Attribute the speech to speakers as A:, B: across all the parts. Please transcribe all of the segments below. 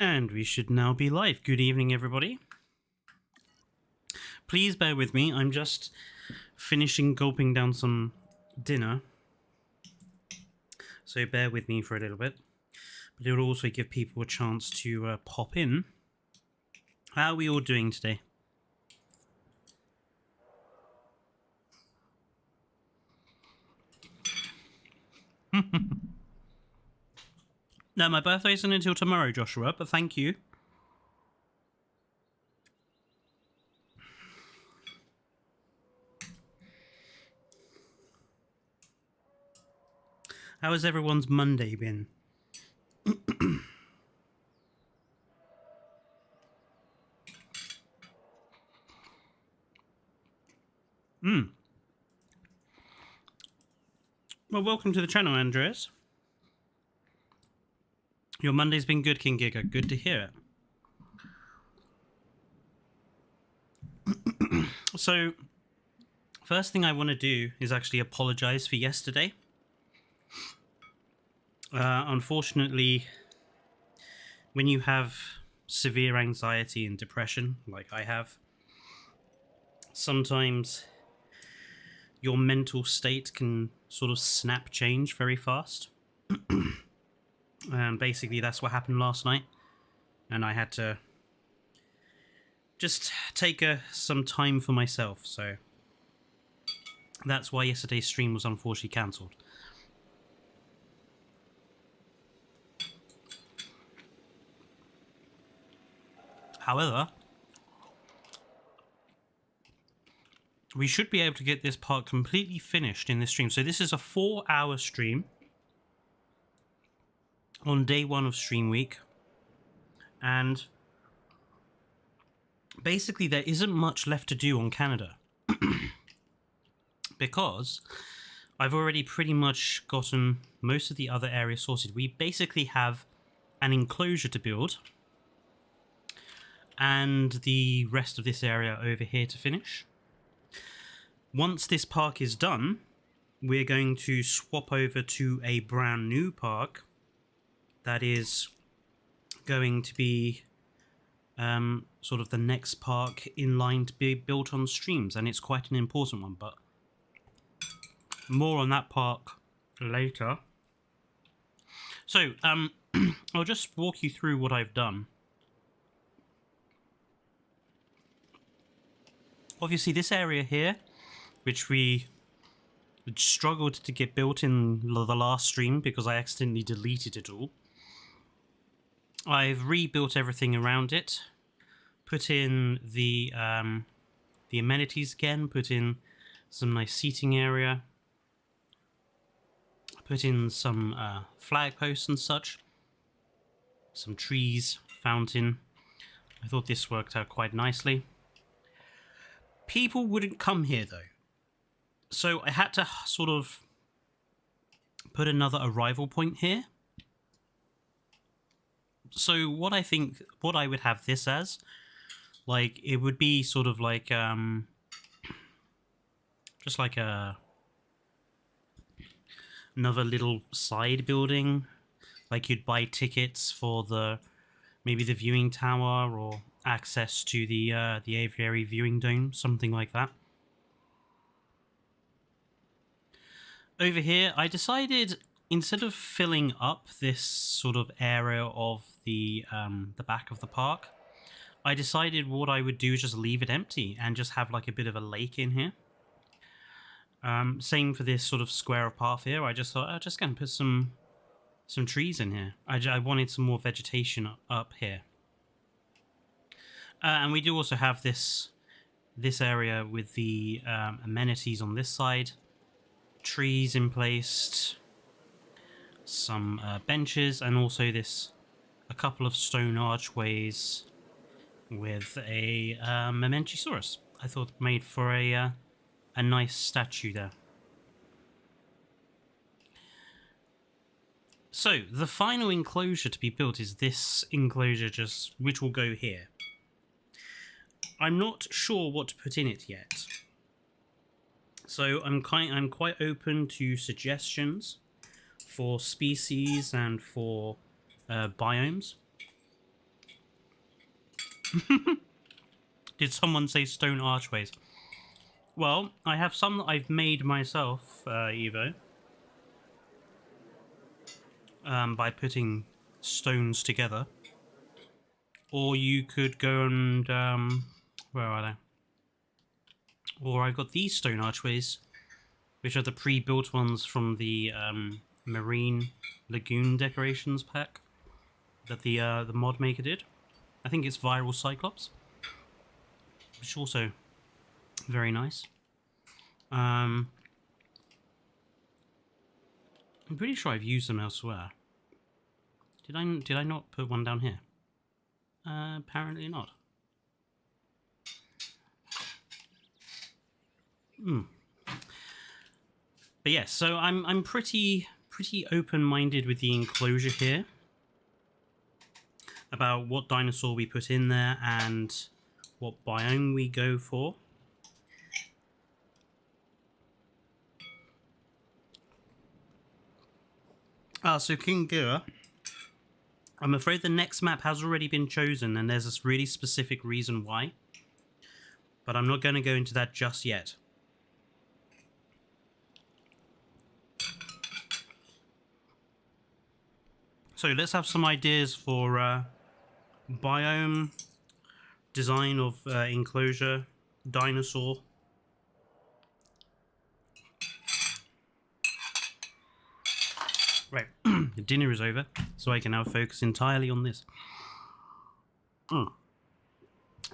A: And we should now be live. Good evening, everybody. Please bear with me. I'm just finishing gulping down some dinner. So bear with me for a little bit. But it will also give people a chance to pop in. How are we all doing today? No, my birthday isn't until tomorrow, Joshua, but thank you. How has everyone's Monday been? Well, welcome to the channel, Andreas. Your Monday's been good, King Giga. Good to hear it. So, first thing I want to do is actually apologize for yesterday. Unfortunately, when you have severe anxiety and depression, like I have, sometimes your mental state can sort of snap change very fast. And basically that's what happened last night. And I had to just take some time for myself. So that's why yesterday's stream was unfortunately cancelled. However, we should be able to get this part completely finished in this stream. So this is a 4-hour stream on day 1 of stream week. And basically there isn't much left to do on Canada. Because I've already pretty much gotten most of the other areas sorted. We basically have an enclosure to build. And the rest of this area over here to finish. Once this park is done, we're going to swap over to a brand new park that is going to be sort of the next park in line to be built on streams, and it's quite an important one, but more on that park later. So I'll just walk you through what I've done. Obviously this area here, which we struggled to get built in the last stream because I accidentally deleted it all. I've rebuilt everything around it, put in the amenities again, put in some nice seating area, put in some flag posts and such, some trees, fountain. I thought this worked out quite nicely. People wouldn't come here though, so I had to sort of put another arrival point here. So what I would have this as, like, it would be sort of like just like another little side building, like you'd buy tickets for maybe the viewing tower or access to the aviary viewing dome, something like that. Over here, I decided instead of filling up this sort of area of the back of the park, I decided what I would do is just leave it empty and just have like a bit of a lake in here. Same for this sort of square of path here. I just thought I'm just going to put some trees in here. I wanted some more vegetation up here. And we do also have this area with the amenities on this side, trees in place, some benches, and also a couple of stone archways with a Mementosaurus. I thought made for a nice statue there. So the final enclosure to be built is this enclosure, which will go here. I'm not sure what to put in it yet, so I'm quite open to suggestions for species and for biomes. Did someone say stone archways? Well, I have some that I've made myself, Evo. By putting stones together. Or you could go and... where are they? Or I've got these stone archways, which are the pre-built ones from the Marine Lagoon decorations pack that the mod maker did. I think it's Viral Cyclops, which is also very nice. I'm pretty sure I've used them elsewhere. Did I not put one down here? Apparently not. But yes, so I'm pretty open-minded with the enclosure here about what dinosaur we put in there and what biome we go for. So King Gira, I'm afraid the next map has already been chosen, and there's a really specific reason why. But I'm not going to go into that just yet. So let's have some ideas for biome, design of enclosure, dinosaur. Right, dinner is over, so I can now focus entirely on this.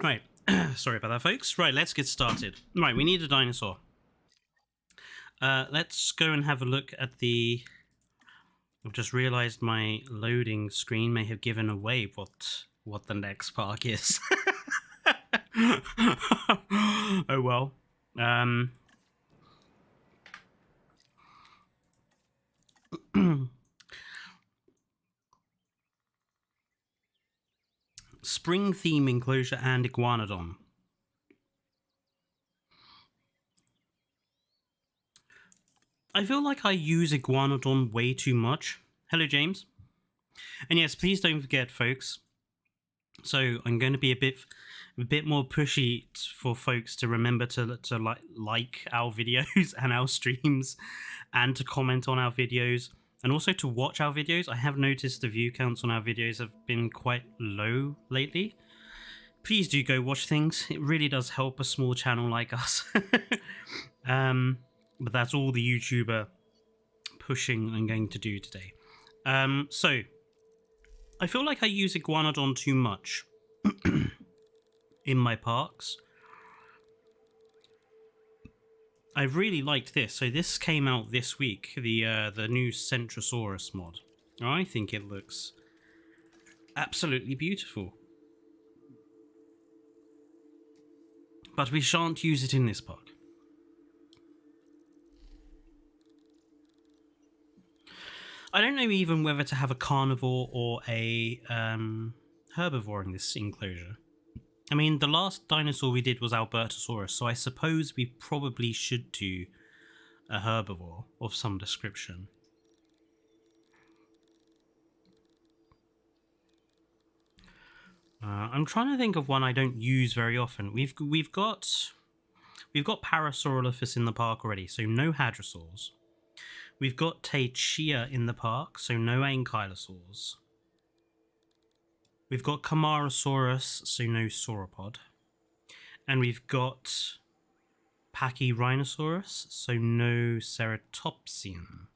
A: Right, sorry about that, folks. Right, let's get started. Right, we need a dinosaur. Let's go and have a look at the... I've just realised my loading screen may have given away what the next park is. Oh well. Spring theme enclosure and iguanodon. I feel like I use iguanodon way too much. Hello, James. And yes, please don't forget, folks. So I'm going to be a bit more pushy for folks to remember to like our videos and our streams, and to comment on our videos, and also to watch our videos. I have noticed the view counts on our videos have been quite low lately. Please do go watch things. It really does help a small channel like us. But that's all the YouTuber pushing I'm going to do today. So, I feel like I use iguanodon too much in my parks. I really liked this. So this came out this week, the new Centrosaurus mod. I think it looks absolutely beautiful. But we shan't use it in this park. I don't know even whether to have a carnivore or a herbivore in this enclosure. I mean, the last dinosaur we did was Albertosaurus, so I suppose we probably should do a herbivore of some description. I'm trying to think of one I don't use very often. We've got Parasaurolophus in the park already, so no hadrosaurs. We've got Taichia in the park, so no ankylosaurs. We've got Camarasaurus, so no sauropod. And we've got Pachyrhinosaurus, so no ceratopsian.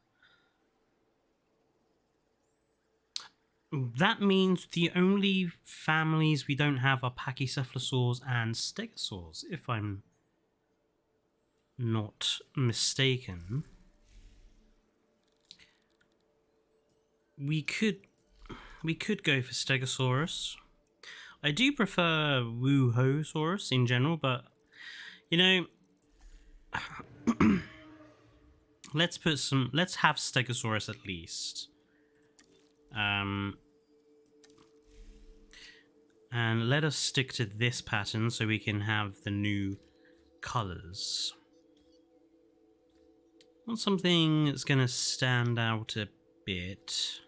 A: That means the only families we don't have are Pachycephalosaurs and Stegosaurs, if I'm not mistaken. We could go for Stegosaurus. I do prefer Wuhosaurus in general, but you know, let's have Stegosaurus at least. And let us stick to this pattern so we can have the new colors. Want something that's gonna stand out a bit.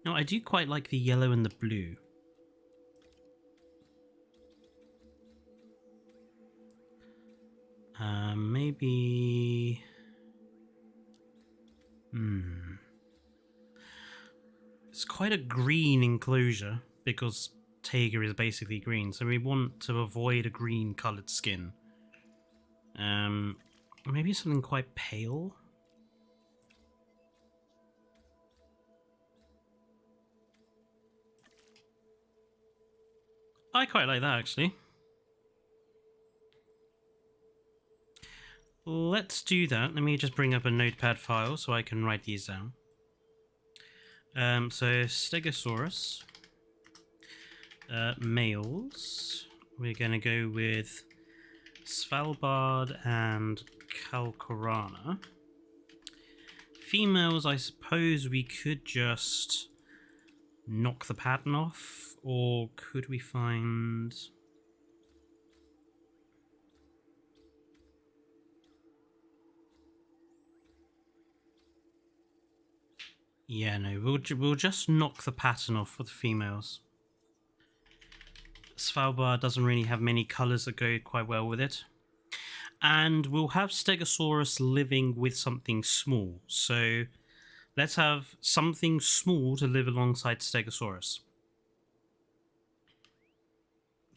A: Now, I do quite like the yellow and the blue. Maybe... It's quite a green enclosure because Taiga is basically green, so we want to avoid a green coloured skin. Maybe something quite pale? I quite like that, actually. Let's do that. Let me just bring up a notepad file so I can write these down. So Stegosaurus. Males. We're going to go with Svalbard and Kalkorana. Females, I suppose we could just knock the pattern off, or could we find... Yeah, no, we'll just knock the pattern off for the females. Svalbard doesn't really have many colours that go quite well with it. And we'll have Stegosaurus living with something small. So let's have something small to live alongside Stegosaurus.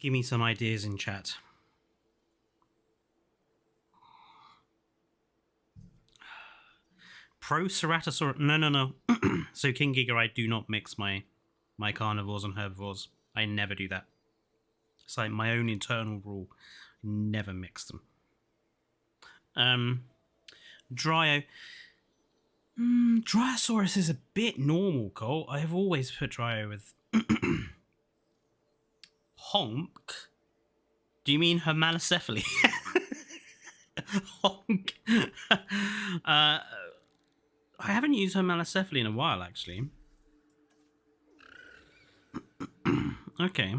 A: Give me some ideas in chat. Proceratosaurus. No. So King Giga, I do not mix my carnivores and herbivores. I never do that. It's like my own internal rule. Never mix them. Dryo. Dryosaurus is a bit normal, Cole. I have always put Dryo with... Honk? Do you mean Hermanocephaly? Honk. I haven't used Hermanocephaly in a while, actually. Okay.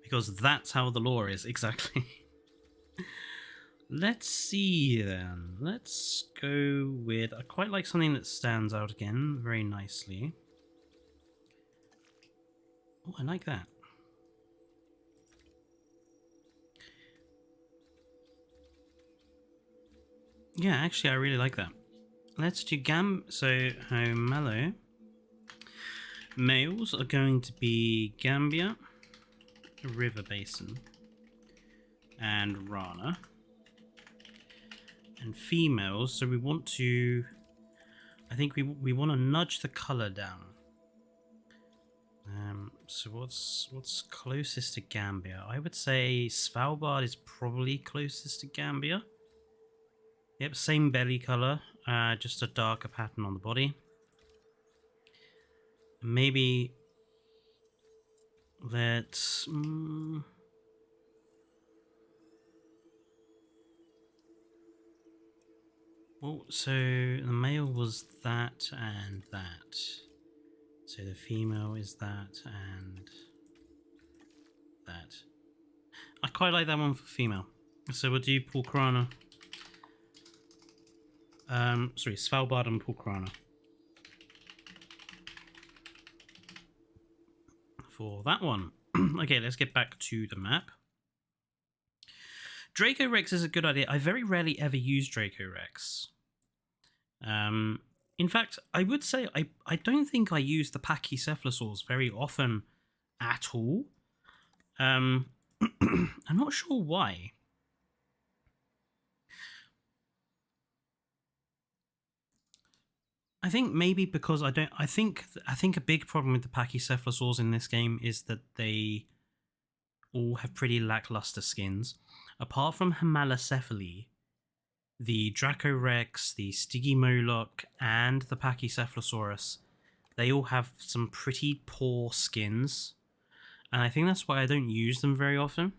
A: Because that's how the lore is, exactly. Let's see then. Let's go with... I quite like something that stands out again very nicely. Oh, I like that. Yeah, actually, I really like that. Let's do so Homalo. Males are going to be Gambia, River Basin, and Rana. And females, so we want to... I think we want to nudge the colour down. So what's closest to Gambia? I would say Svalbard is probably closest to Gambia. Yep, same belly colour, just a darker pattern on the body. Maybe let's... Well, so the male was that and that. So the female is that and that. I quite like that one for female. So we'll do Pulkrana. Sorry, Svalbard and Pulkrana. For that one. Okay, let's get back to the map. Draco Rex is a good idea. I very rarely ever use Draco Rex. In fact, I would say I don't think I use the Pachycephalosaurs very often at all. I'm not sure why. I think maybe because I think a big problem with the Pachycephalosaurs in this game is that they all have pretty lackluster skins. Apart from Hemalocephaly, the Dracorex, the Stygimoloch, and the Pachycephalosaurus, they all have some pretty poor skins. And I think that's why I don't use them very often.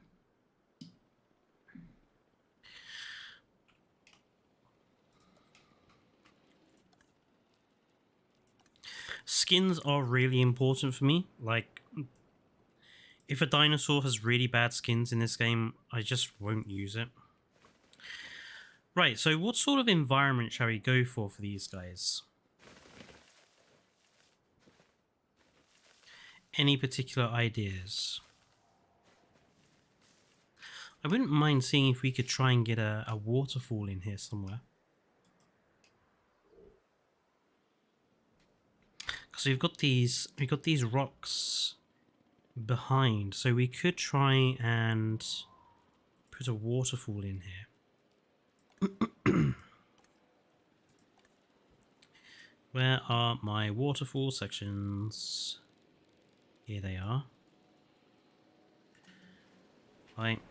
A: Skins are really important for me. Like, if a dinosaur has really bad skins in this game, I just won't use it. Right, so what sort of environment shall we go for these guys? Any particular ideas? I wouldn't mind seeing if we could try and get a waterfall in here somewhere. Because we've got these rocks behind, so we could try and put a waterfall in here. Where are my waterfall sections? Here they are. Right.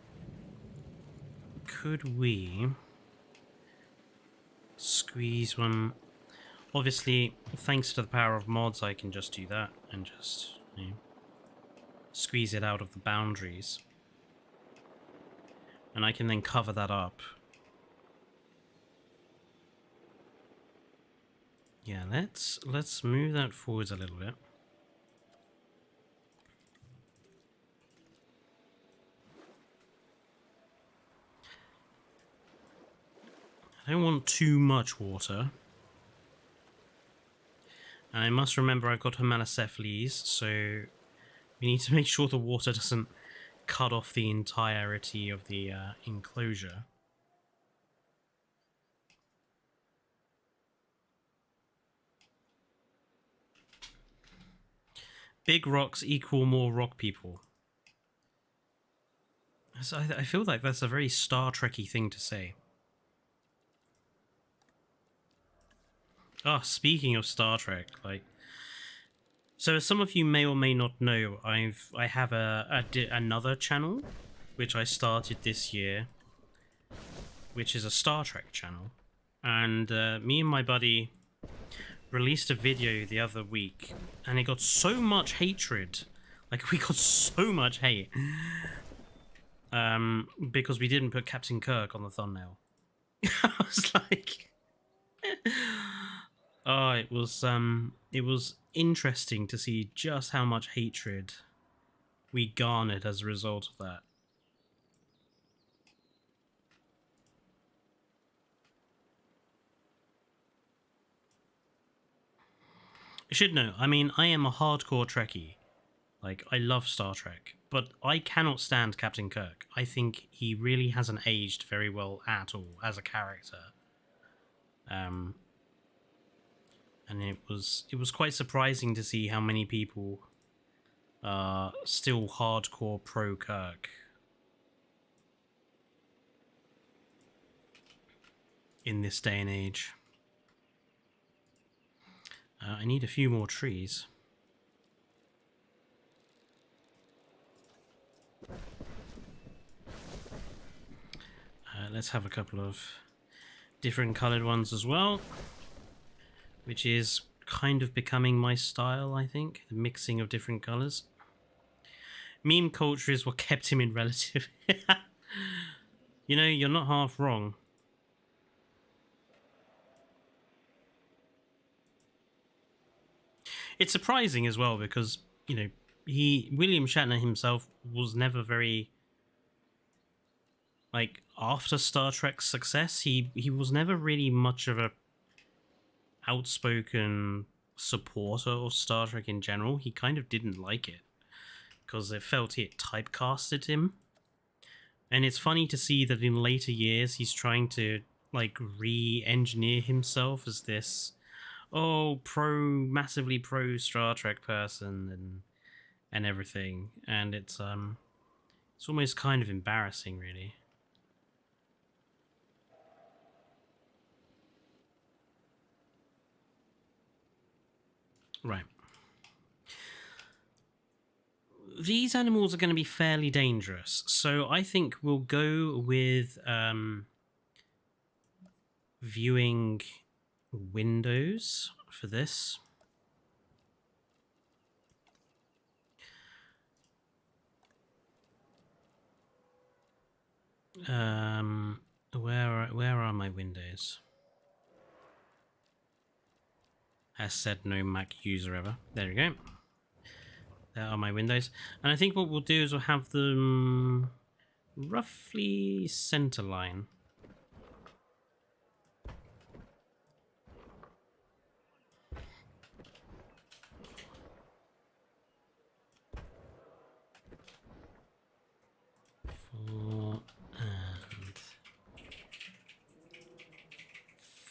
A: Could we squeeze one? Obviously, thanks to the power of mods, I can just do that and just, you know, squeeze it out of the boundaries. And I can then cover that up. Yeah, let's move that forwards a little bit. I don't want too much water. And I must remember I've got Homalocephales, so we need to make sure the water doesn't cut off the entirety of the enclosure. Big rocks equal more rock people. So I feel like that's a very Star Trek-y thing to say. Ah, speaking of Star Trek, like, so as some of you may or may not know, I have another channel, which I started this year, which is a Star Trek channel, and me and my buddy released a video the other week, and it got so much hatred, like we got so much hate, because we didn't put Captain Kirk on the thumbnail. I was like. Oh, it was interesting to see just how much hatred we garnered as a result of that. I should know, I mean, I am a hardcore Trekkie. Like, I love Star Trek, but I cannot stand Captain Kirk. I think he really hasn't aged very well at all as a character. And it was quite surprising to see how many people are still hardcore pro Kirk in this day and age. I need a few more trees. Let's have a couple of different coloured ones as well, which is kind of becoming my style, I think. The mixing of different colours. Meme culture is what kept him in relative. You know, you're not half wrong. It's surprising as well because, you know, William Shatner himself was never very, like, after Star Trek's success, he was never really much of a outspoken supporter of Star Trek in general. He kind of didn't like it because it felt it typecasted him. And it's funny to see that in later years he's trying to, like, re-engineer himself as this, oh, massively pro Star Trek person and everything. And it's almost kind of embarrassing, really. Right. These animals are going to be fairly dangerous, so I think we'll go with viewing windows for this. Where are my windows? Has said no Mac user ever. There we go. There are my windows. And I think what we'll do is we'll have them roughly center line.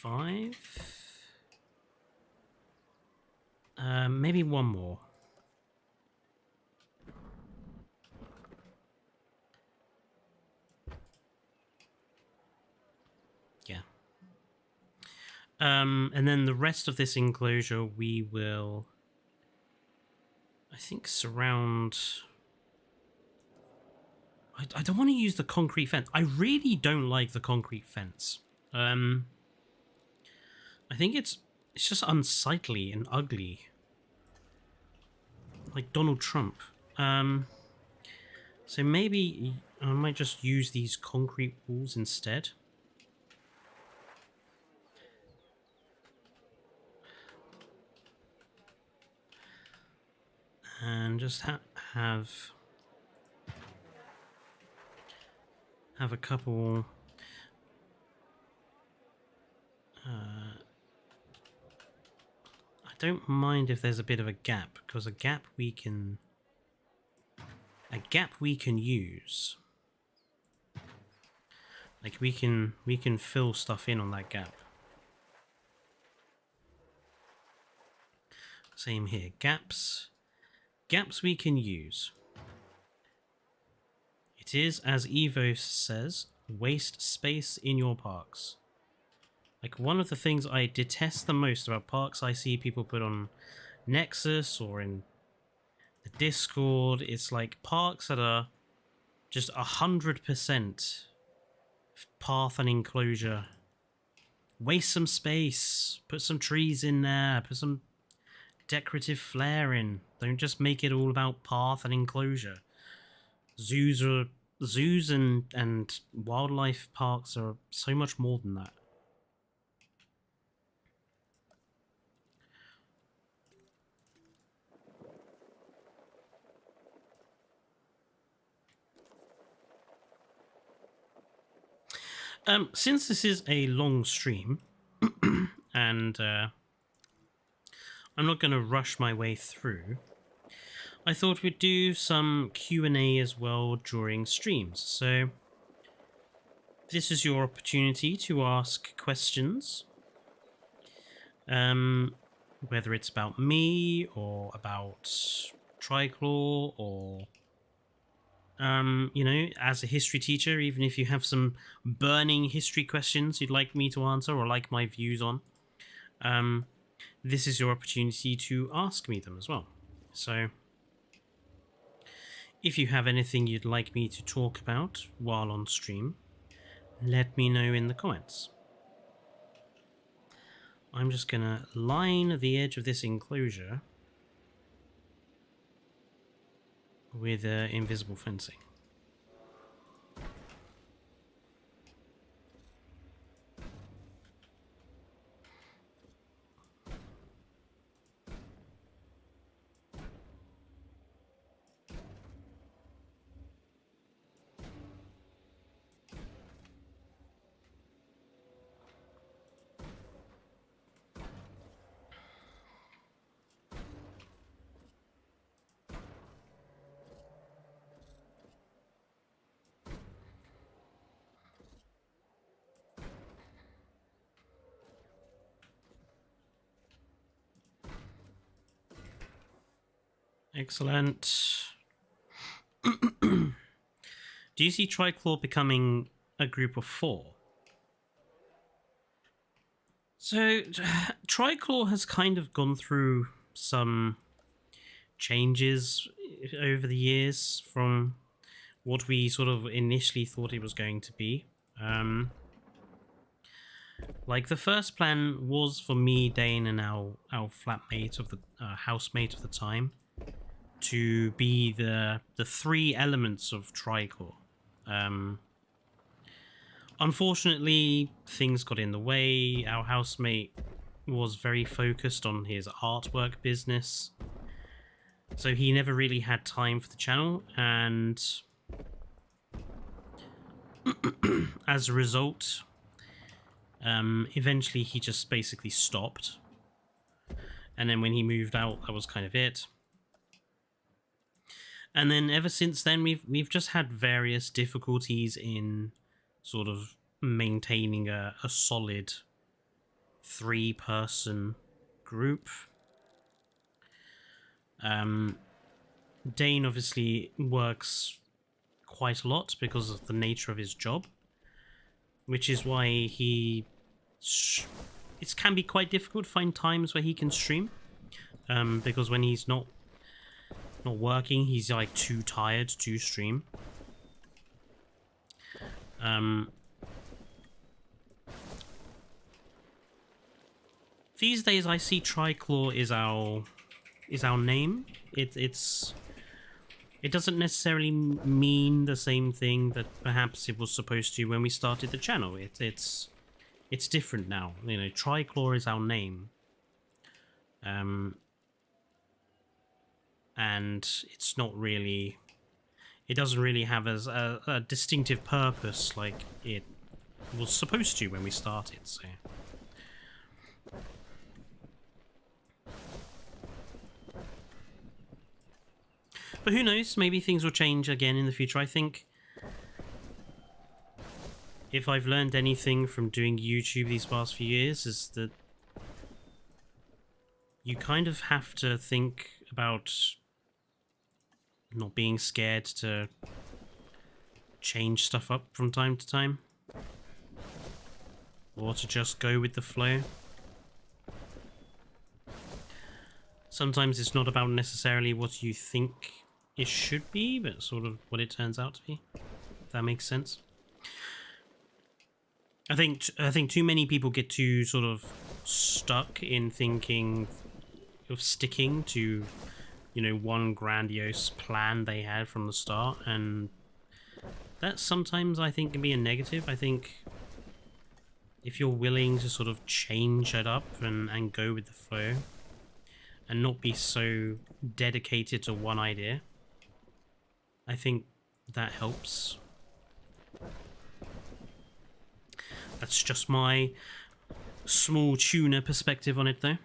A: 5. Maybe one more. Yeah. And then the rest of this enclosure we will, I think, surround... I don't want to use the concrete fence. I really don't like the concrete fence. I think it's just unsightly and ugly. Like Donald Trump. So maybe I might just use these concrete walls instead. And just have a couple... I don't mind if there's a bit of a gap, because a gap we can use. Like we can fill stuff in on that gap. Same here. Gaps we can use. It is, as Evos says, waste space in your parks. Like, one of the things I detest the most about parks I see people put on Nexus or in the Discord, it's like parks that are just 100% path and enclosure. Waste some space, put some trees in there, put some decorative flair in. Don't just make it all about path and enclosure. Zoos and wildlife parks are so much more than that. Since this is a long stream, and I'm not going to rush my way through, I thought we'd do some Q&A as well during streams. So this is your opportunity to ask questions, whether it's about me or about Triclaw or... you know, as a history teacher, even if you have some burning history questions you'd like me to answer or like my views on, this is your opportunity to ask me them as well. So, if you have anything you'd like me to talk about while on stream, let me know in the comments. I'm just going to line the edge of this enclosure with invisible fencing. Excellent. Do you see Triclaw becoming a group of 4? So, Triclaw has kind of gone through some changes over the years from what we sort of initially thought it was going to be. Like, the first plan was for me, Dane, and our flatmate of the housemate of the time to be the 3 elements of Triclaw. Unfortunately, things got in the way. Our housemate was very focused on his artwork business, so he never really had time for the channel, and as a result, eventually he just basically stopped. And then when he moved out, that was kind of it. And then ever since then, we've just had various difficulties in sort of maintaining a solid 3-person group. Dane obviously works quite a lot because of the nature of his job, which is why it can be quite difficult to find times where he can stream, because when he's not working, he's like too tired to stream. These days I see Triclaw is our name. It doesn't necessarily mean the same thing that perhaps it was supposed to when we started the channel. It's different now. You know, Triclaw is our name. And it's not really... It doesn't really have a distinctive purpose like it was supposed to when we started, so... But who knows, maybe things will change again in the future. I think if I've learned anything from doing YouTube these past few years is that you kind of have to think about not being scared to change stuff up from time to time, or to just go with the flow. Sometimes it's not about necessarily what you think it should be, but sort of what it turns out to be, if that makes sense. I think too many people get too sort of stuck in thinking of sticking to, you know, one grandiose plan they had from the start, and that sometimes I think can be a negative. I think if you're willing to sort of change it up and go with the flow and not be so dedicated to one idea, I think that helps. That's just my small tuner perspective on it, though.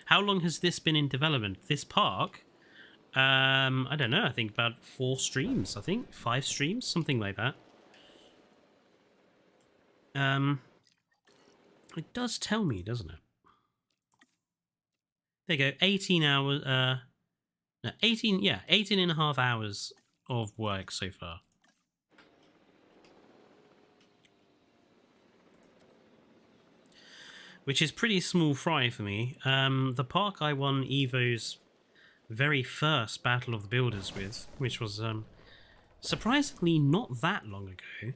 A: How long has this been in development? This park? I don't know. I think about 4 streams. I think 5 streams, something like that. It does tell me, doesn't it? There you go. 18 hours. No, 18. Yeah, 18 and a half hours of work so far. Which is pretty small fry for me. The park I won Evo's very first Battle of the Builders with, which was surprisingly not that long ago.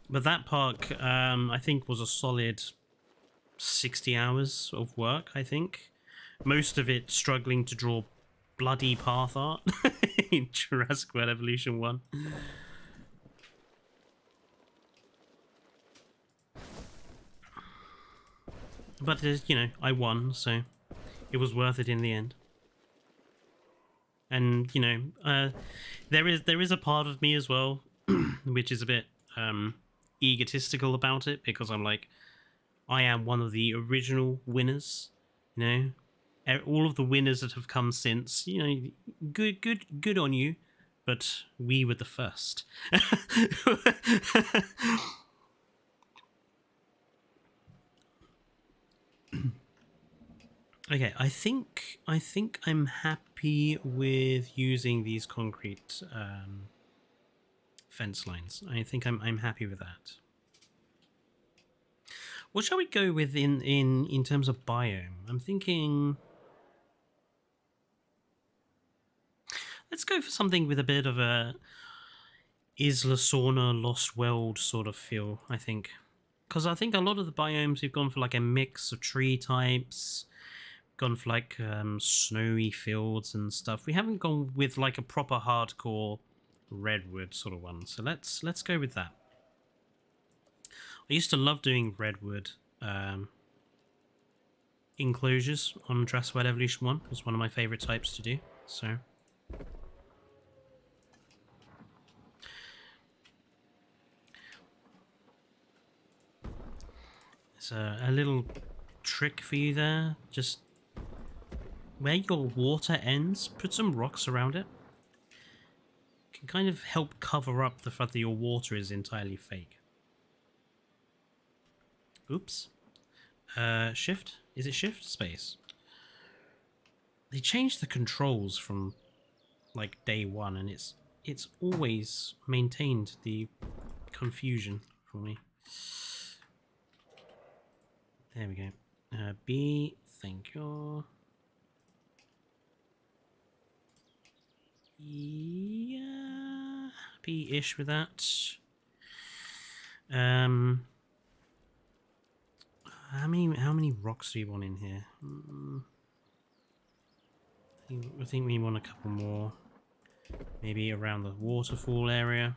A: But that park, I think, was a solid 60 hours of work, I think. Most of it struggling to draw bloody path art in Jurassic World Evolution 1. But, you know, I won, so it was worth it in the end. And, you know, there is a part of me as well, which is a bit egotistical about it, because I'm like, I am one of the original winners, you know? All of the winners that have come since, you know, good on you, but we were the first. Okay, I think I'm happy with using these concrete fence lines. I think I'm happy with that. What shall we go with in terms of biome? I'm thinking, let's go for something with a bit of a Isla Sorna, Lost World sort of feel, I think. Because I think a lot of the biomes we've gone for like a mix of tree types, gone for like snowy fields and stuff. We haven't gone with like a proper hardcore redwood sort of one. So let's go with that. I used to love doing redwood enclosures on Jurassic World Evolution 1. It was one of my favourite types to do. So there's a little trick for you there. Just where your water ends, put some rocks around it. Can kind of help cover up the fact that your water is entirely fake. Oops. Shift? Is it shift? Space. They changed the controls from like day one, and it's always maintained the confusion for me. There we go. B, thank you. Yeah, happy-ish with that. How many rocks do we want in here? I think we want a couple more. Maybe around the waterfall area,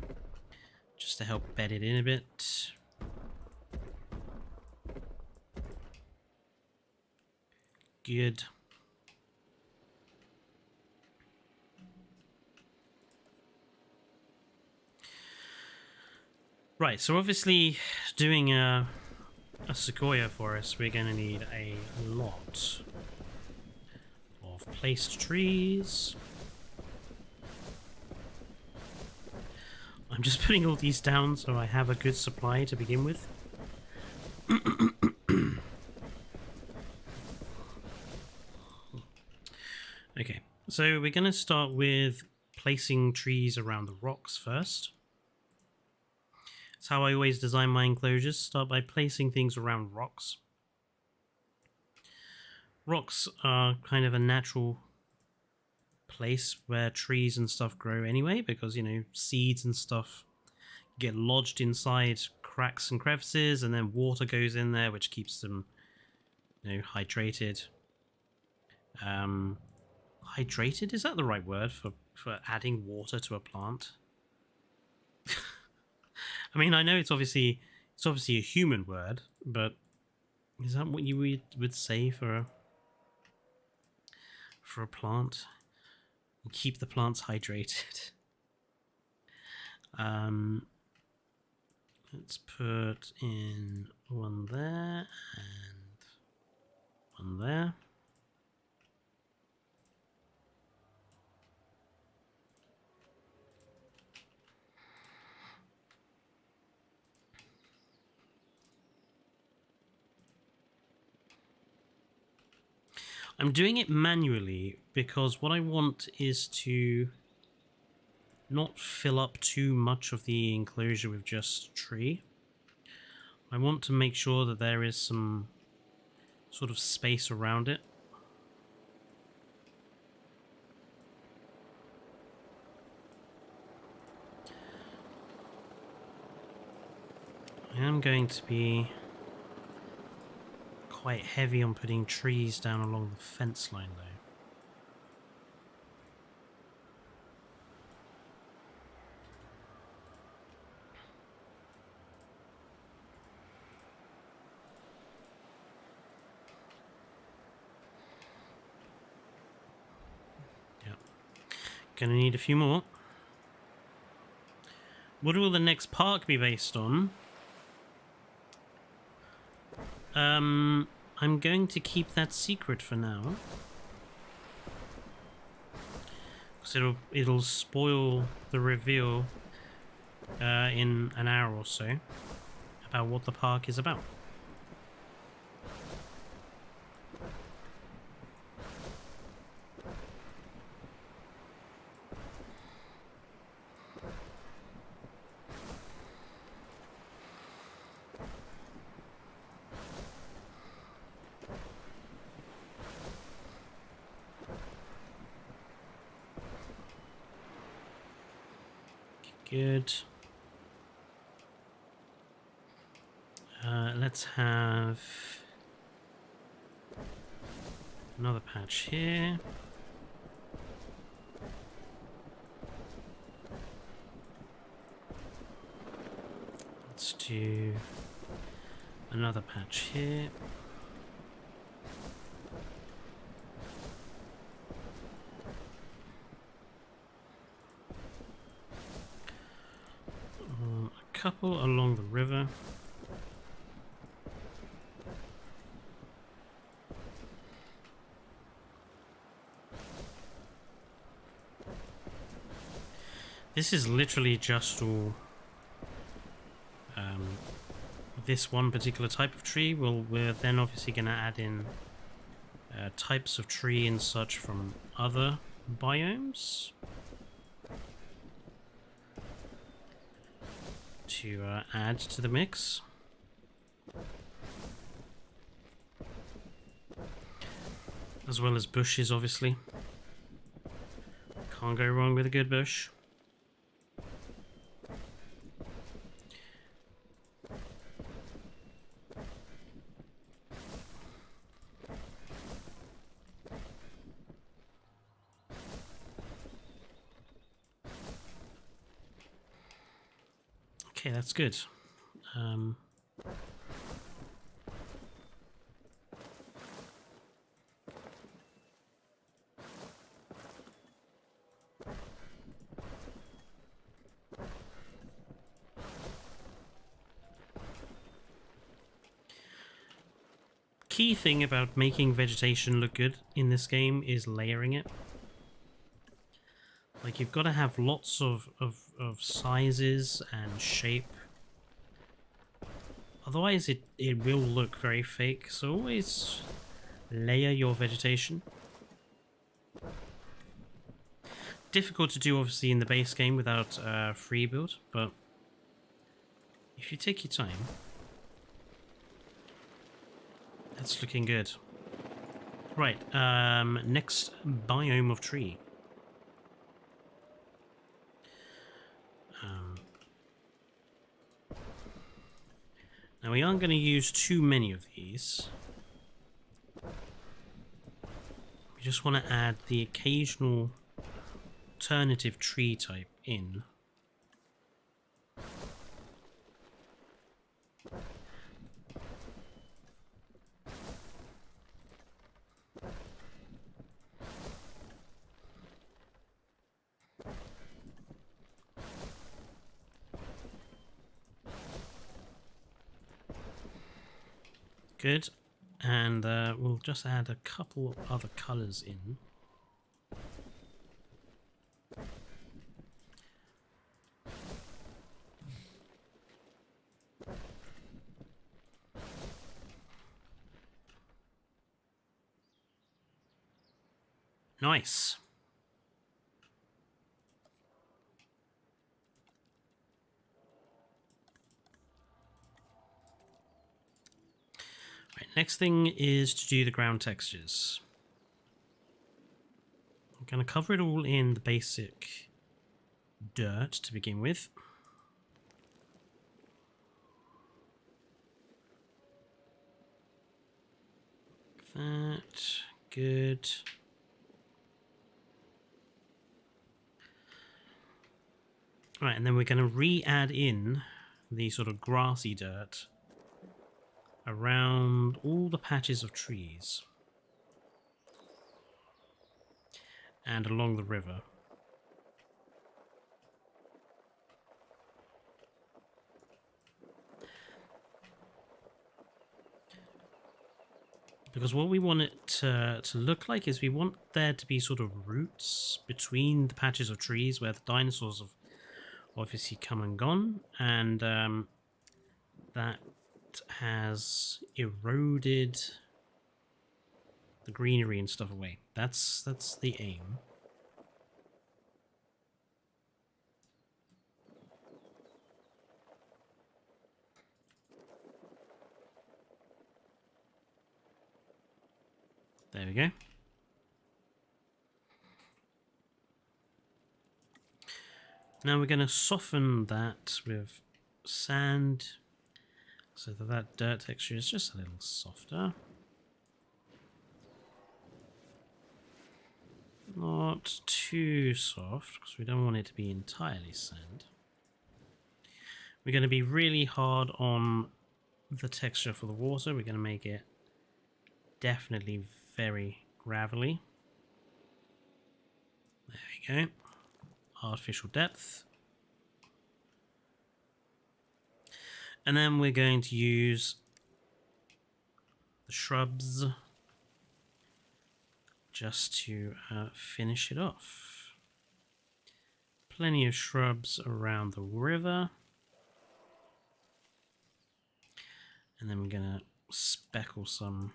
A: just to help bed it in a bit. Good. Right, so obviously doing a sequoia forest, we're going to need a lot of placed trees. I'm just putting all these down so I have a good supply to begin with. Okay, so we're going to start with placing trees around the rocks first. That's how I always design my enclosures. Start by placing things around rocks. Rocks are kind of a natural place where trees and stuff grow anyway, because, you know, seeds and stuff get lodged inside cracks and crevices, and then water goes in there, which keeps them, you know, hydrated. Hydrated? Is that the right word for adding water to a plant? I mean, I know it's obviously a human word, but is that what you would say for a plant? Keep the plants hydrated. Let's put in one there and one there. I'm doing it manually because what I want is to not fill up too much of the enclosure with just tree. I want to make sure that there is some sort of space around it. I am going to be quite heavy on putting trees down along the fence line though. Yep. Gonna need a few more. What will the next park be based on? I'm going to keep that secret for now, because it'll spoil the reveal in an hour or so about what the park is about. Good. Let's have another patch here. Let's do another patch here. A couple along the river. This is literally just all this one particular type of tree. We're then obviously going to add in types of tree and such from other biomes to add to the mix. As well as bushes, obviously. Can't go wrong with a good bush. Okay, that's good. Key thing about making vegetation look good in this game is layering it. Like, you've got to have lots of sizes and shape. Otherwise it will look very fake, so always layer your vegetation. Difficult to do obviously in the base game without free build, but if you take your time, that's looking good. Right, next biome of tree. Now we aren't going to use too many of these. We just want to add the occasional alternative tree type in. Good, and we'll just add a couple of other colours in. Nice. Right, next thing is to do the ground textures. I'm going to cover it all in the basic dirt to begin with. Like that. Good. Right, and then we're going to re-add in the sort of grassy dirt around all the patches of trees and along the river. Because what we want it to look like is we want there to be sort of roots between the patches of trees where the dinosaurs have obviously come and gone, and that has eroded the greenery and stuff away. That's the aim. There we go. Now we're going to soften that with sand so that dirt texture is just a little softer. Not too soft, because we don't want it to be entirely sand. We're going to be really hard on the texture for the water. We're going to make it definitely very gravelly. There we go. Artificial depth. And then we're going to use the shrubs just to finish it off. Plenty of shrubs around the river. And then we're going to speckle some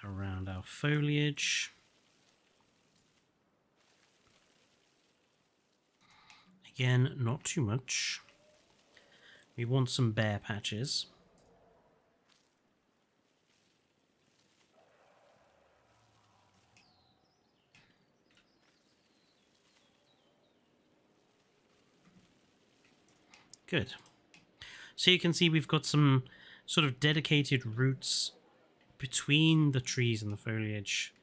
A: around our foliage. Again, not too much. We want some bare patches. Good. So you can see we've got some sort of dedicated roots between the trees and the foliage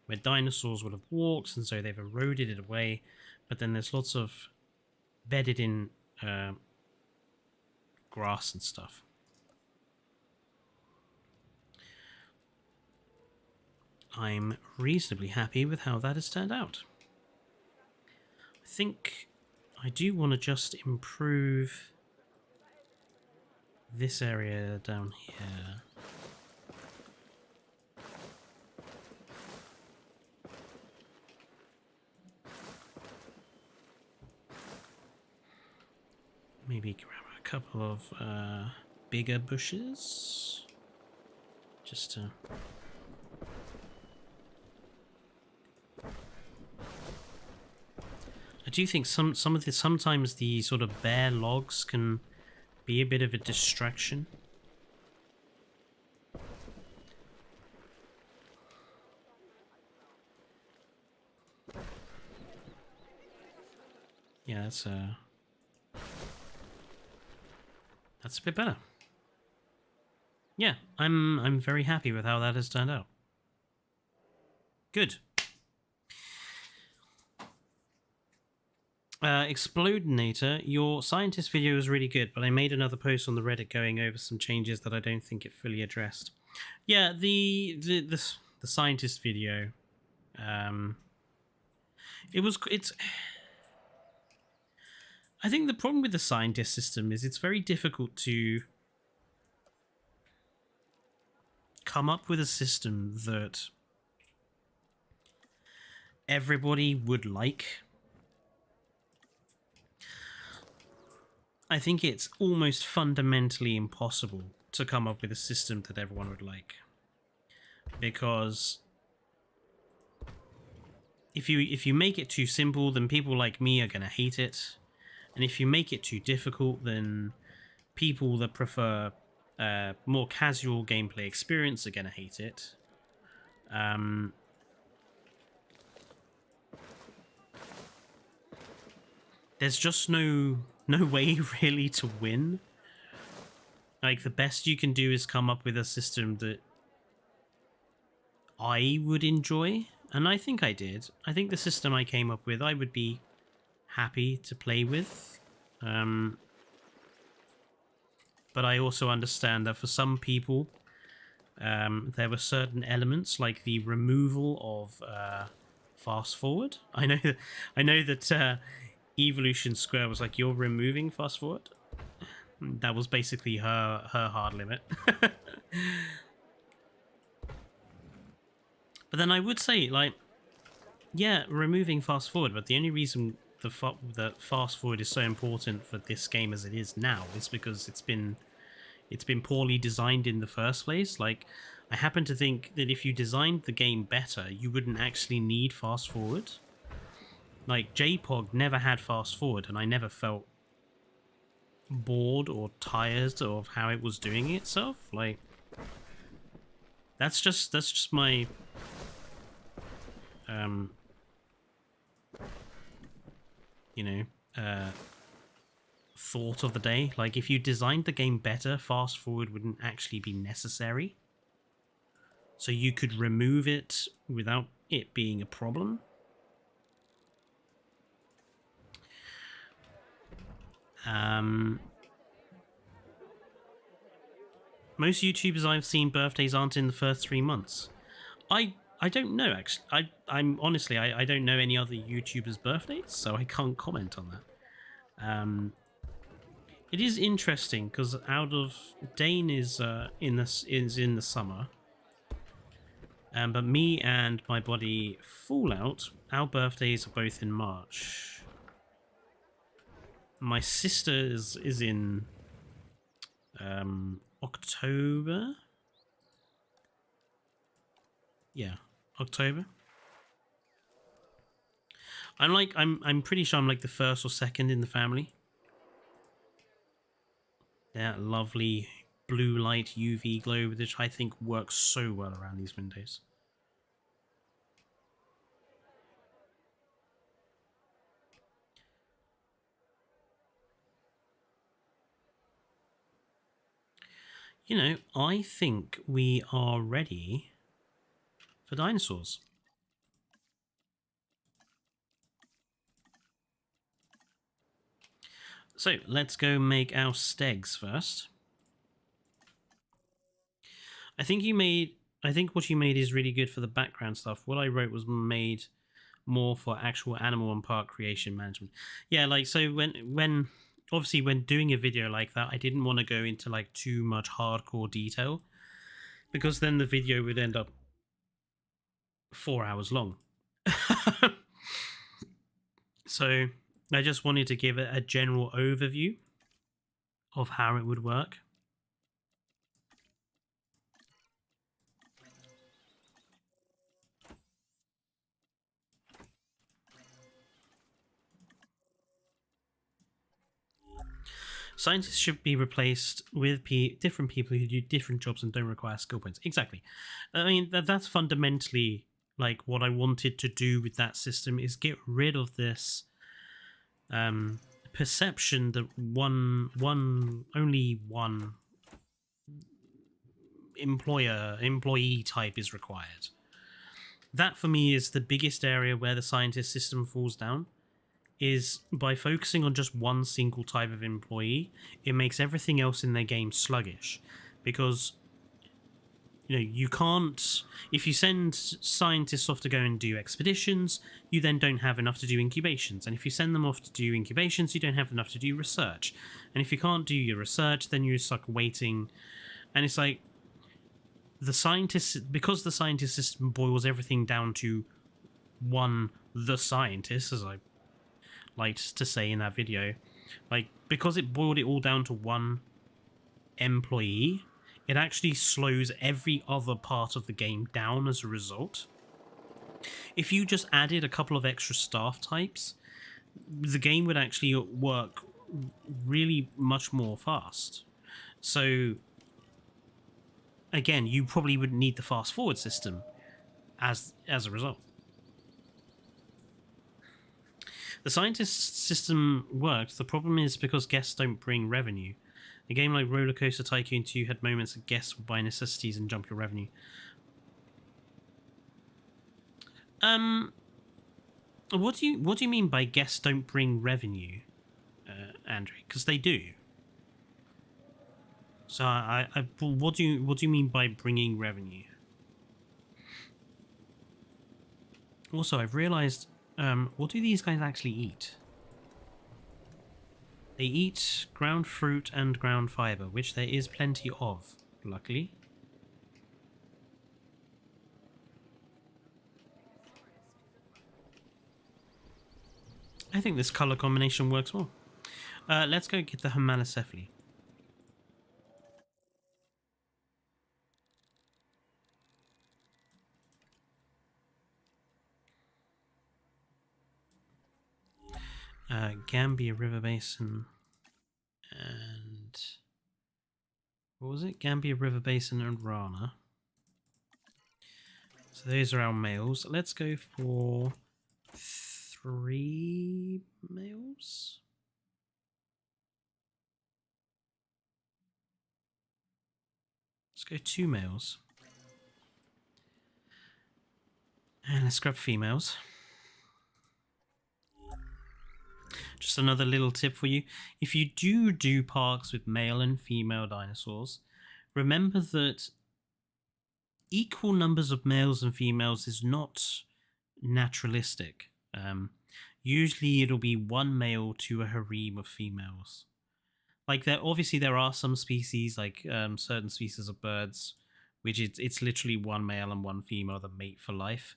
A: where dinosaurs would have walked, and so they've eroded it away. But then there's lots of bedded in grass and stuff. I'm reasonably happy with how that has turned out. I think I do want to just improve this area down here. Maybe grab a couple of bigger bushes, just to... I do think sometimes the sort of bare logs can be a bit of a distraction. Yeah, that's a bit better. Yeah, I'm very happy with how that has turned out. Good. Explodinator, your scientist video was really good, but I made another post on the Reddit going over some changes that I don't think it fully addressed. Yeah, the scientist video, it's. I think the problem with the scientist system is it's very difficult to come up with a system that everybody would like. I think it's almost fundamentally impossible to come up with a system that everyone would like, because if you make it too simple, then people like me are gonna hate it, and if you make it too difficult, then people that prefer more casual gameplay experience are gonna hate it. There's just no way really to win. Like, the best you can do is come up with a system that I would enjoy, and I think I did. I think the system I came up with I would be happy to play with. But I also understand that for some people there were certain elements, like the removal of fast forward. I know that Evolution Square was like, you're removing fast forward. That was basically her hard limit. But then I would say, like, yeah, removing fast forward, but the only reason that fast forward is so important for this game as it is now is because it's been poorly designed in the first place. Like, I happen to think that if you designed the game better, you wouldn't actually need fast forward. Like, JPOG never had fast forward, and I never felt bored or tired of how it was doing itself. Like, that's just my thought of the day. Like, if you designed the game better, fast forward wouldn't actually be necessary, so you could remove it without it being a problem. Most YouTubers I've seen, birthdays aren't in the first 3 months. I don't know, actually. I'm honestly, I don't know any other YouTubers' birthdays, so I can't comment on that. It is interesting because Dane is in the summer, but me and my buddy Fallout, our birthdays are both in March. My sister is in October. Yeah, October. I'm pretty sure I'm like the first or second in the family. That lovely blue light UV glow, which I think works so well around these windows. You know, I think we are ready for dinosaurs. So let's go make our stegs first. I think what you made is really good for the background stuff. What I wrote was made more for actual animal and park creation management. Yeah, like so when obviously when doing a video like that, I didn't want to go into like too much hardcore detail because then the video would end up 4 hours long. So I just wanted to give it a general overview of how it would work. Scientists should be replaced with different people who do different jobs and don't require skill points. Exactly. I mean, that's fundamentally like what I wanted to do with that system is get rid of this perception that only one employee type is required. That for me is the biggest area where the scientist system falls down. Is by focusing on just one single type of employee, it makes everything else in their game sluggish. Because, you know, you can't... If you send scientists off to go and do expeditions, you then don't have enough to do incubations. And if you send them off to do incubations, you don't have enough to do research. And if you can't do your research, then you're stuck waiting. And it's like... Because the scientist system boils everything down to the scientist, as I liked to say in that video, like because it boiled it all down to one employee, it actually slows every other part of the game down as a result. If you just added a couple of extra staff types, the game would actually work really much more fast. So again, you probably wouldn't need the fast forward system as a result. The scientist system worked. The problem is because guests don't bring revenue. A game like Roller Coaster Tycoon 2 had moments that guests would buy necessities and jump your revenue. What do you mean by guests don't bring revenue, Andrew? Because they do. So what do you mean by bringing revenue? Also, I've realized. What do these guys actually eat? They eat ground fruit and ground fiber, which there is plenty of, luckily. I think this color combination works well. Let's go get the Homalocephaly. Gambia River Basin and what was it? Gambia River Basin and Rana. So those are our males. Let's go for 3 males. Let's go 2 males. And let's grab females. Just another little tip for you. If you do parks with male and female dinosaurs, remember that equal numbers of males and females is not naturalistic. Usually it'll be 1 male to a harem of females. Like there are some species, like certain species of birds, which it's literally 1 male and 1 female that mate for life.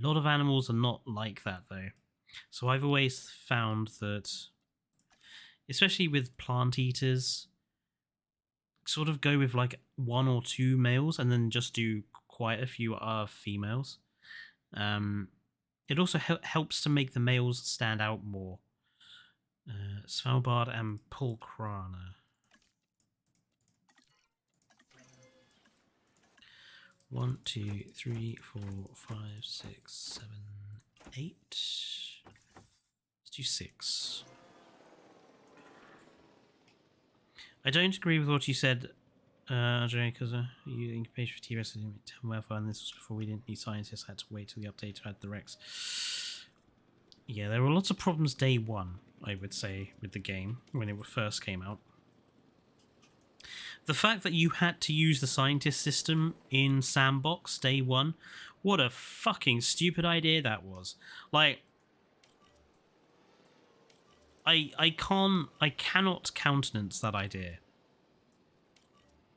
A: A lot of animals are not like that though. So I've always found that, especially with plant eaters, sort of go with like 1 or 2 males and then just do quite a few females. It also helps to make the males stand out more. Svalbard and Pulkrana. 1, 2, 3, 4, 5, 6, 7, 8. Let's do 6. I don't agree with what you said, Andre, because you incubation for T-Rex didn't tell me well, and this was before we didn't need scientists. I had to wait till the update to add the Rex. Yeah, there were lots of problems day 1, I would say, with the game when it first came out. The fact that you had to use the scientist system in Sandbox day 1, what a fucking stupid idea that was. Like, I cannot countenance that idea.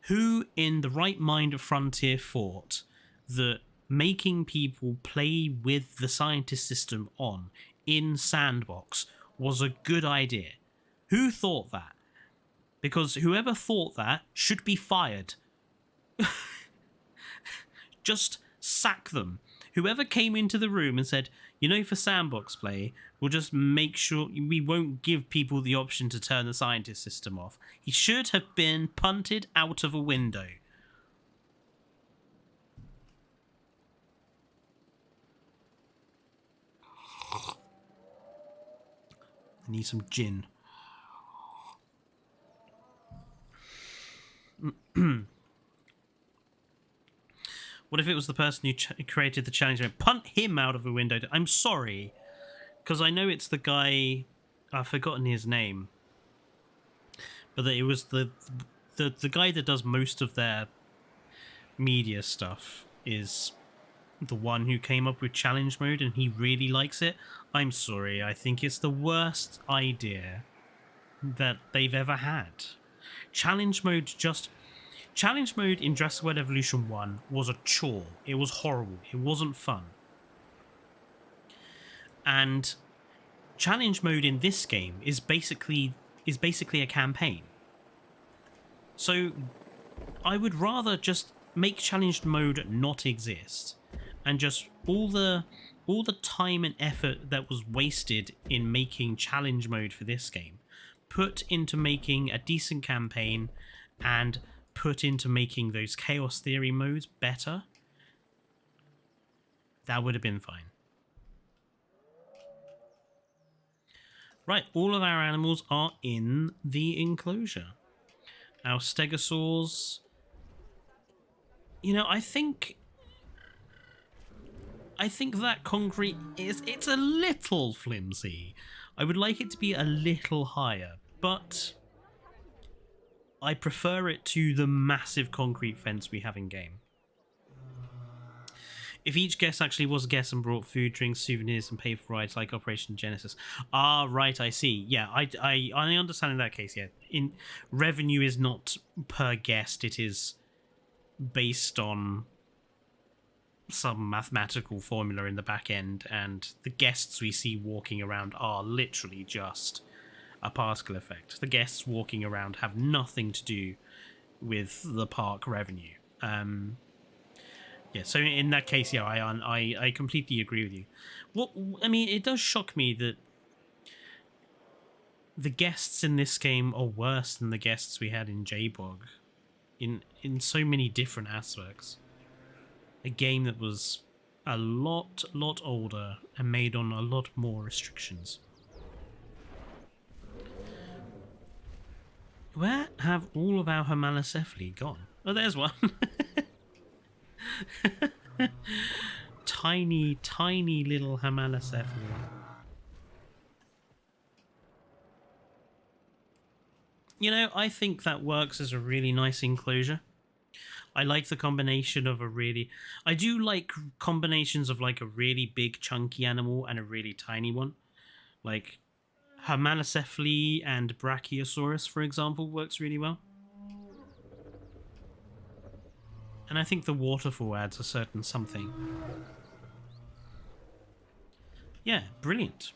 A: Who in the right mind of Frontier thought that making people play with the scientist system on in Sandbox was a good idea? Who thought that? Because whoever thought that should be fired. Just sack them. Whoever came into the room and said, you know, for Sandbox play, we'll just make sure we won't give people the option to turn the scientist system off. He should have been punted out of a window. I need some gin. What if it was the person who created the challenge and punt him out of a window? I'm sorry, because I know it's the guy. I've forgotten his name, but that it was the guy that does most of their media stuff is the one who came up with challenge mode, and he really likes it. I'm sorry, I think it's the worst idea that they've ever had. Challenge mode in Jurassic World Evolution 1 was a chore. It was horrible. It wasn't fun. And challenge mode in this game is basically a campaign. So I would rather just make challenge mode not exist, and just all the time and effort that was wasted in making challenge mode for this game put into making a decent campaign and put into making those chaos theory modes better, that would have been fine. Right, all of our animals are in the enclosure. Our stegosaurs. You know, I think that concrete it's a little flimsy. I would like it to be a little higher, but I prefer it to the massive concrete fence we have in game. If each guest actually was a guest and brought food, drinks, souvenirs, and paid for rides like Operation Genesis. Ah, right, I see. Yeah, I understand in that case, yeah. In revenue is not per guest, it is based on some mathematical formula in the back end, and the guests we see walking around are literally just a particle effect. The guests walking around have nothing to do with the park revenue. Yeah, so in that case, yeah, I completely agree with you. What I mean, it does shock me that the guests in this game are worse than the guests we had in JBOG in so many different aspects. A game that was a lot older and made on a lot more restrictions. Where have all of our Homalocephali gone? Oh, there's one. Tiny little Homalocephali. You know, I think that works as a really nice enclosure. I like the combination of I do like combinations of like a really big chunky animal and a really tiny one. Like Homalocephali and Brachiosaurus, for example, works really well. And I think the waterfall adds a certain something. Yeah, brilliant.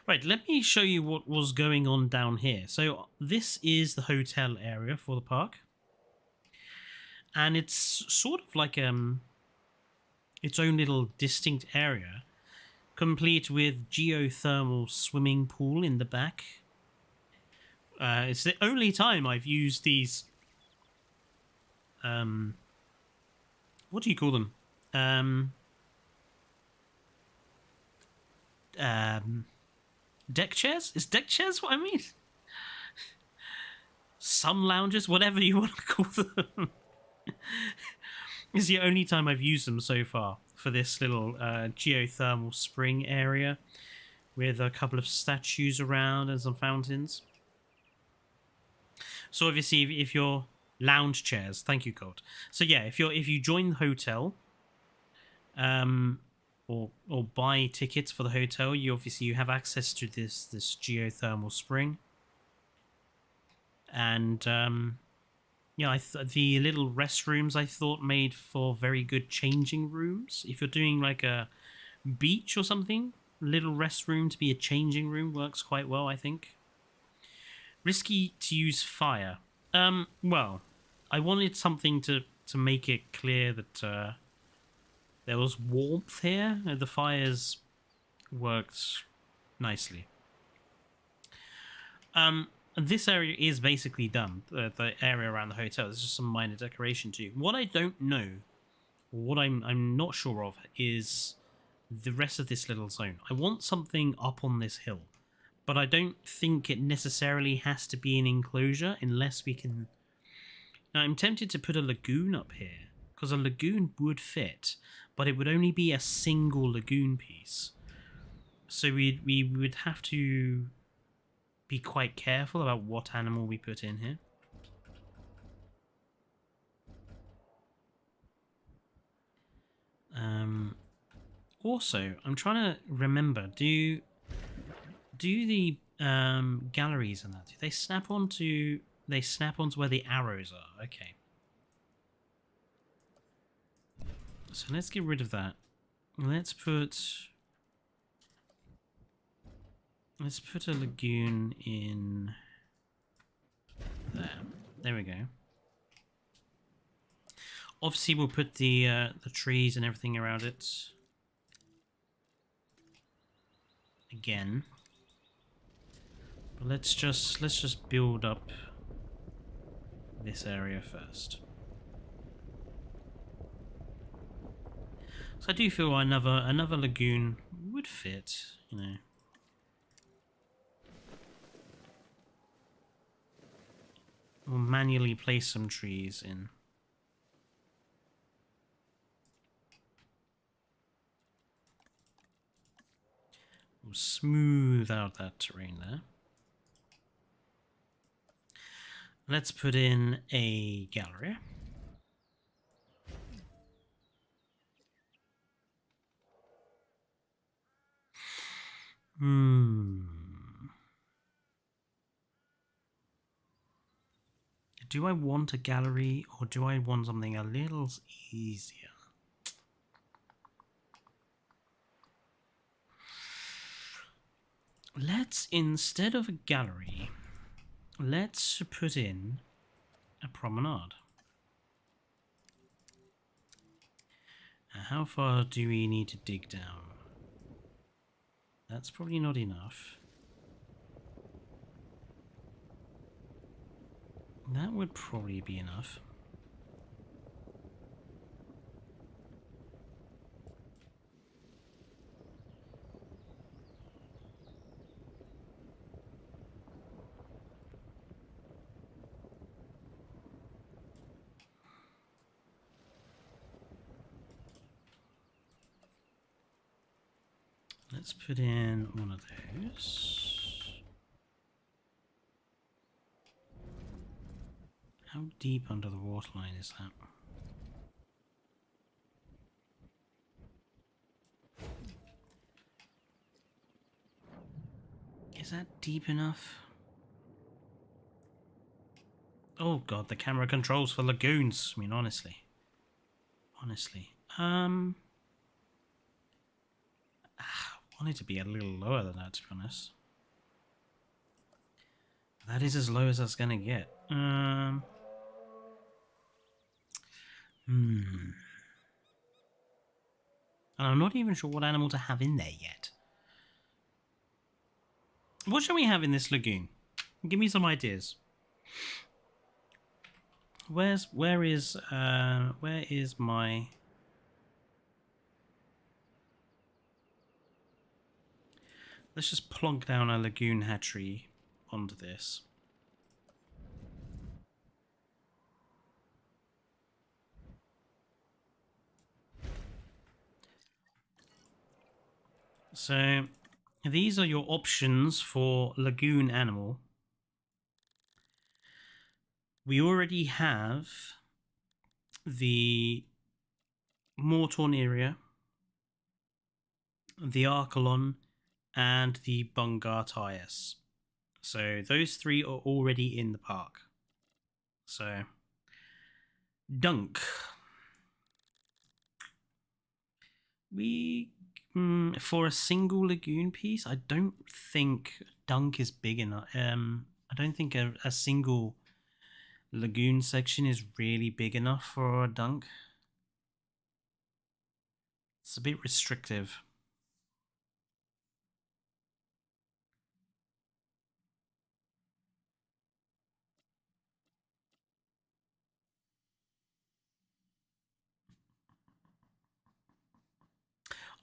A: Right, let me show you what was going on down here. So this is the hotel area for the park. And it's sort of like its own little distinct area, complete with geothermal swimming pool in the back. It's the only time I've used these what do you call them? Deck chairs? Is deck chairs what I mean? Sun lounges, whatever you want to call them. It's the only time I've used them so far for this little geothermal spring area with a couple of statues around and some fountains. So obviously, if you're lounge chairs, thank you, Colt. So yeah, if you join the hotel, or buy tickets for the hotel, you have access to this geothermal spring. And yeah, the little restrooms I thought made for very good changing rooms. If you're doing like a beach or something, little restroom to be a changing room works quite well, I think. Risky to use fire. Well, I wanted something to make it clear that there was warmth here. The fires worked nicely. This area is basically done. The area around the hotel. There's just some minor decoration too. What I don't know, or what I'm not sure of, is the rest of this little zone. I want something up on this hill, but I don't think it necessarily has to be an enclosure unless we can. Now, I'm tempted to put a lagoon up here because a lagoon would fit, but it would only be a single lagoon piece. So we would have to be quite careful about what animal we put in here. Also, I'm trying to remember, do the galleries and that, do they snap onto where the arrows are? Okay. So let's get rid of that. Let's put a lagoon in there. There we go. Obviously, we'll put the trees and everything around it again. But let's just build up this area first. So I do feel another lagoon would fit, you know. We'll manually place some trees in. We'll smooth out that terrain there. Let's put in a gallery. Do I want a gallery or do I want something a little easier? Let's, instead of a gallery, let's put in a promenade. Now, how far do we need to dig down? That's probably not enough. That would probably be enough. Let's put in one of those. How deep under the waterline is that? Is that deep enough? Oh god, the camera controls for lagoons. I mean, honestly. want it to be a little lower than that, to be honest. That is as low as that's gonna get. And I'm not even sure what animal to have in there yet. What shall we have in this lagoon? Give me some ideas. Where is my... Let's just plonk down a lagoon hatchery onto this. So these are your options for lagoon animal. We already have the Mortorneria, the Archelon, and the Bungartias. So those three are already in the park. So Dunk. For a single lagoon piece, I don't think Dunk is big enough. I don't think a single lagoon section is really big enough for a Dunk. It's a bit restrictive.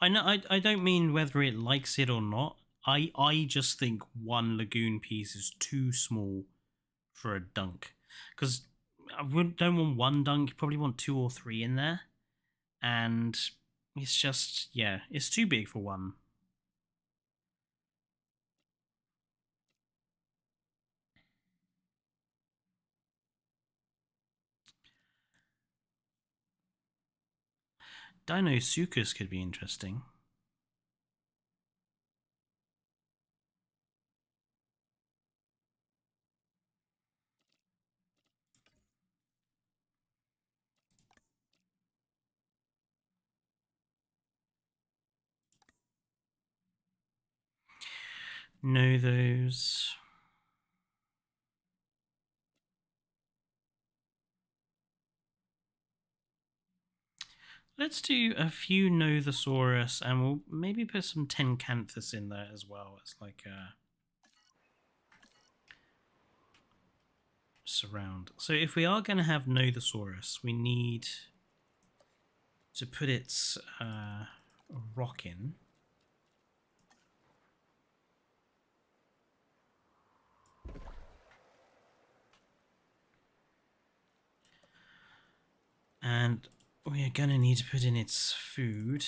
A: I know. I don't mean whether it likes it or not. I just think one lagoon piece is too small for a Dunk, because I don't want one Dunk. You probably want 2 or 3 in there, and it's just, yeah, it's too big for one. Dinosuchus could be interesting. Know those. Let's do a few Nothosaurus, and we'll maybe put some Tencanthus in there as well as like a surround. So if we are going to have Nothosaurus, we need to put its rock in. And we are going to need to put in its food.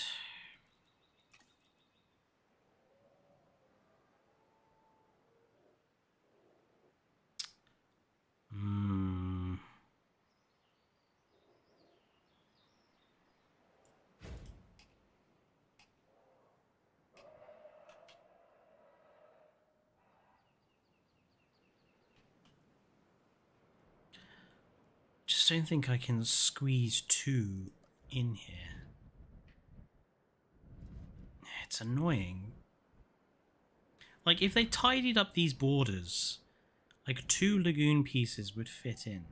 A: Just don't think I can squeeze 2 in here. It's annoying. Like, if they tidied up these borders, like 2 lagoon pieces would fit in.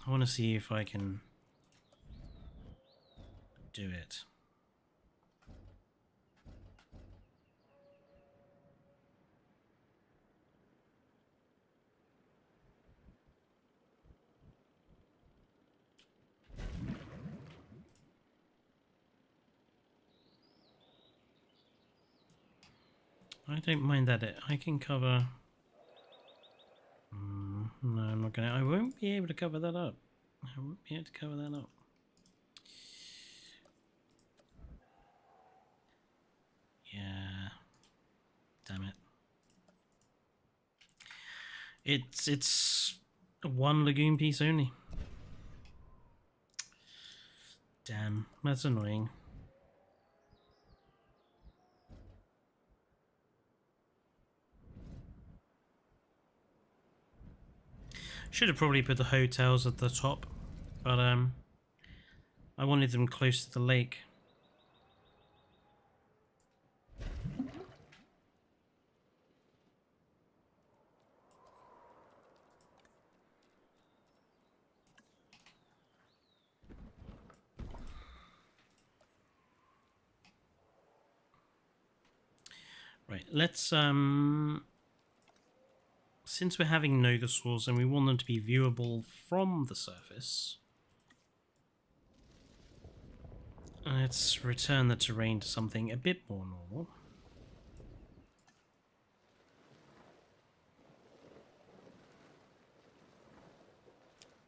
A: I want to see if I can do it. I don't mind that I can cover... no, I'm not gonna... I won't be able to cover that up. I won't be able to cover that up. Yeah. Damn it. It's 1 lagoon piece only. Damn, that's annoying. Should have probably put the hotels at the top, but I wanted them close to the lake. Right, let's since we're having dinosaurs and we want them to be viewable from the surface, let's return the terrain to something a bit more normal.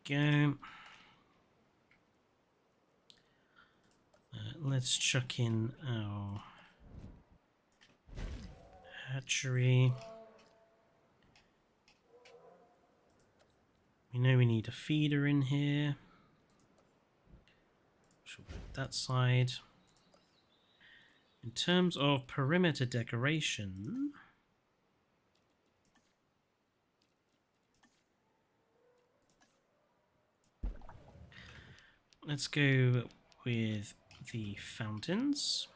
A: Go. Let's chuck in our hatchery. We know we need a feeder in here. She'll put that side. In terms of perimeter decoration, let's go with the fountains.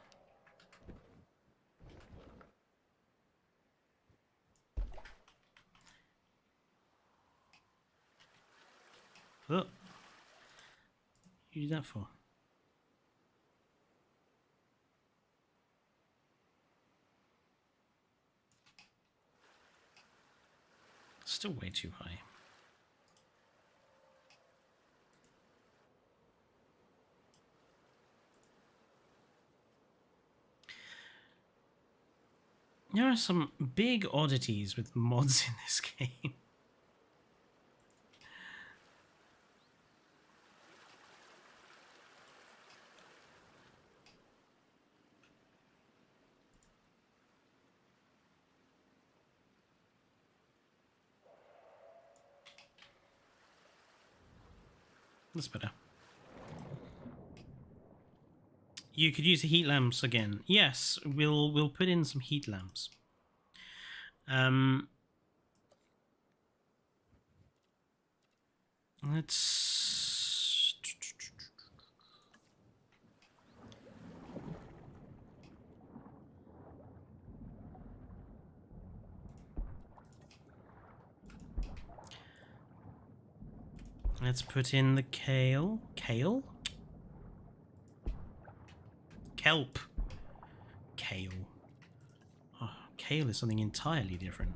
A: Oh, you do that for? Still way too high. There are some big oddities with mods in this game. That's better. You could use the heat lamps again. Yes, we'll put in some heat lamps. Let's put in the kale. Kale? Kelp. Kale. Oh, kale is something entirely different.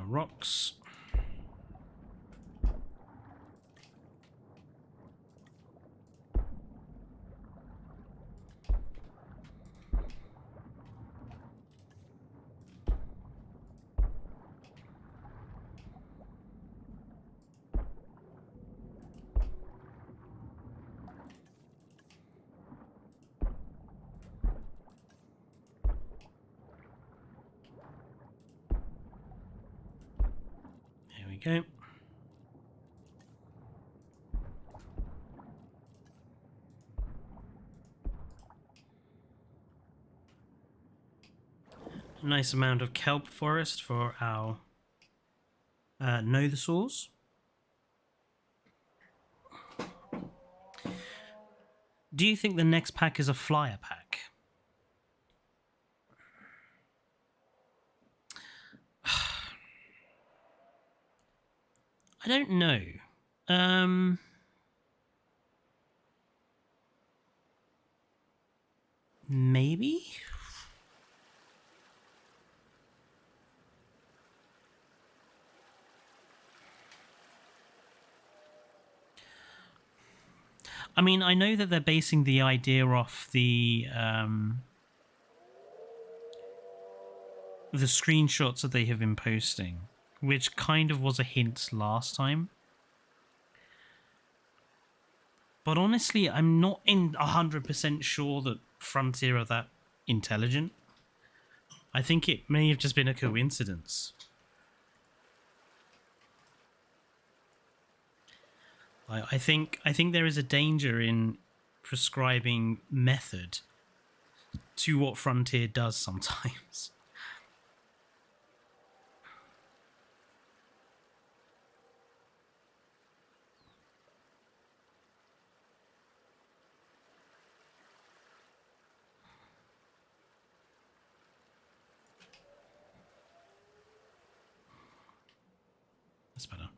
A: Rocks. Okay. A nice amount of kelp forest for our dinosaurs. Do you think the next pack is a flyer pack? I don't know. Maybe? I mean, I know that they're basing the idea off the screenshots that they have been posting, which kind of was a hint last time. But honestly, I'm not 100% sure that Frontier are that intelligent. I think it may have just been a coincidence. I think there is a danger in prescribing method to what Frontier does sometimes. That's better.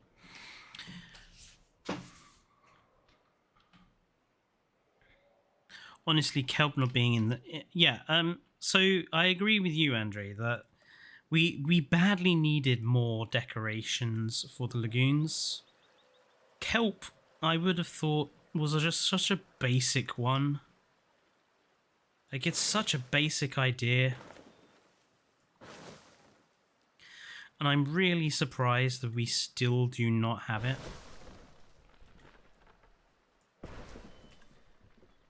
A: Honestly, kelp not being in the... Yeah, so I agree with you, Andre, that we badly needed more decorations for the lagoons. Kelp, I would have thought, was just such a basic one. Like, it's such a basic idea. And I'm really surprised that we still do not have it.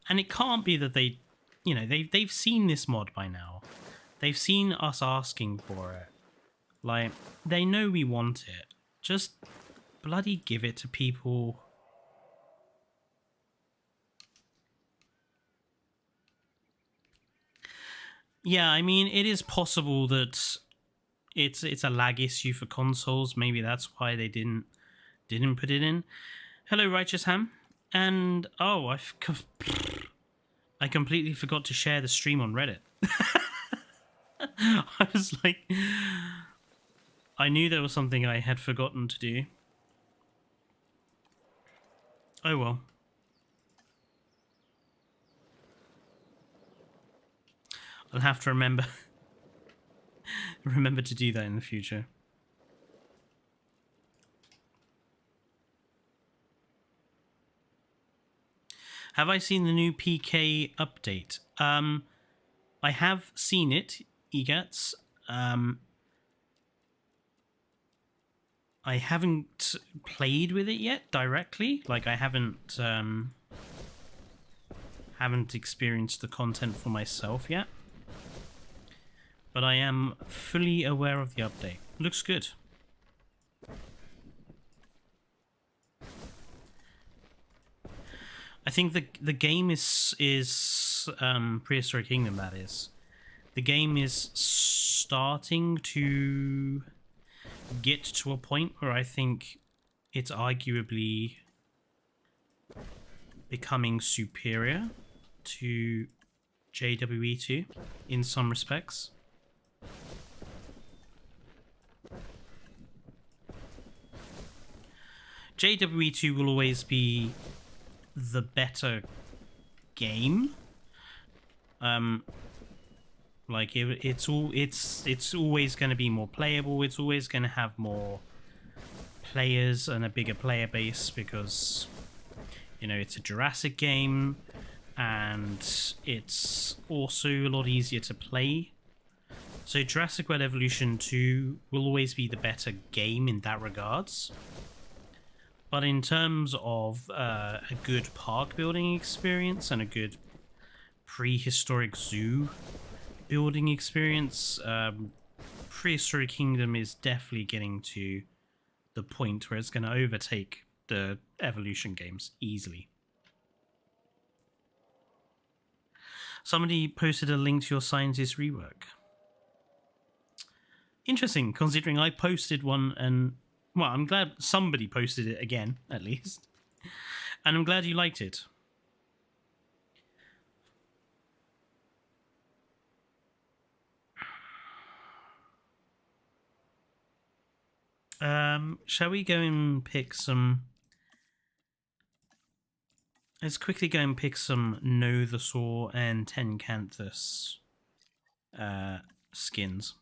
A: And it can't be that they, you know, they've seen this mod by now. They've seen us asking for it. Like, they know we want it. Just bloody give it to people. Yeah, I mean, it is possible that it's a lag issue for consoles. Maybe that's why they didn't put it in. Hello, Righteous Ham. And, oh, I completely forgot to share the stream on Reddit. I was like... I knew there was something I had forgotten to do. Oh well. I'll have to remember to do that in the future. Have I seen the new PK update? I have seen it, Egats. I haven't played with it yet directly. Like, I haven't experienced the content for myself yet. But I am fully aware of the update. Looks good. I think the game is Prehistoric Kingdom, that is. The game is starting to get to a point where I think it's arguably becoming superior to JWE2 in some respects. JWE2 will always be the better game. Like it's always going to be more playable. It's always going to have more players and a bigger player base because, you know, it's a Jurassic game and it's also a lot easier to play. So Jurassic World Evolution 2 will always be the better game in that regards. But in terms of a good park building experience and a good prehistoric zoo building experience, Prehistoric Kingdom is definitely getting to the point where it's going to overtake the Evolution games easily. Somebody posted a link to your scientist rework. Interesting, considering I posted one and... Well, I'm glad somebody posted it again, at least. And I'm glad you liked it. Shall we go and pick some... Let's quickly go and pick some Nothosaur and Tencanthus skins.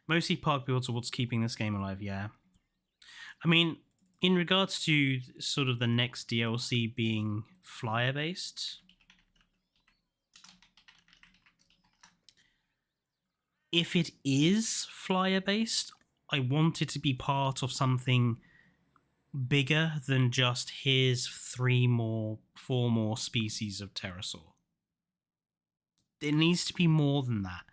A: Mostly park builds are what's keeping this game alive, yeah. I mean, in regards to sort of the next DLC being flyer-based, if it is flyer-based, I want it to be part of something bigger than just here's 4 more species of pterosaur. It needs to be more than that.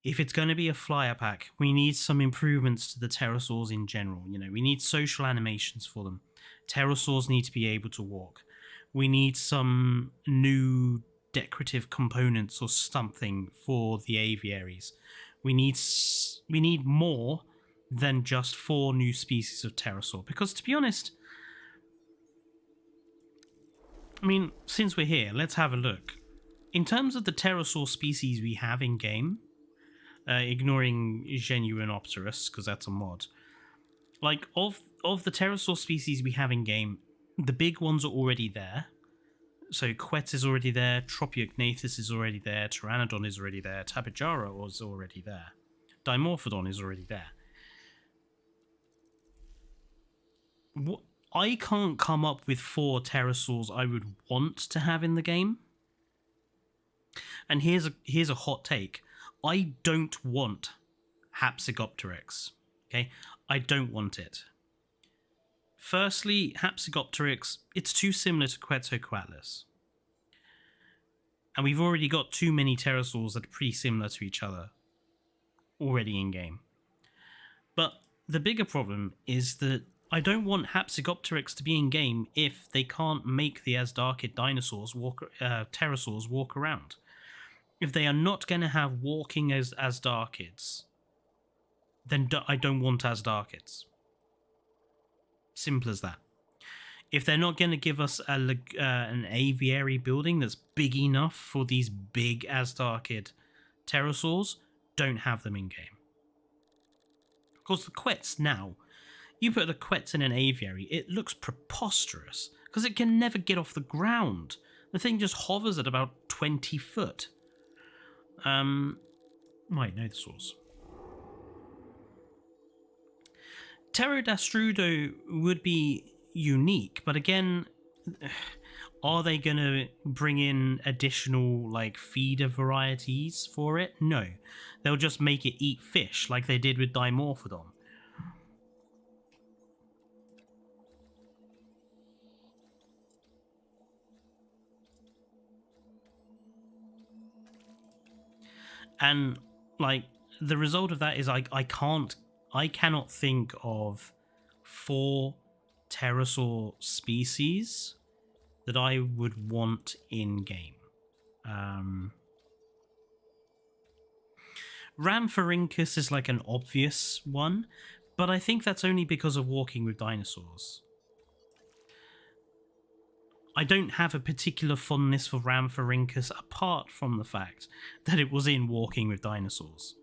A: If it's going to be a flyer pack, we need some improvements to the pterosaurs in general. You know, we need social animations for them. Pterosaurs need to be able to walk. We need some new decorative components or something for the aviaries. We need more than just 4 new species of pterosaur. Because to be honest, I mean, since we're here, let's have a look. In terms of the pterosaur species we have in game, ignoring Genuinopterus because that's a mod, like of the pterosaur species we have in game, the big ones are already there. So Quetz is already there, Tropiognathus is already there, Pteranodon is already there, Tabijara is already there, Dimorphodon is already there. I can't come up with 4 pterosaurs I would want to have in the game. And here's a hot take. I don't want Hapsigopteryx. Okay? I don't want it. Firstly, Hapsigopteryx, it's too similar to Quetzalcoatlus. And we've already got too many pterosaurs that are pretty similar to each other already in game. But the bigger problem is that I don't want Hapsigopteryx to be in game if they can't make the Asdarchid pterosaurs walk around. If they are not going to have walking as Asdarchids, then I don't want Asdarchids. Simple as that. If they're not going to give us an aviary building that's big enough for these big Asdarchid pterosaurs, don't have them in game. Of course, the Quetz now, you put the Quetz in an aviary, it looks preposterous because it can never get off the ground. The thing just hovers at about 20 foot. Wait, no, the source. Pterodastrudo would be unique, but again, are they going to bring in additional like feeder varieties for it? No, they'll just make it eat fish like they did with Dimorphodon. And like the result of that is I cannot think of 4 pterosaur species that I would want in game. Rhamphorhynchus is like an obvious one, but I think that's only because of Walking with Dinosaurs. I don't have a particular fondness for Rhamphorhynchus apart from the fact that it was in Walking with Dinosaurs.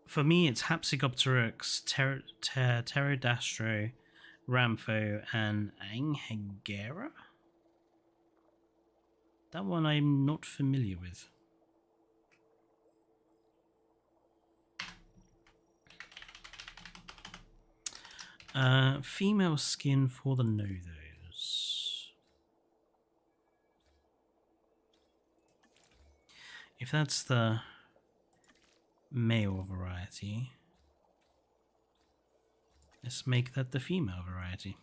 A: For me, it's Hapsigopteryx, Pterodastro, Rampho, and Anghegera. That one I'm not familiar with. Female skin for the Nothos. If that's the male variety, let's make that the female variety.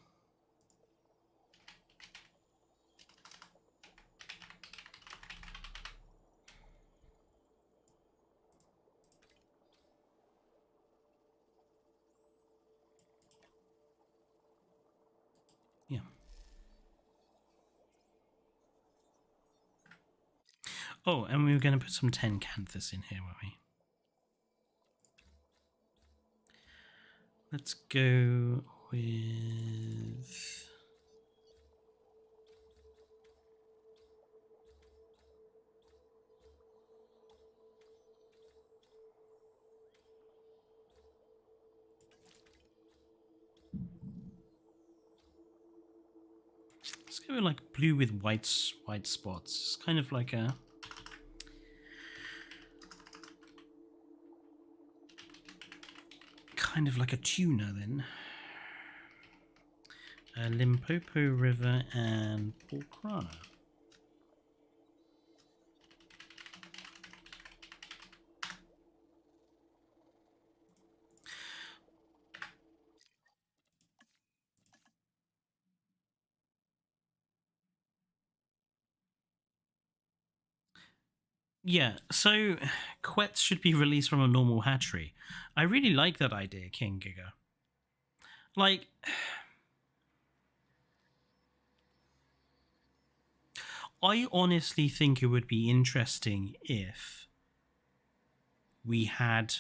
A: Yeah. Oh, and we were going to put some 10 canthus in here, weren't we? Let's go with... let's go with like blue with white spots. It's kind of like a... kind of like a tuna then. Limpopo River and Pulkrana. Yeah, so Quets should be released from a normal hatchery. I really like that idea, King Giga. Like, I honestly think it would be interesting if we had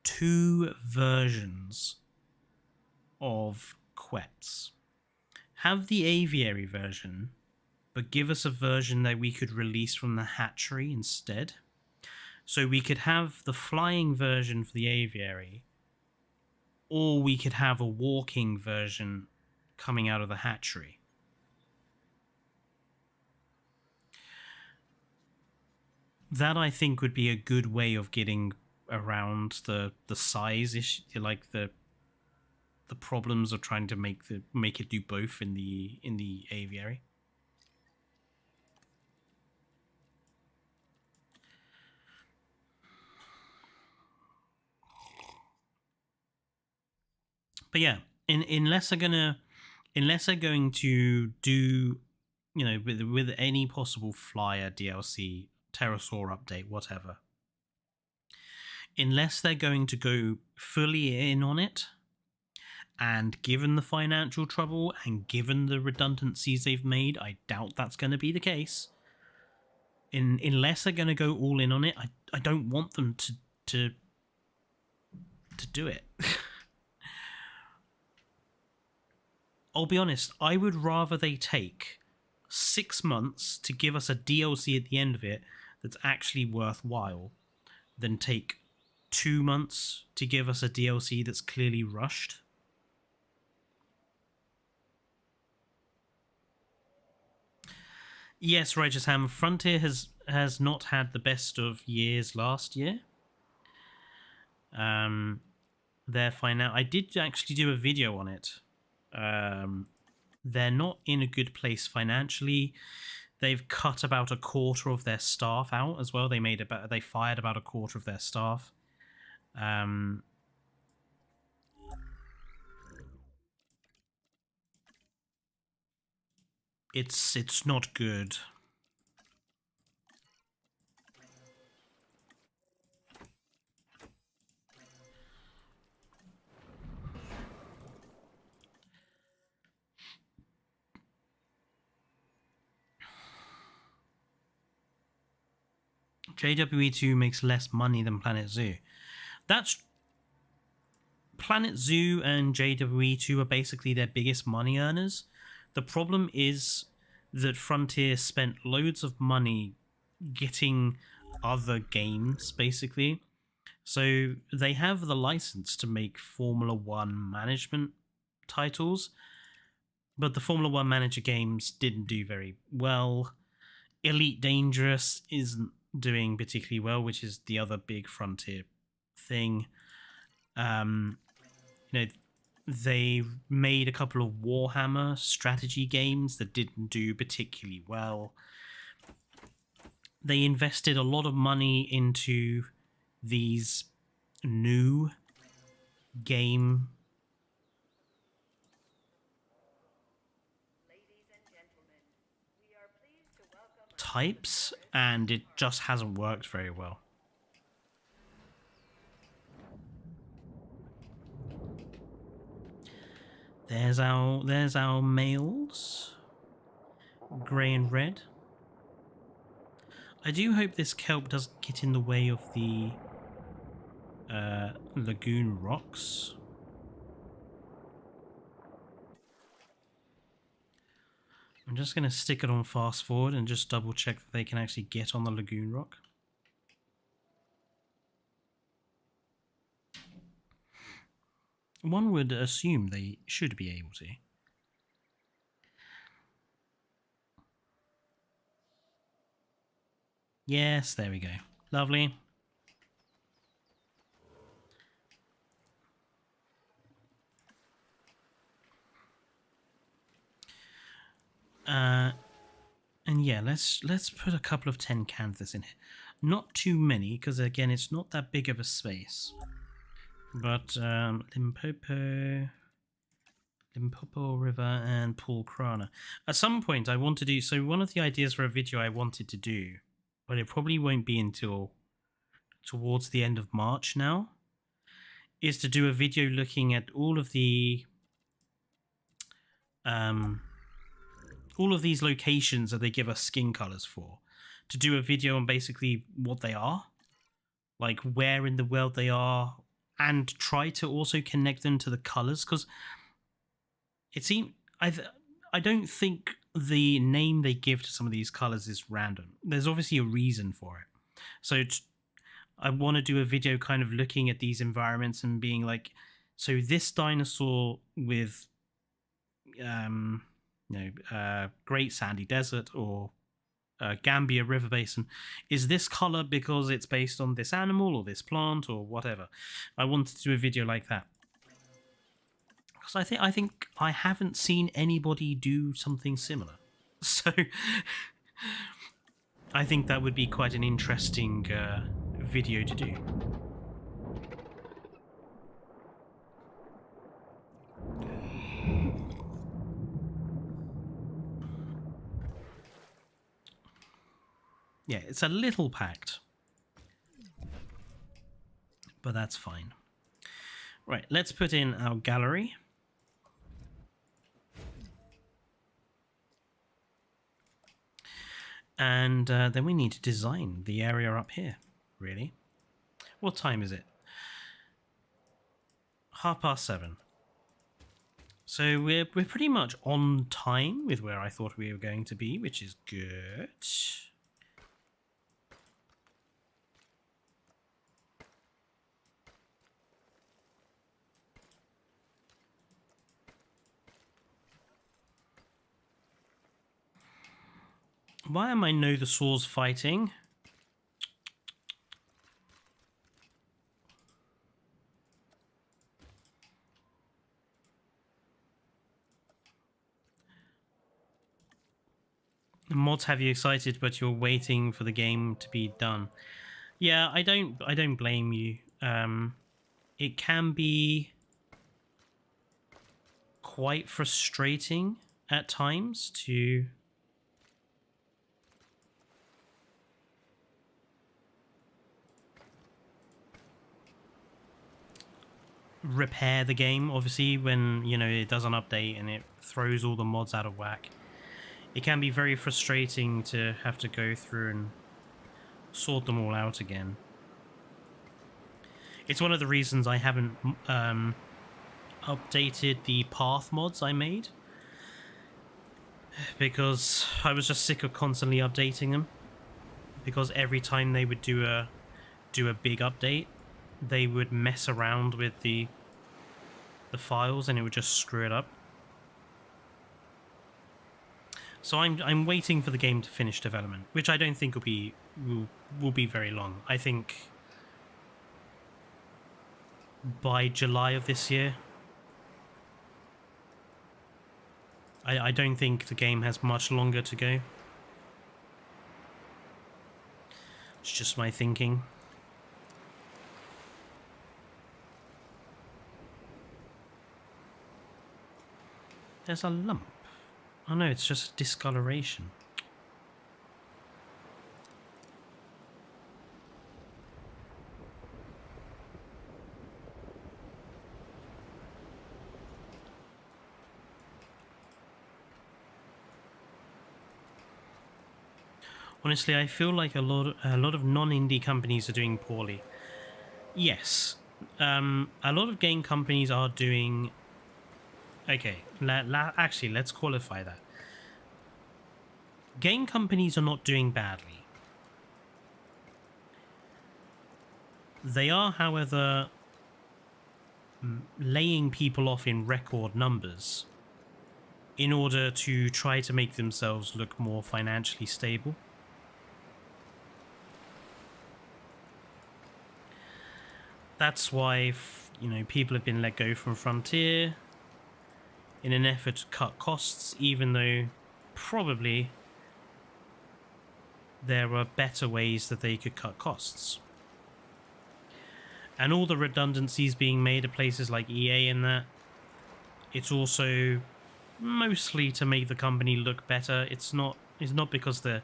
A: two versions of Quets. Have the aviary version, but give us a version that we could release from the hatchery instead. So we could have the flying version for the aviary, or we could have a walking version coming out of the hatchery. That, I think, would be a good way of getting around the size issue, like the problems of trying to make it do both in the aviary. But yeah, unless they're going to do, you know, with any possible flyer DLC, pterosaur update, whatever, unless they're going to go fully in on it, and given the financial trouble and given the redundancies they've made, I doubt that's going to be the case. Unless they're going to go all in on it, I don't want them to do it. I'll be honest, I would rather they take 6 months to give us a DLC at the end of it that's actually worthwhile than take 2 months to give us a DLC that's clearly rushed. Yes, Righteous Ham, Frontier has not had the best of years last year. Their I did actually do a video on it. They're not in a good place financially. They've cut about a quarter of their staff out as well. They fired about a quarter of their staff. It's not good. JWE2 makes less money than Planet Zoo. That's Planet Zoo and JWE2 are basically their biggest money earners. The problem is that Frontier spent loads of money getting other games, basically. So they have the license to make Formula One management titles, but the Formula One manager games didn't do very well. Elite Dangerous isn't doing particularly well, which is the other big Frontier thing. You know, they made a couple of Warhammer strategy games that didn't do particularly well. They invested a lot of money into these new game types, and it just hasn't worked very well. There's our males, grey and red. I do hope this kelp doesn't get in the way of the lagoon rocks. I'm just going to stick it on fast forward and just double check that they can actually get on the lagoon rock. One would assume they should be able to. Yes, there we go. Lovely. And yeah, let's put a couple of 10 canthas in here. Not too many, because again, it's not that big of a space. But Limpopo River and Pool Krana. At some point, I want to do... So one of the ideas for a video I wanted to do, but it probably won't be until towards the end of March now, is to do a video looking at all of these locations that they give us skin colors for. To do a video on basically what they are, like where in the world they are, and try to also connect them to the colors, because it seems I don't think the name they give to some of these colors is random. There's obviously a reason for it. So I want to do a video kind of looking at these environments and being like, so this dinosaur with Great Sandy Desert or Gambia River Basin, is this color because it's based on this animal or this plant or whatever. I wanted to do a video like that, because I think I haven't seen anybody do something similar. So I think that would be quite an interesting video to do. Yeah, it's a little packed, but that's fine. Right, let's put in our gallery. And then we need to design the area up here, really. What time is it? 7:30. So we're pretty much on time with where I thought we were going to be, which is good. Why am I dinosaurs fighting? The mods have you excited, but you're waiting for the game to be done. Yeah, I don't blame you. It can be quite frustrating at times to repair the game, obviously, when it does an update and it throws all the mods out of whack. It can be very frustrating to have to go through and sort them all out again. It's one of the reasons I haven't updated the path mods I made, because I was just sick of constantly updating them, because every time they would do a big update, they would mess around with the files and it would just screw it up. So I'm waiting for the game to finish development, which I don't think will be very long. I think by July of this year. I don't think the game has much longer to go. It's just my thinking. There's a lump. Oh no, it's just discoloration. Honestly, I feel like a lot of non-indie companies are doing poorly. Yes, a lot of game companies are doing. Okay, actually, let's qualify that. Game companies are not doing badly. They are, however, laying people off in record numbers in order to try to make themselves look more financially stable. That's why, people have been let go from Frontier in an effort to cut costs, even though probably there are better ways that they could cut costs. And all the redundancies being made at places like EA and that, it's also mostly to make the company look better. It's not because the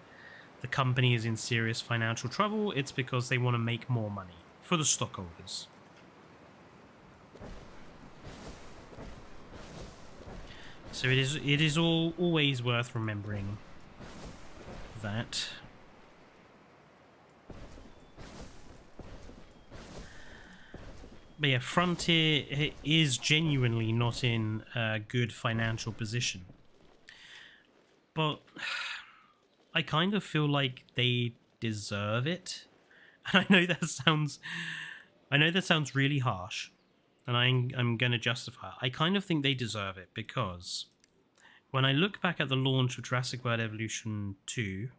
A: company is in serious financial trouble, it's because they want to make more money for the stockholders. So it is always worth remembering that. But yeah, Frontier is genuinely not in a good financial position. But I kind of feel like they deserve it. And I know that sounds really harsh. And I'm going to justify it. I kind of think they deserve it because when I look back at the launch of Jurassic World Evolution 2,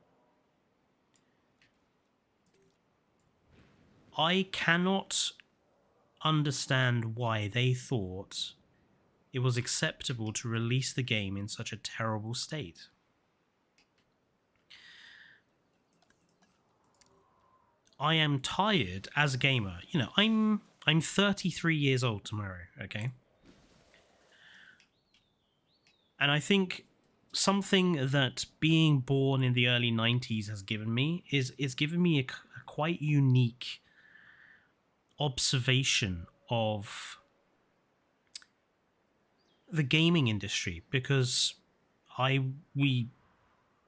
A: I cannot understand why they thought it was acceptable to release the game in such a terrible state. I am tired as a gamer. You know, I'm 33 years old tomorrow, okay? And I think something that being born in the early 90s has given me is given me a quite unique observation of the gaming industry, because we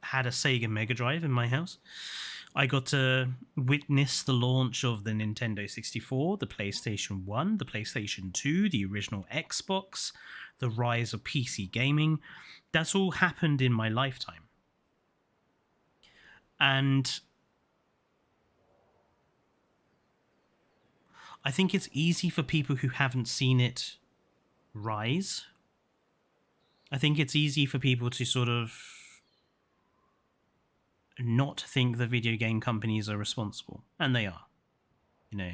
A: had a Sega Mega Drive in my house. I got to witness the launch of the Nintendo 64, the PlayStation 1, the PlayStation 2, the original Xbox, the rise of PC gaming. That's all happened in my lifetime. And I think it's easy for people who haven't seen it rise. I think it's easy for people to sort of not think the video game companies are responsible, and they are. You know,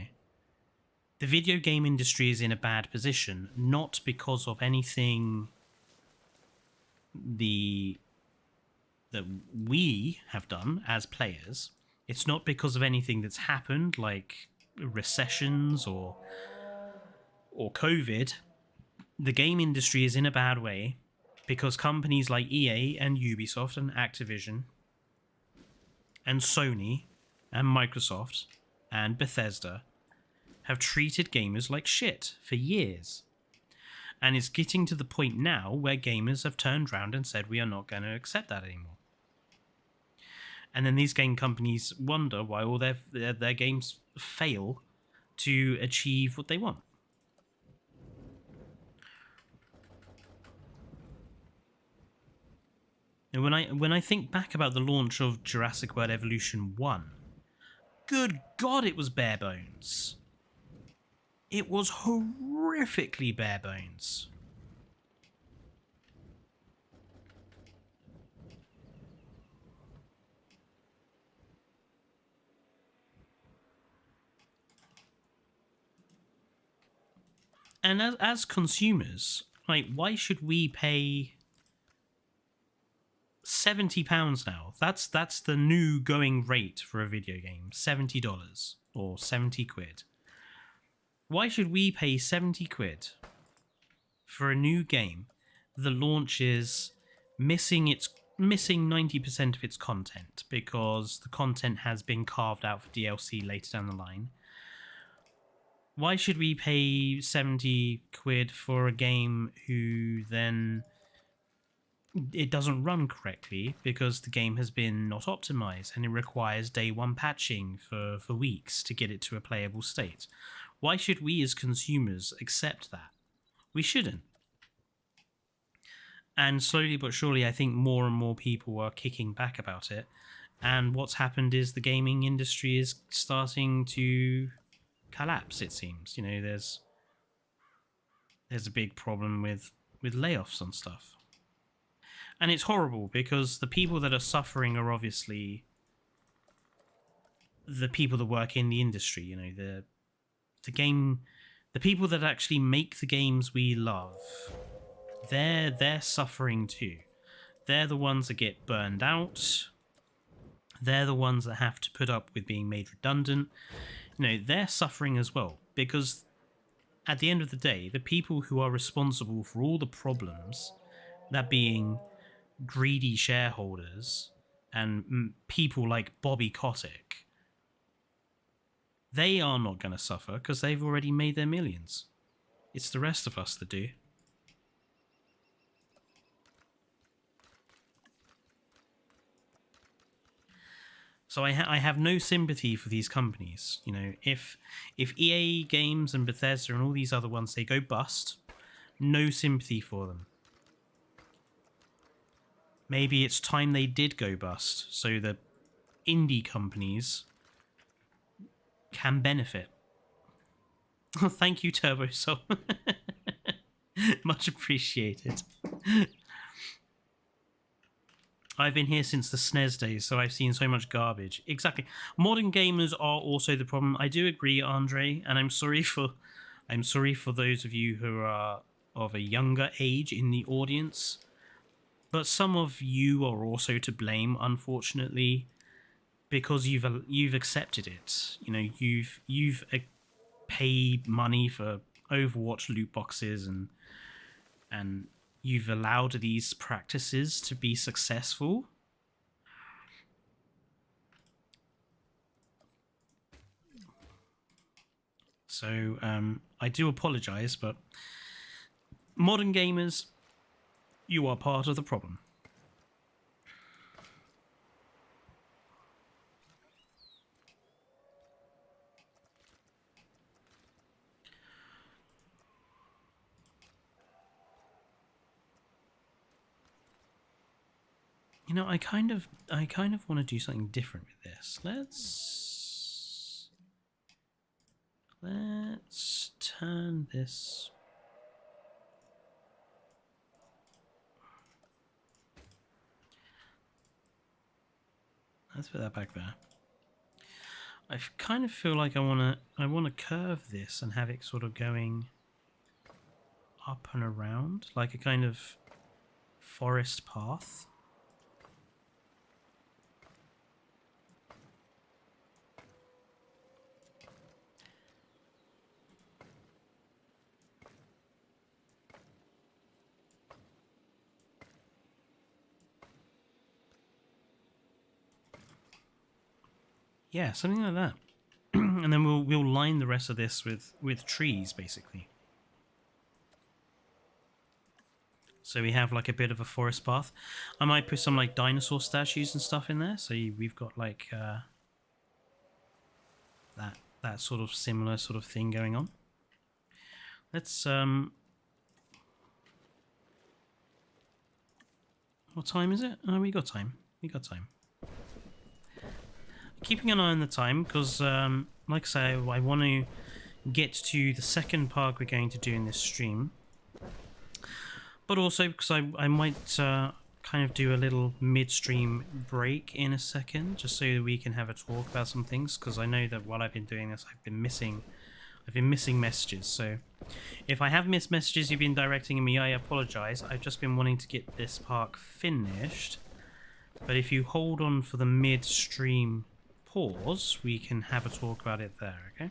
A: the video game industry is in a bad position, not because of anything that we have done as players. It's not because of anything that's happened, like recessions or COVID. The game industry is in a bad way because companies like EA and Ubisoft and Activision and Sony and Microsoft and Bethesda have treated gamers like shit for years. And it's getting to the point now where gamers have turned around and said, we are not going to accept that anymore. And then these game companies wonder why all their games fail to achieve what they want. And when I think back about the launch of Jurassic World Evolution 1, good God, it was bare bones. It was horrifically bare bones. And as consumers, like, why should we pay £70 now? That's the new going rate for a video game. $70 or 70 quid. Why should we pay 70 quid for a new game that launches missing 90% of its content because the content has been carved out for DLC later down the line? Why should we pay 70 quid for a game who then it doesn't run correctly because the game has been not optimized and it requires day one patching for weeks to get it to a playable state? Why should we as consumers accept that? We shouldn't. And slowly but surely, I think more and more people are kicking back about it. And what's happened is the gaming industry is starting to collapse, it seems. You know, there's a big problem with layoffs and stuff. And it's horrible because the people that are suffering are obviously the people that work in the industry. You know, the people that actually make the games we love. They're suffering too. they're the ones that get burned out. They're the ones that have to put up with being made redundant. You know, they're suffering as well, because at the end of the day, the people who are responsible for all the problems, that being greedy shareholders and people like Bobby Kotick, they are not going to suffer because they've already made their millions. It's the rest of us that do. So I have no sympathy for these companies. You know, if EA Games and Bethesda and all these other ones, they go bust, no sympathy for them. Maybe it's time they did go bust so the indie companies can benefit. Oh, thank you, Turbo Soul. Much appreciated. I've been here since the SNES days, so I've seen so much garbage. Exactly. Modern gamers are also the problem. I do agree, Andre, and I'm sorry for those of you who are of a younger age in the audience. But some of you are also to blame, unfortunately, because you've accepted it. You know, you've paid money for Overwatch loot boxes and you've allowed these practices to be successful. So I do apologize, but modern gamers, you are part of the problem. You know, I kind of want to do something different with this. Let's turn this. Let's put that back there. I kind of feel like I want to curve this and have it sort of going up and around, like a kind of forest path. Yeah, something like that. And then we'll line the rest of this with trees, basically. So we have like a bit of a forest path. I might put some like dinosaur statues and stuff in there. So we've got like that sort of similar sort of thing going on. Let's what time is it? Oh, we got time. We got time. Keeping an eye on the time because, like I say, I want to get to the second park we're going to do in this stream. But also because I might kind of do a little mid-stream break in a second, just so that we can have a talk about some things. Because I know that while I've been doing this, I've been missing messages. So if I have missed messages you've been directing at me, I apologise. I've just been wanting to get this park finished. But if you hold on for the mid-stream pause, we can have a talk about it there, okay?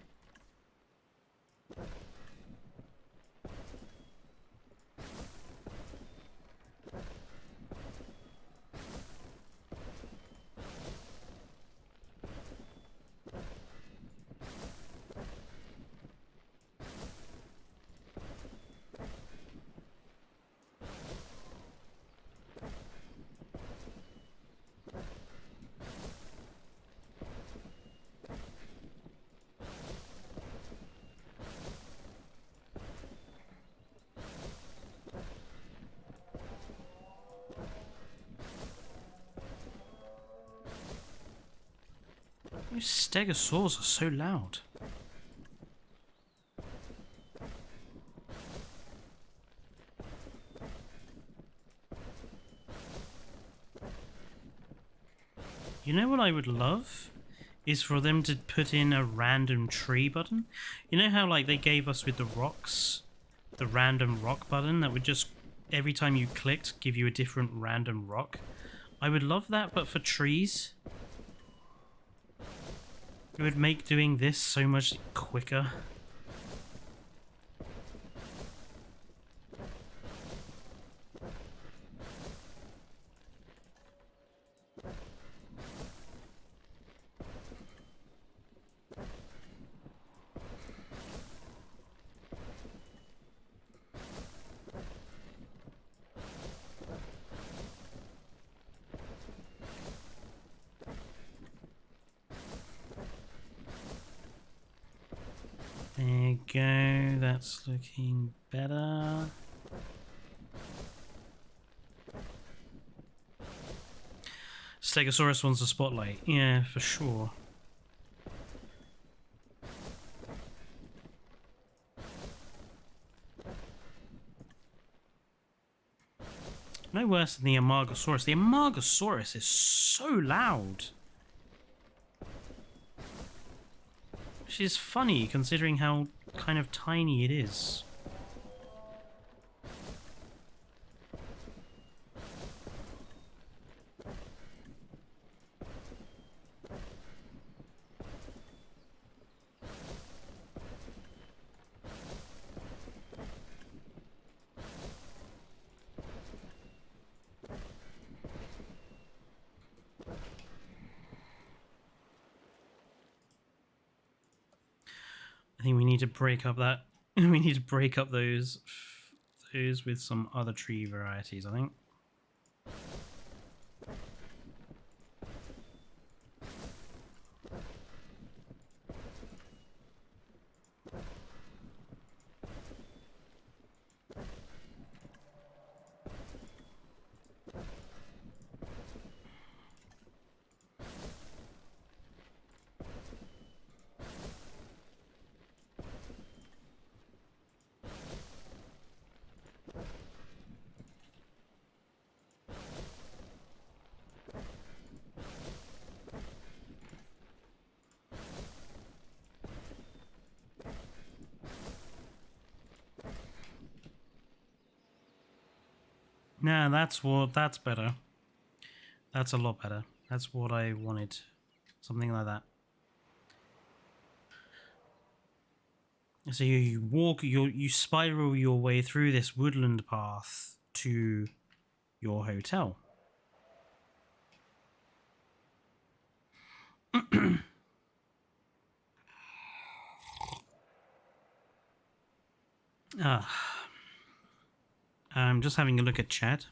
A: Those stegosaurs are so loud. You know what I would love? Is for them to put in a random tree button. You know how like they gave us with the rocks, the random rock button that would just every time you clicked, give you a different random rock. I would love that, but for trees, it would make doing this so much quicker. There you go, that's looking better. Stegosaurus wants a spotlight. Yeah, for sure. No worse than the Amargasaurus. The Amargasaurus is so loud. Which is funny considering how kind of tiny it is. I think we need to break up that. We need to break up those with some other tree varieties, I think. Nah, that's better. That's a lot better. That's what I wanted. Something like that. So you walk, you spiral your way through this woodland path to your hotel. I'm just having a look at chat.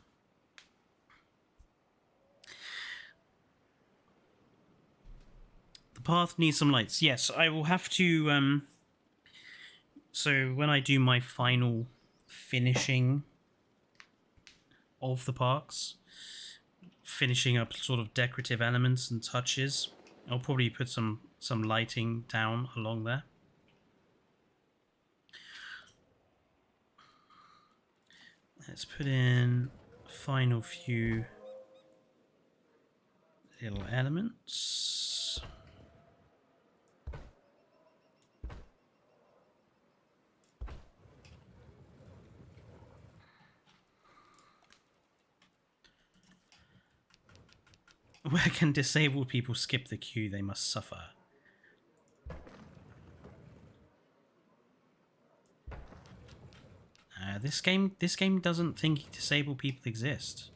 A: The path needs some lights. Yes, I will have to... So when I do my final finishing of the parks, finishing up sort of decorative elements and touches, I'll probably put some lighting down along there. Let's put in final few little elements. Where can disabled people skip the queue? They must suffer. This game doesn't think disabled people exist.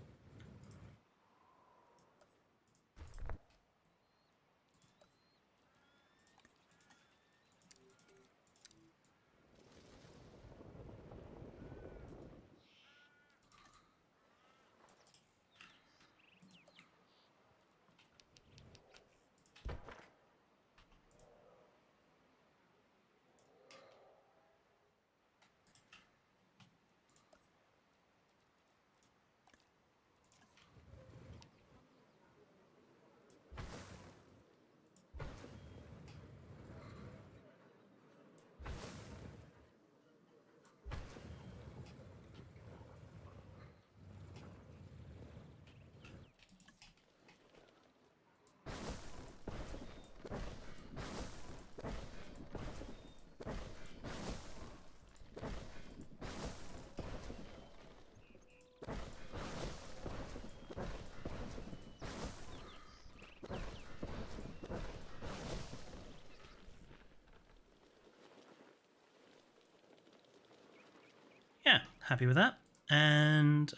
A: Happy with that. And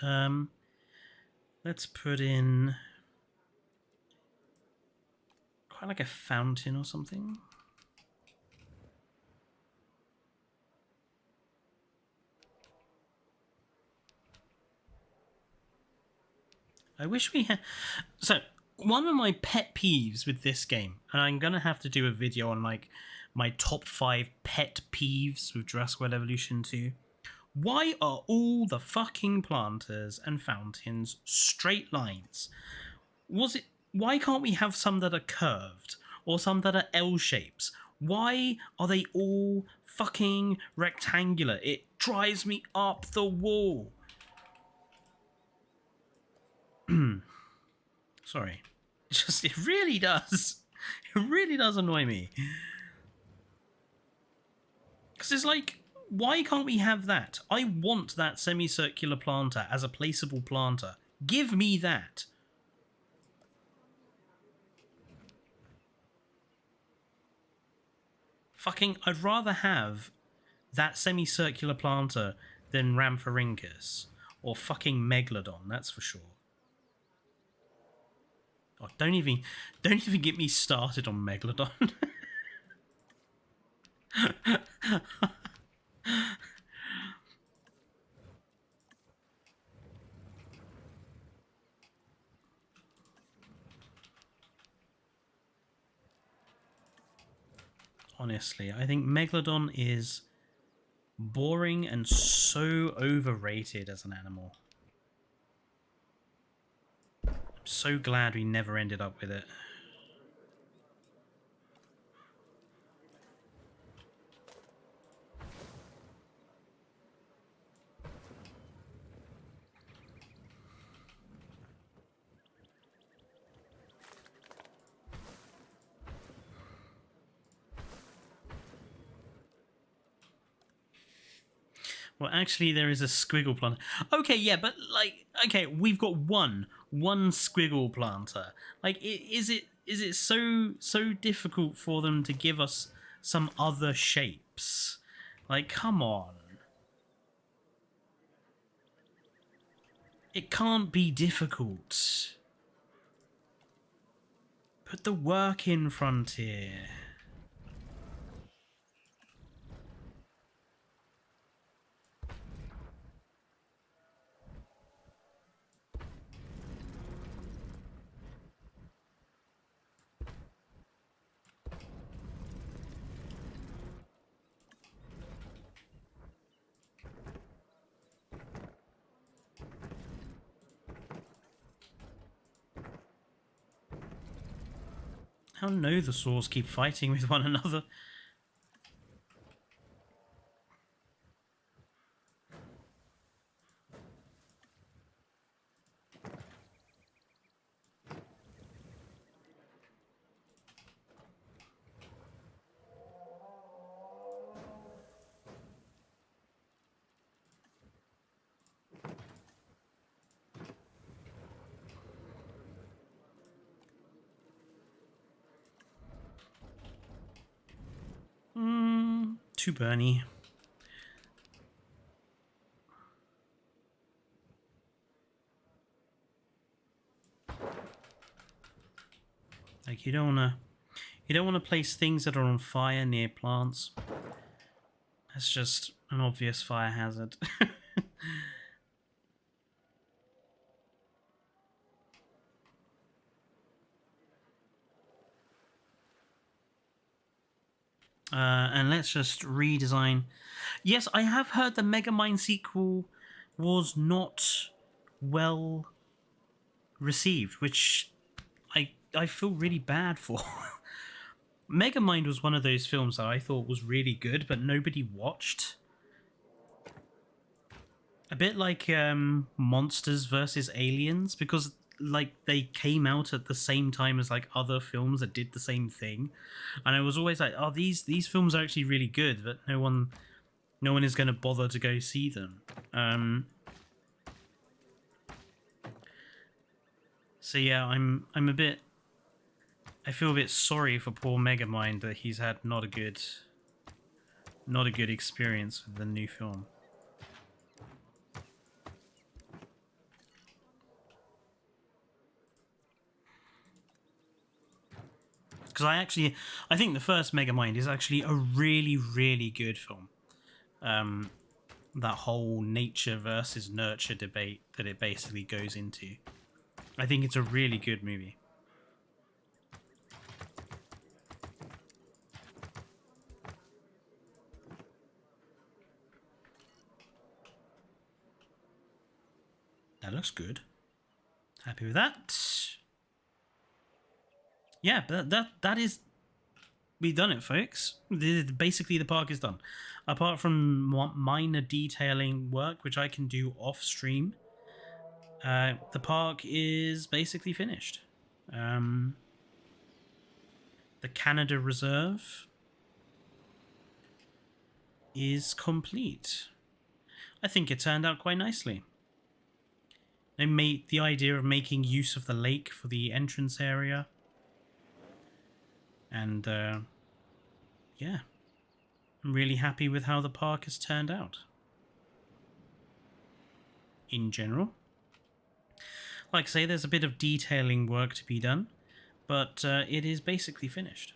A: let's put in quite like a fountain or something. I wish we had... So, one of my pet peeves with this game, and I'm going to have to do a video on like my top 5 pet peeves with Jurassic World Evolution 2. Why are all the fucking planters and fountains straight lines? Why can't we have some that are curved or some that are L shapes? Why are they all fucking rectangular? It drives me up the wall. Sorry. It really does. It really does annoy me. Because it's like, why can't we have that? I want that semicircular planter as a placeable planter. Give me that. Fucking, I'd rather have that semicircular planter than Rhamphorhynchus or fucking Megalodon, that's for sure. Oh, don't even get me started on Megalodon. Honestly, I think Megalodon is boring and so overrated as an animal. I'm so glad we never ended up with it. Well, actually, there is a squiggle planter. Okay, yeah, but like, okay, we've got one squiggle planter. Like, is it so difficult for them to give us some other shapes? Like, come on. It can't be difficult. Put the work in, Frontier. How dinosaurs keep fighting with one another? Too burny. Like, you don't wanna place things that are on fire near plants. That's just an obvious fire hazard. And let's just redesign. Yes, I have heard the Megamind sequel was not well received, which I feel really bad for. Megamind was one of those films that I thought was really good, but nobody watched. A bit like Monsters versus Aliens, because like they came out at the same time as like other films that did the same thing, and I was always like, oh, these films are actually really good, but no one is going to bother to go see them. So yeah, I feel a bit sorry for poor Megamind that he's had not a good experience with the new film. because I think the first Megamind is actually a really, really good film. That whole nature versus nurture debate that it basically goes into. I think it's a really good movie. That looks good. Happy with that. Yeah, but that is... We've done it, folks. Basically, the park is done. Apart from minor detailing work, which I can do off-stream, the park is basically finished. The Canada Reserve is complete. I think it turned out quite nicely. They made the idea of making use of the lake for the entrance area. And, yeah. I'm really happy with how the park has turned out. In general. Like I say, there's a bit of detailing work to be done, but it is basically finished.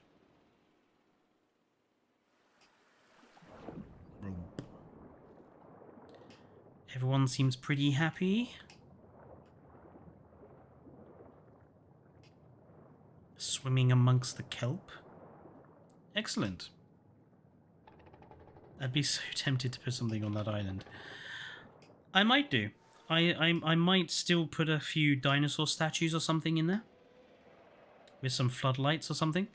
A: Everyone seems pretty happy. Swimming amongst the kelp. Excellent. I'd be so tempted to put something on that island. I might do. I might still put a few dinosaur statues or something in there. With some floodlights or something.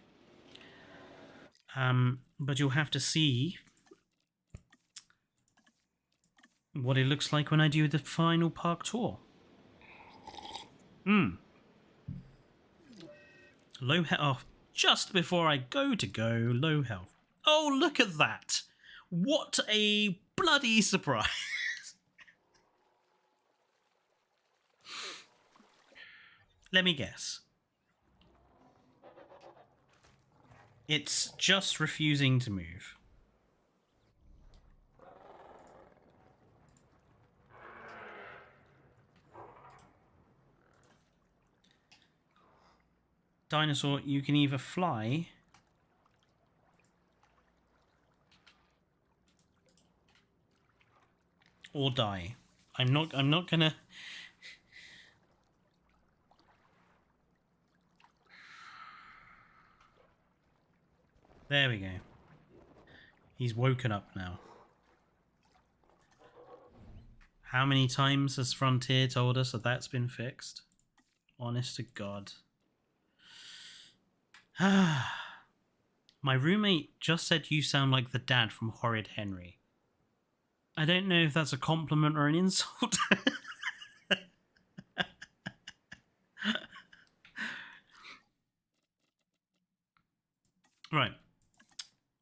A: But you'll have to see what it looks like when I do the final park tour. Low health. Oh, just before I go, low health. Oh, look at that. What a bloody surprise. Let me guess. It's just refusing to move. Dinosaur, you can either fly or die. I'm not gonna... There we go. He's woken up now. How many times has Frontier told us that that's been fixed? Honest to God. My roommate just said you sound like the dad from Horrid Henry. I don't know if that's a compliment or an insult. Right.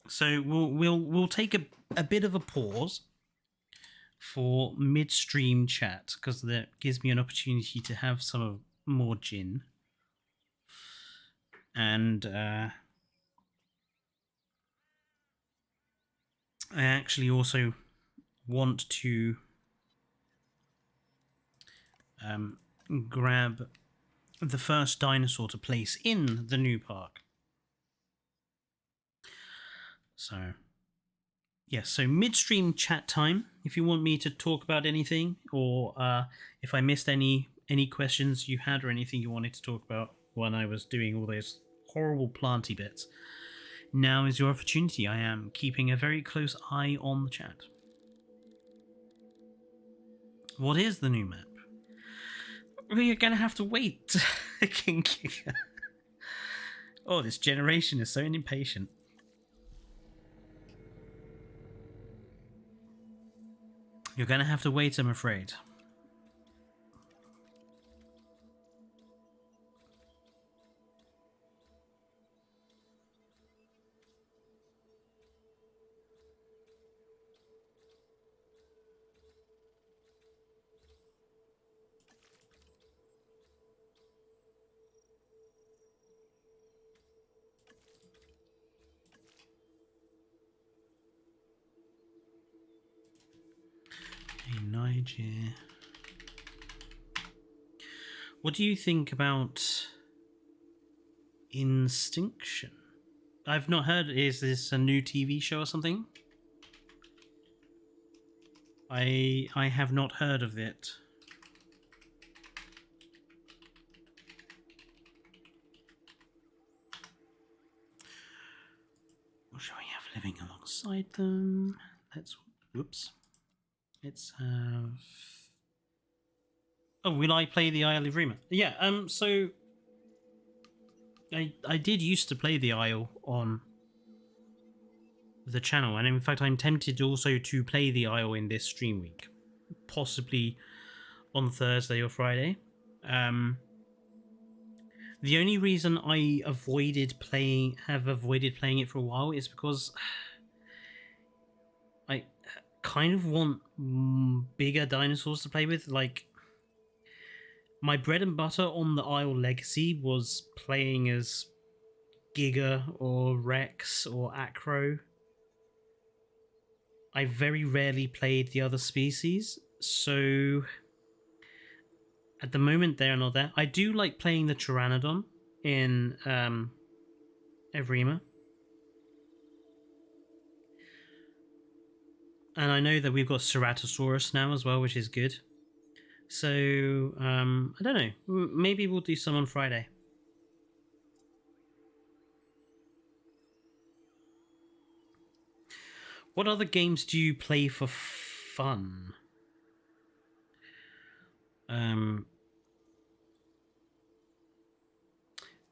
A: So we'll take a bit of a pause for midstream chat because that gives me an opportunity to have some more gin. And I actually also want to grab the first dinosaur to place in the new park. So, yes, so midstream chat time. If you want me to talk about anything, or if I missed any questions you had or anything you wanted to talk about when I was doing all those horrible planty bits, now is your opportunity. I am keeping a very close eye on the chat. What is the new map? We're gonna have to wait. King Kicker. Oh, this generation is so impatient. You're gonna have to wait, I'm afraid. Niger. What do you think about Instinction. I've not heard. Is this a new TV show or something? I have not heard of it. What shall we have living alongside them? Let's. Whoops. Let's have. Oh, will I play the Isle of Rima? Yeah. So I did used to play the Isle on the channel, and in fact I'm tempted also to play the Isle in this stream week, possibly on Thursday or Friday. The only reason I have avoided playing it for a while is because I kind of want bigger dinosaurs to play with. Like, my bread and butter on the Isle Legacy was playing as Giga or Rex or Acro. I very rarely played the other species, so at the moment they're not there. I do like playing the Pteranodon in Evrima. And I know that we've got Ceratosaurus now as well, which is good. So, I don't know. Maybe we'll do some on Friday. What other games do you play for fun?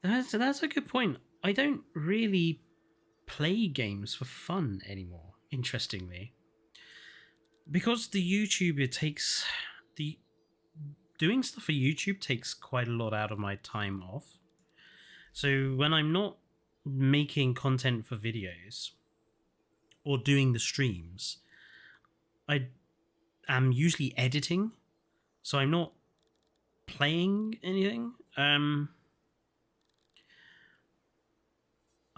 A: That's a good point. I don't really play games for fun anymore, interestingly. Because the YouTuber takes... Doing stuff for YouTube takes quite a lot out of my time off. So when I'm not making content for videos or doing the streams, I am usually editing, so I'm not playing anything. I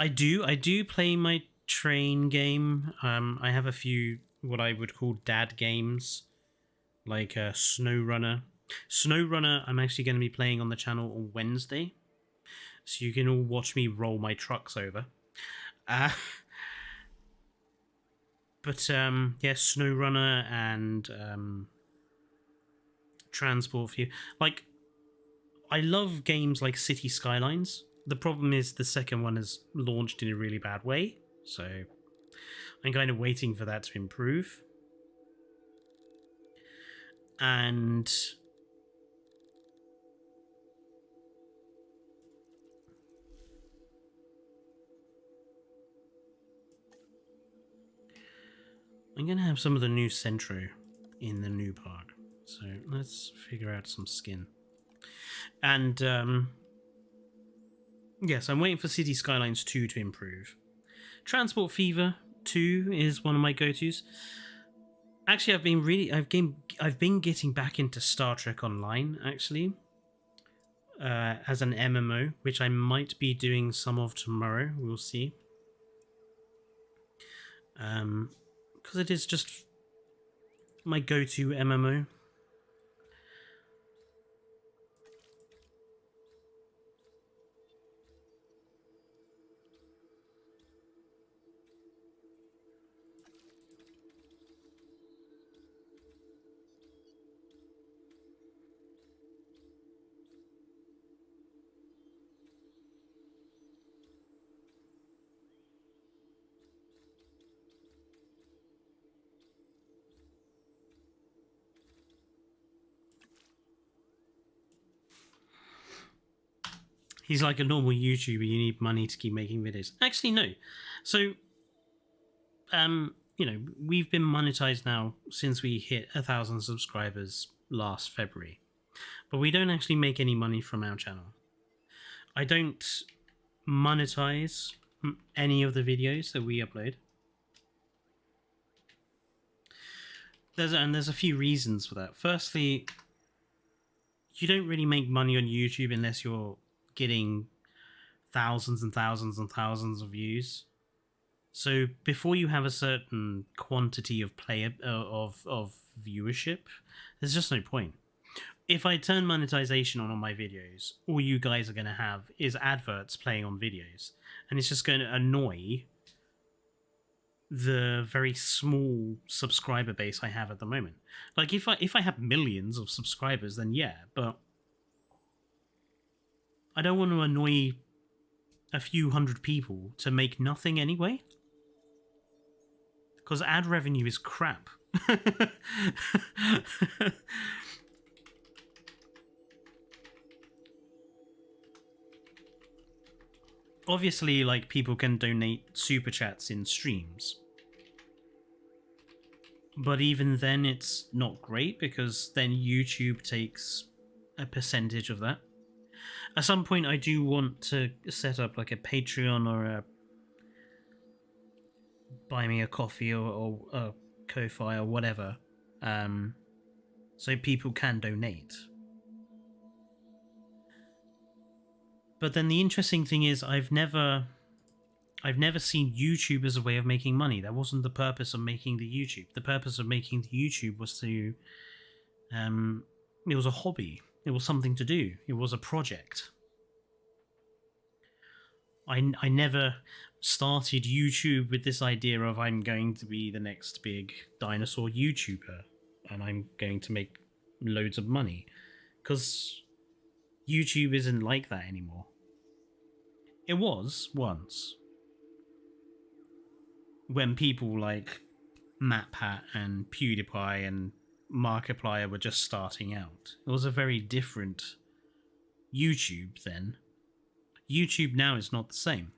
A: do play my train game. I have a few what I would call dad games, like SnowRunner. SnowRunner I'm actually going to be playing on the channel on Wednesday, so you can all watch me roll my trucks over. But yeah, SnowRunner and Transport for You. Like, I love games like City Skylines. The problem is the second one is launched in a really bad way, so I'm kind of waiting for that to improve. And I'm going to have some of the new Centro in the new park. So let's figure out some skin. And yes, I'm waiting for City Skylines 2 to improve. Transport Fever 2 is one of my go-tos. Actually, I've been getting back into Star Trek Online, actually, as an MMO, which I might be doing some of tomorrow. We'll see. Because it is just my go-to MMO. He's like a normal YouTuber. You need money to keep making videos. Actually, no. So, you know, we've been monetized now since we hit 1,000 subscribers last February, but we don't actually make any money from our channel. I don't monetize any of the videos that we upload. There's a few reasons for that. Firstly, you don't really make money on YouTube unless you're getting thousands and thousands and thousands of views. So before you have a certain quantity of viewership, there's just no point. if I turn monetization on my videos, all you guys are going to have is adverts playing on videos, and it's just going to annoy the very small subscriber base I have at the moment. Like if I have millions of subscribers, then yeah, but I don't want to annoy a few hundred people to make nothing anyway. Because ad revenue is crap. Obviously, like, people can donate super chats in streams. But even then, it's not great because then YouTube takes a percentage of that. At some point, I do want to set up like a Patreon or a Buy Me a Coffee or a Ko-Fi or whatever, so people can donate. But then the interesting thing is, I've never seen YouTube as a way of making money. That wasn't the purpose of making the YouTube. The purpose of making the YouTube was to, it was a hobby. It was something to do. It was a project. I never started YouTube with this idea of I'm going to be the next big dinosaur YouTuber and I'm going to make loads of money. Because YouTube isn't like that anymore. It was once, when people like MatPat and PewDiePie and Markiplier were just starting out. It was a very different YouTube then. YouTube now is not the same.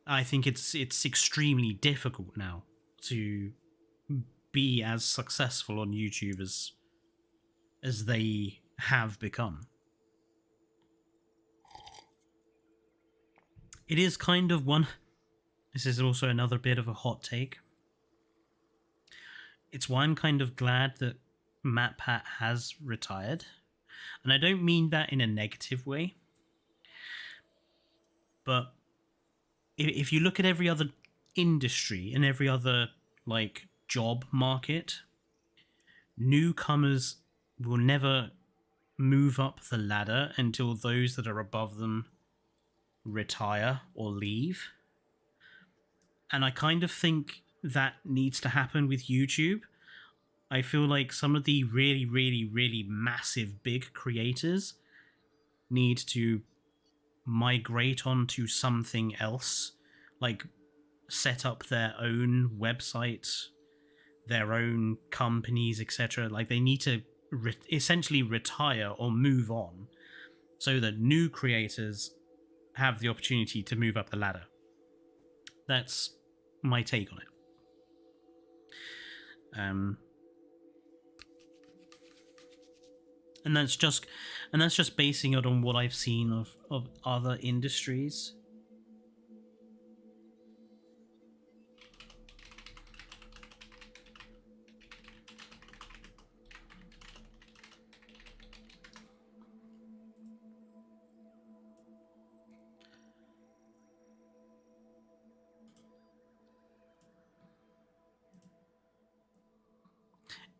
A: I think it's extremely difficult now to be as successful on YouTube as they have become. It is kind of one... This is also another bit of a hot take. It's why I'm kind of glad that MatPat has retired. And I don't mean that in a negative way. But if you look at every other industry and every other, like, job market, newcomers will never move up the ladder until those that are above them retire or leave. And I kind of think that needs to happen with YouTube. I feel like some of the really, really, really massive big creators need to migrate onto something else, like set up their own websites, their own companies, etc. Like they need to essentially retire or move on so that new creators have the opportunity to move up the ladder. That's my take on it. And that's just basing it on what I've seen of other industries.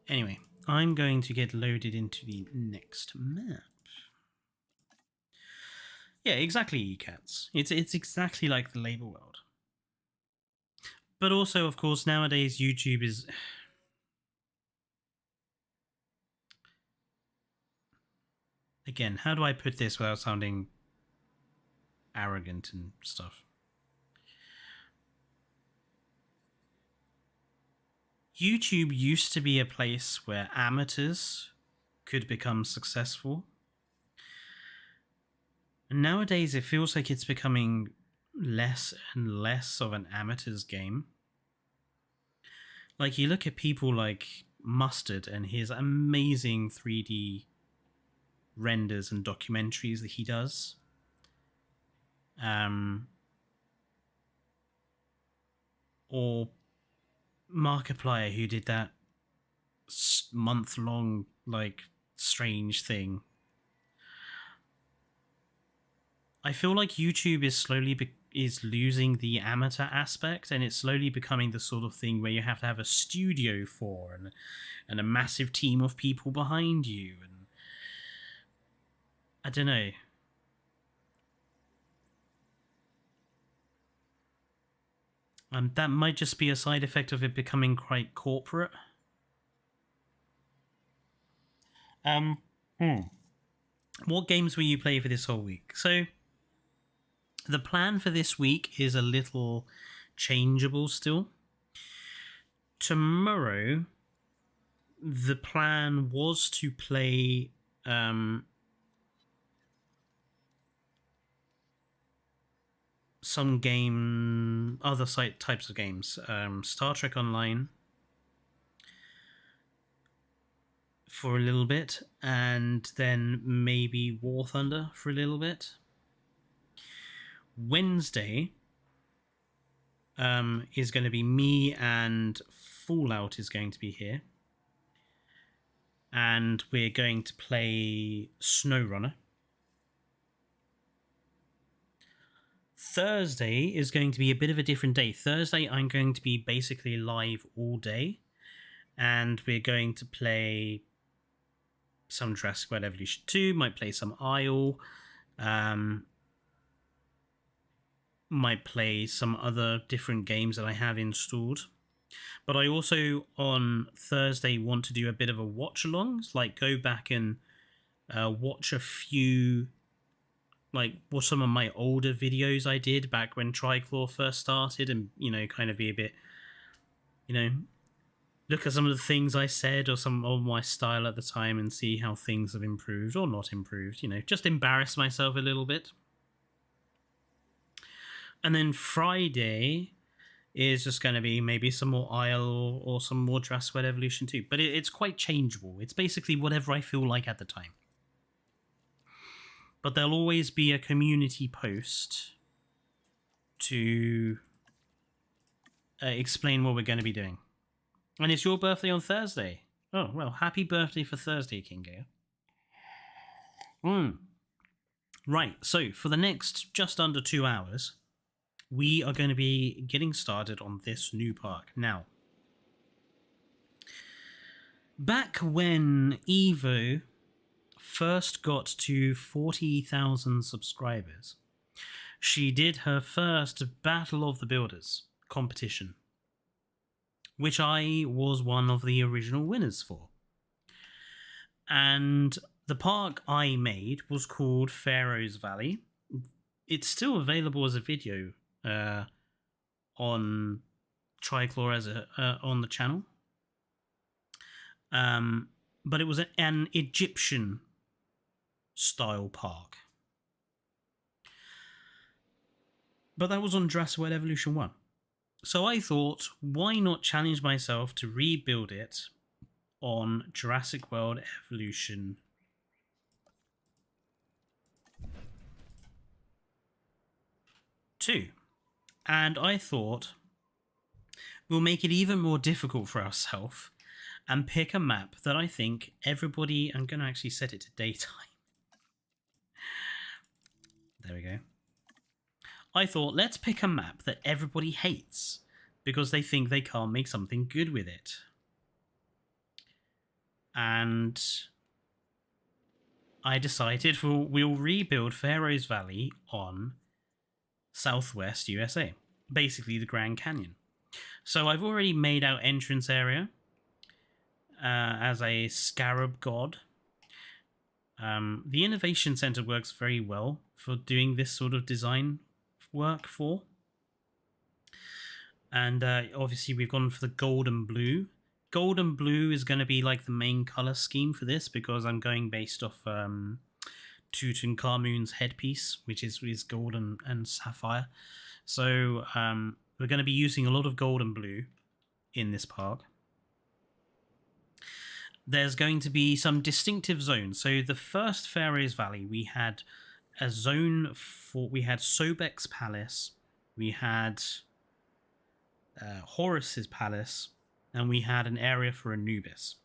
A: Anyway, I'm going to get loaded into the next map. Yeah, exactly, cats. It's exactly like the label world. But also, of course, nowadays YouTube is... Again, how do I put this without sounding arrogant and stuff? YouTube used to be a place where amateurs could become successful. And nowadays it feels like it's becoming less and less of an amateur's game. Like, you look at people like Mustard and his amazing 3D renders and documentaries that he does. Or Markiplier, who did that month-long, like, strange thing. I feel like YouTube is slowly is losing the amateur aspect, and it's slowly becoming the sort of thing where you have to have a studio for and a massive team of people behind you, and I don't know. That might just be a side effect of it becoming quite corporate. What games will you play for this whole week? So, the plan for this week is a little changeable still. Tomorrow, the plan was to play some game, other types of games. Star Trek Online for a little bit, and then maybe War Thunder for a little bit. Wednesday is going to be me, and Fallout is going to be here. And we're going to play SnowRunner. Thursday is going to be a bit of a different day. Thursday, I'm going to be basically live all day. And we're going to play some Jurassic World Evolution 2, might play some Isle, might play some other different games that I have installed. But I also, on Thursday, want to do a bit of a watch-along, like go back and watch a few, like watch some of my older videos I did back when Trichlor first started, and, you know, kind of be a bit, you know, look at some of the things I said or some of my style at the time and see how things have improved or not improved, you know, just embarrass myself a little bit. And then Friday is just going to be maybe some more Isle or some more Jurassic World Evolution 2. But it's quite changeable. It's basically whatever I feel like at the time. But there'll always be a community post to explain what we're going to be doing. And it's your birthday on Thursday. Oh, well, happy birthday for Thursday, Kingo. Right, so for the next just under 2 hours, we are going to be getting started on this new park. Now, back when Evo first got to 40,000 subscribers, she did her first Battle of the Builders competition, which I was one of the original winners for. And the park I made was called Pharaoh's Valley. It's still available as a video on Trichlor as on the channel. But it was an Egyptian style park. But that was on Jurassic World Evolution 1. So I thought, why not challenge myself to rebuild it on Jurassic World Evolution 2. And I thought we'll make it even more difficult for ourselves and pick a map that I think everybody... I'm going to actually set it to daytime. There we go. I thought, let's pick a map that everybody hates because they think they can't make something good with it. And I decided we'll rebuild Pharaoh's Valley on Southwest USA, basically the Grand Canyon. So I've already made our entrance area as a scarab god. The Innovation Center works very well for doing this sort of design work for. And obviously we've gone for the gold and blue. Gold and blue is going to be like the main color scheme for this because I'm going based off Tutankhamun's headpiece, which is gold and sapphire. So we're going to be using a lot of gold and blue in this park. There's going to be some distinctive zones. So the first Pharaoh's Valley, we had a zone for... We had Sobek's Palace, we had Horus's Palace, and we had an area for Anubis.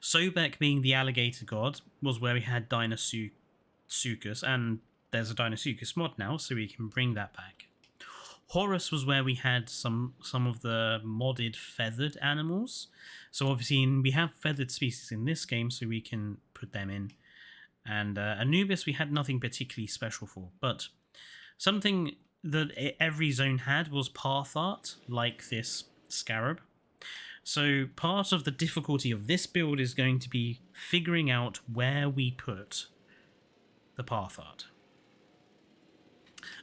A: Sobek, being the alligator god, was where we had Dinosuchus, and there's a Dinosuchus mod now, so we can bring that back. Horus was where we had some of the modded feathered animals. So obviously we have feathered species in this game, so we can put them in. And Anubis we had nothing particularly special for, but something that every zone had was path art, like this scarab. So part of the difficulty of this build is going to be figuring out where we put the path art.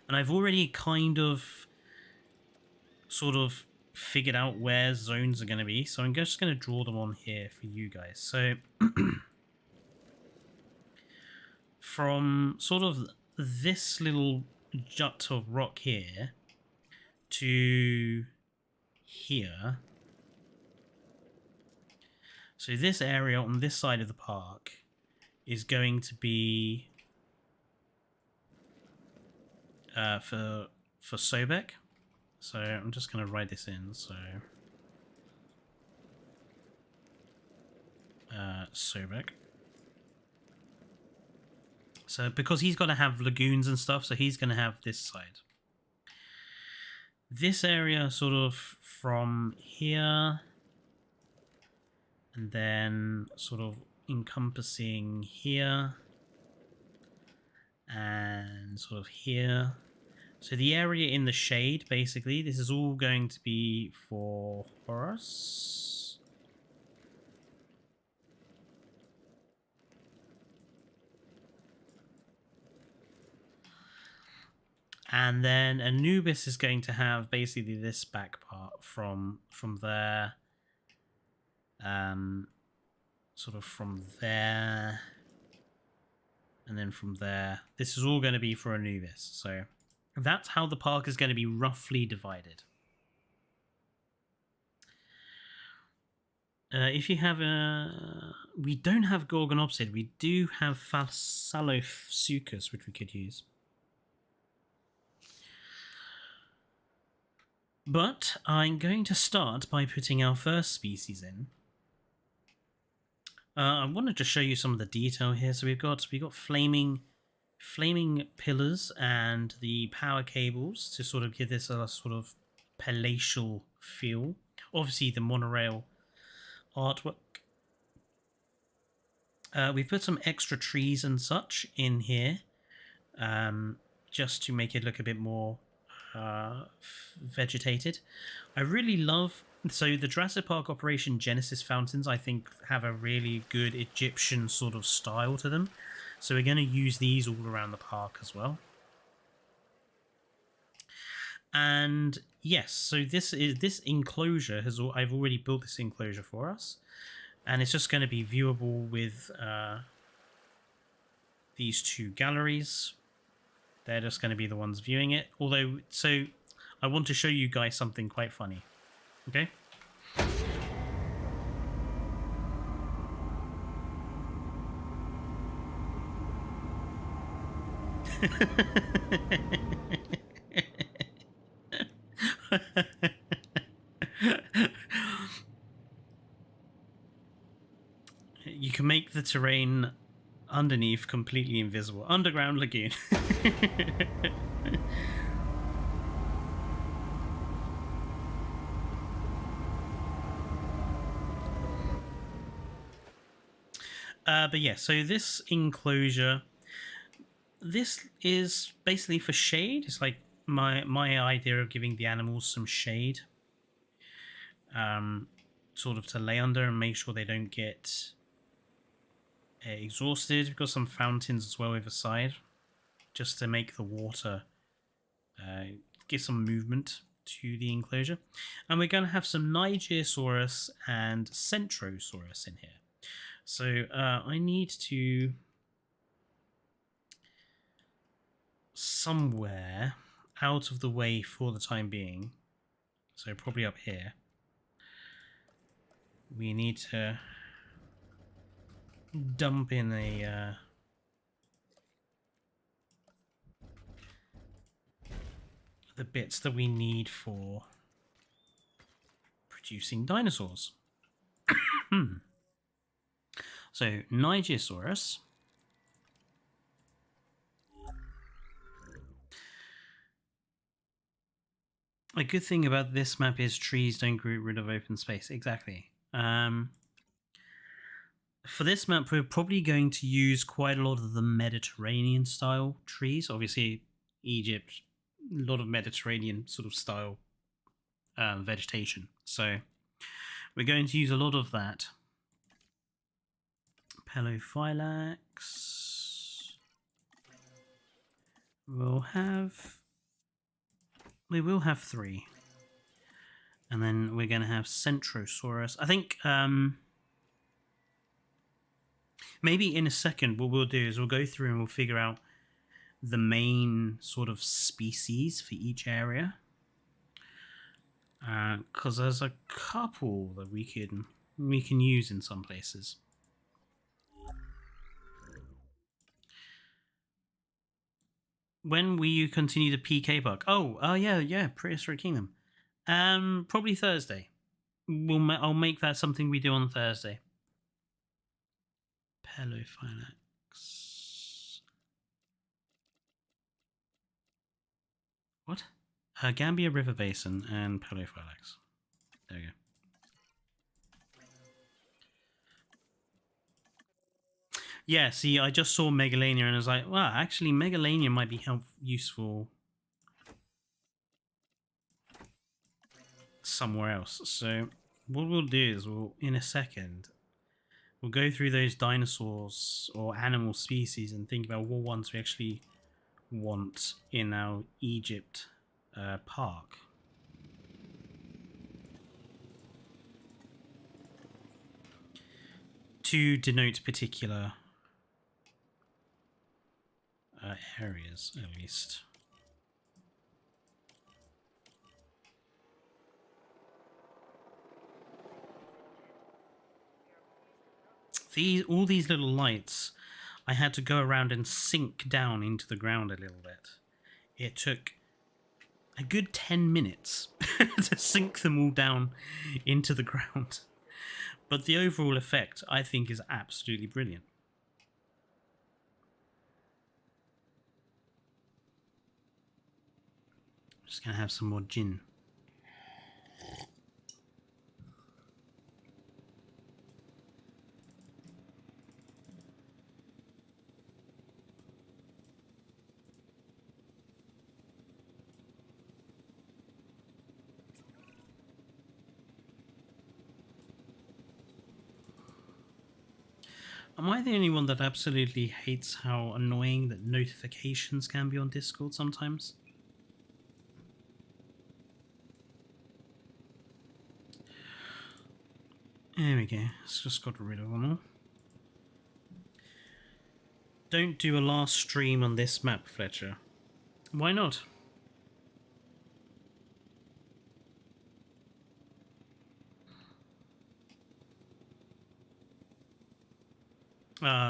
A: And I've already kind of sort of figured out where zones are going to be, so I'm just going to draw them on here for you guys. So from sort of this little jut of rock here to here, so this area on this side of the park is going to be for Sobek. So I'm just going to write this in. So Sobek. So because he's got to have lagoons and stuff, so he's going to have this side. This area sort of from here, and then sort of encompassing here, and sort of here. So the area in the shade, basically, this is all going to be for Horus. And then Anubis is going to have basically this back part from there, sort of from there, and then from there. This is all going to be for Anubis. So that's how the park is going to be roughly divided. If you have a... We don't have Gorgonopsid. We do have Phasalopsuchus, which we could use. But I'm going to start by putting our first species in. I wanted to show you some of the detail here. So we've got flaming pillars and the power cables to sort of give this a sort of palatial feel. Obviously the monorail artwork. We've put some extra trees and such in here, just to make it look a bit more vegetated. I really love... So the Jurassic Park Operation Genesis fountains, I think, have a really good Egyptian sort of style to them. So we're going to use these all around the park as well. And yes, so this enclosure has... I've already built this enclosure for us. And it's just going to be viewable with these two galleries. They're just going to be the ones viewing it. Although, so I want to show you guys something quite funny. Okay? You can make the terrain underneath completely invisible. Underground lagoon. But yeah, so this enclosure, this is basically for shade. It's like my idea of giving the animals some shade, sort of to lay under and make sure they don't get exhausted. We've got some fountains as well over the side, just to make the water give some movement to the enclosure. And we're going to have some Nigersaurus and Centrosaurus in here. So I need to somewhere out of the way for the time being, so probably up here, we need to dump in a the bits that we need for producing dinosaurs. So Nigersaurus, A good thing about this map is trees don't get rid of open space. Exactly. For this map, we're probably going to use quite a lot of the Mediterranean style trees. Obviously, Egypt, a lot of Mediterranean sort of style vegetation. So we're going to use a lot of that. Pelophylax. We will have 3. And then we're going to have Centrosaurus. I think maybe in a second what we'll do is we'll go through and we'll figure out the main sort of species for each area. Because there's a couple that we can use in some places. When will you continue the PK park? Oh, yeah, Prehistoric Kingdom. Probably Thursday. I'll make that something we do on Thursday. Pelophylax. What? Gambia River Basin and Pelophylax. There we go. Yeah, see, I just saw Megalania and I was like, well, actually, Megalania might be useful somewhere else. So what we'll do is in a second, we'll go through those dinosaurs or animal species and think about what ones we actually want in our Egypt park. To denote particular areas, at least. All these little lights, I had to go around and sink down into the ground a little bit. It took a good 10 minutes to sink them all down into the ground. But the overall effect, I think, is absolutely brilliant. Just gonna have some more gin. Am I the only one that absolutely hates how annoying that notifications can be on Discord sometimes? There we go. It's just got rid of them all. Don't do a last stream on this map, Fletcher. Why not?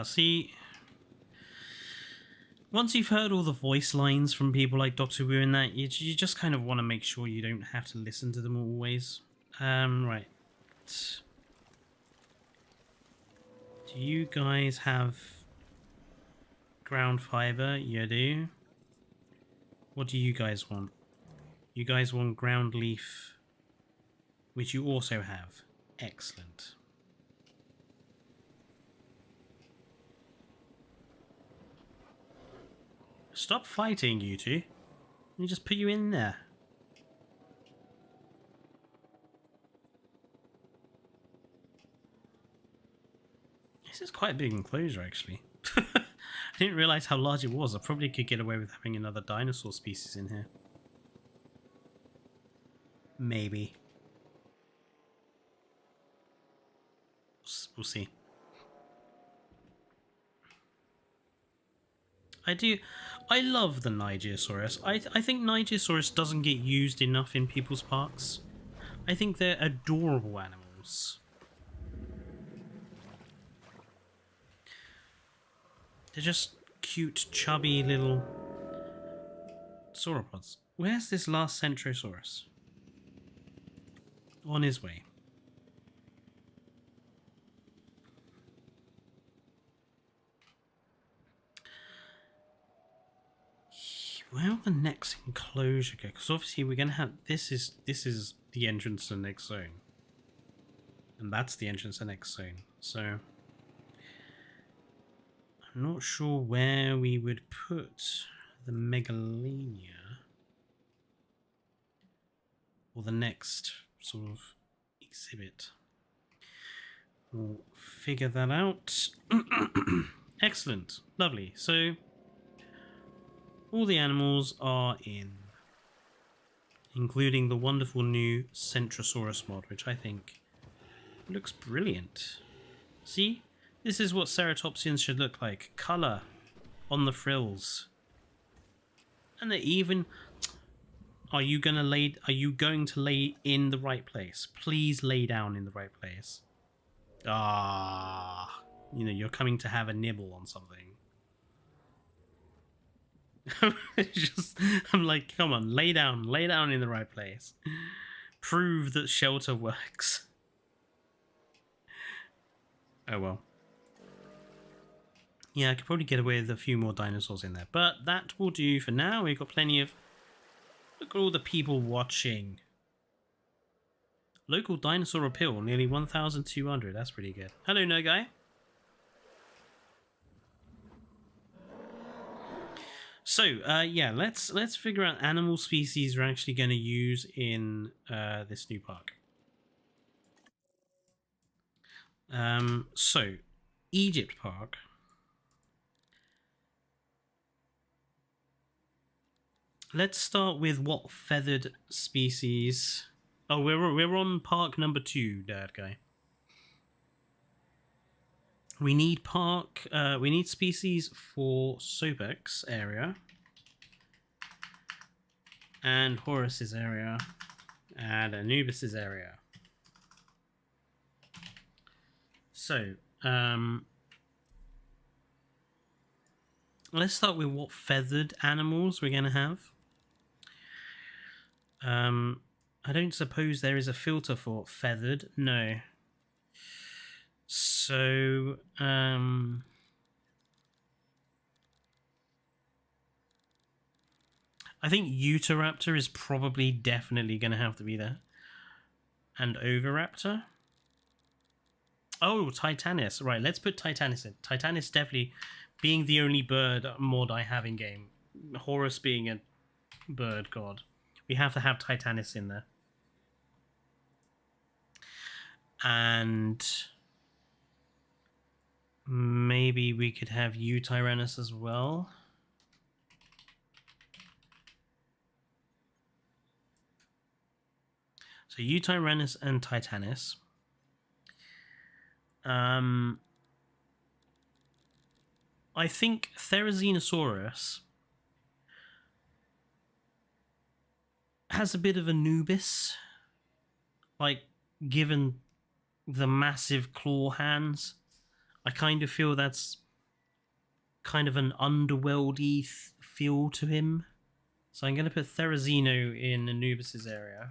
A: See, once you've heard all the voice lines from people like Doctor Wu and that, you just kind of want to make sure you don't have to listen to them always. Right. Do you guys have ground fiber? You do. What do you guys want? You guys want ground leaf, which you also have. Excellent. Stop fighting, you two. Let me just put you in there. This is quite a big enclosure, actually. I didn't realise how large it was. I probably could get away with having another dinosaur species in here. Maybe. We'll see. I love the Nigersaurus. I think Nigersaurus doesn't get used enough in people's parks. I think they're adorable animals. They're just cute, chubby little sauropods. Where's this last Centrosaurus? On his way. Where will the next enclosure go? Because obviously we're gonna have this is the entrance to the next zone, and that's the entrance to the next zone. So I'm not sure where we would put the Megalania or the next sort of exhibit. We'll figure that out. Excellent, lovely. So all the animals are in, including the wonderful new Centrosaurus mod, which I think looks brilliant. See, this is what ceratopsians should look like. Colour on the frills. And they even... Are you going to lay in the right place? Please lay down in the right place. Ah, you know, you're coming to have a nibble on something. I'm like, come on, lay down in the right place. Prove that shelter works. Oh well. Yeah, I could probably get away with a few more dinosaurs in there, but that will do for now. We've got plenty of... Look at all the people watching. Local dinosaur appeal, nearly 1,200. That's pretty good. Hello, no guy. So, yeah, let's figure out animal species we're actually going to use in this new park. So, Egypt Park. Let's start with what feathered species. Oh, we're on park number 2, Dad guy. We need we need species for Sobek's area and Horus's area and Anubis's area. So, let's start with what feathered animals we're going to have. I don't suppose there is a filter for feathered. No. So, I think Utahraptor is probably definitely going to have to be there. And Oviraptor. Oh, Titanus. Right, let's put Titanus in. Titanus definitely being the only bird mod I have in game. Horus being a bird god. We have to have Titanus in there. And maybe we could have Eutyrannus as well. So Eutyrannus and Titanus. I think Therizinosaurus has a bit of Anubis, like, given the massive claw hands. I kind of feel that's kind of an underworldy feel to him. So I'm going to put Therizino in Anubis's area.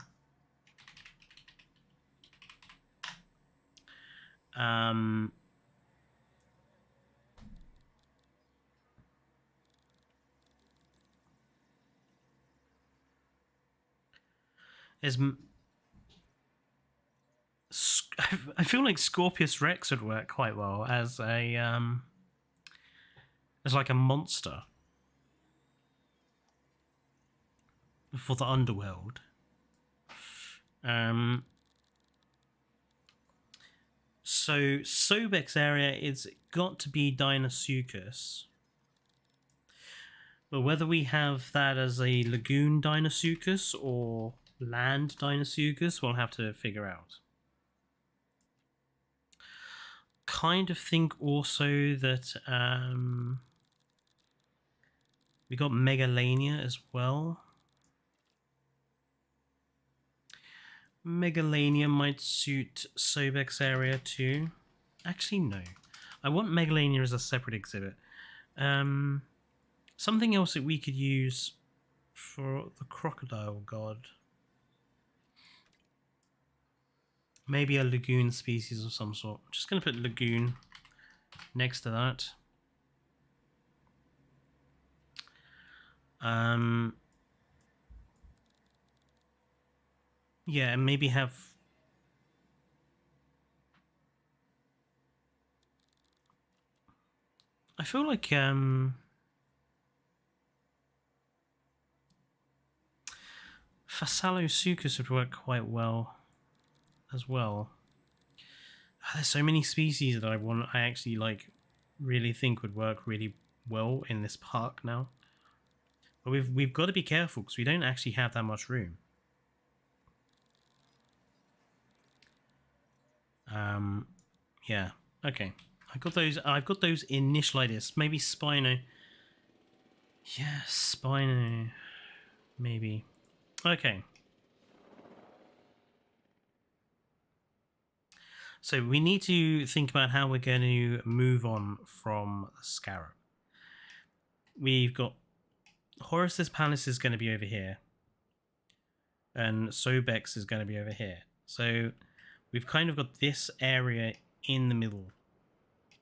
A: I feel like Scorpius Rex would work quite well as a as like a monster for the underworld. So Sobek's area is got to be Deinosuchus. But whether we have that as a lagoon Deinosuchus or land Deinosuchus, we'll have to figure out. Kind of think also that we got Megalania as well. Megalania might suit Sobek's area too. Actually, no. I want Megalania as a separate exhibit. Something else that we could use for the crocodile god. Maybe a lagoon species of some sort. I'm just going to put lagoon next to that. Yeah, and maybe have... I feel like Phasallosuchus would work quite well as well. There's so many species that I actually like really think would work really well in this park now. But we've got to be careful because we don't actually have that much room. Yeah. Okay. I've got those initial ideas. Maybe Spino. Yeah, Spino. Maybe. Okay. So we need to think about how we're going to move on from the Scarab. We've got Horus's Palace is going to be over here. And Sobex is going to be over here. So we've kind of got this area in the middle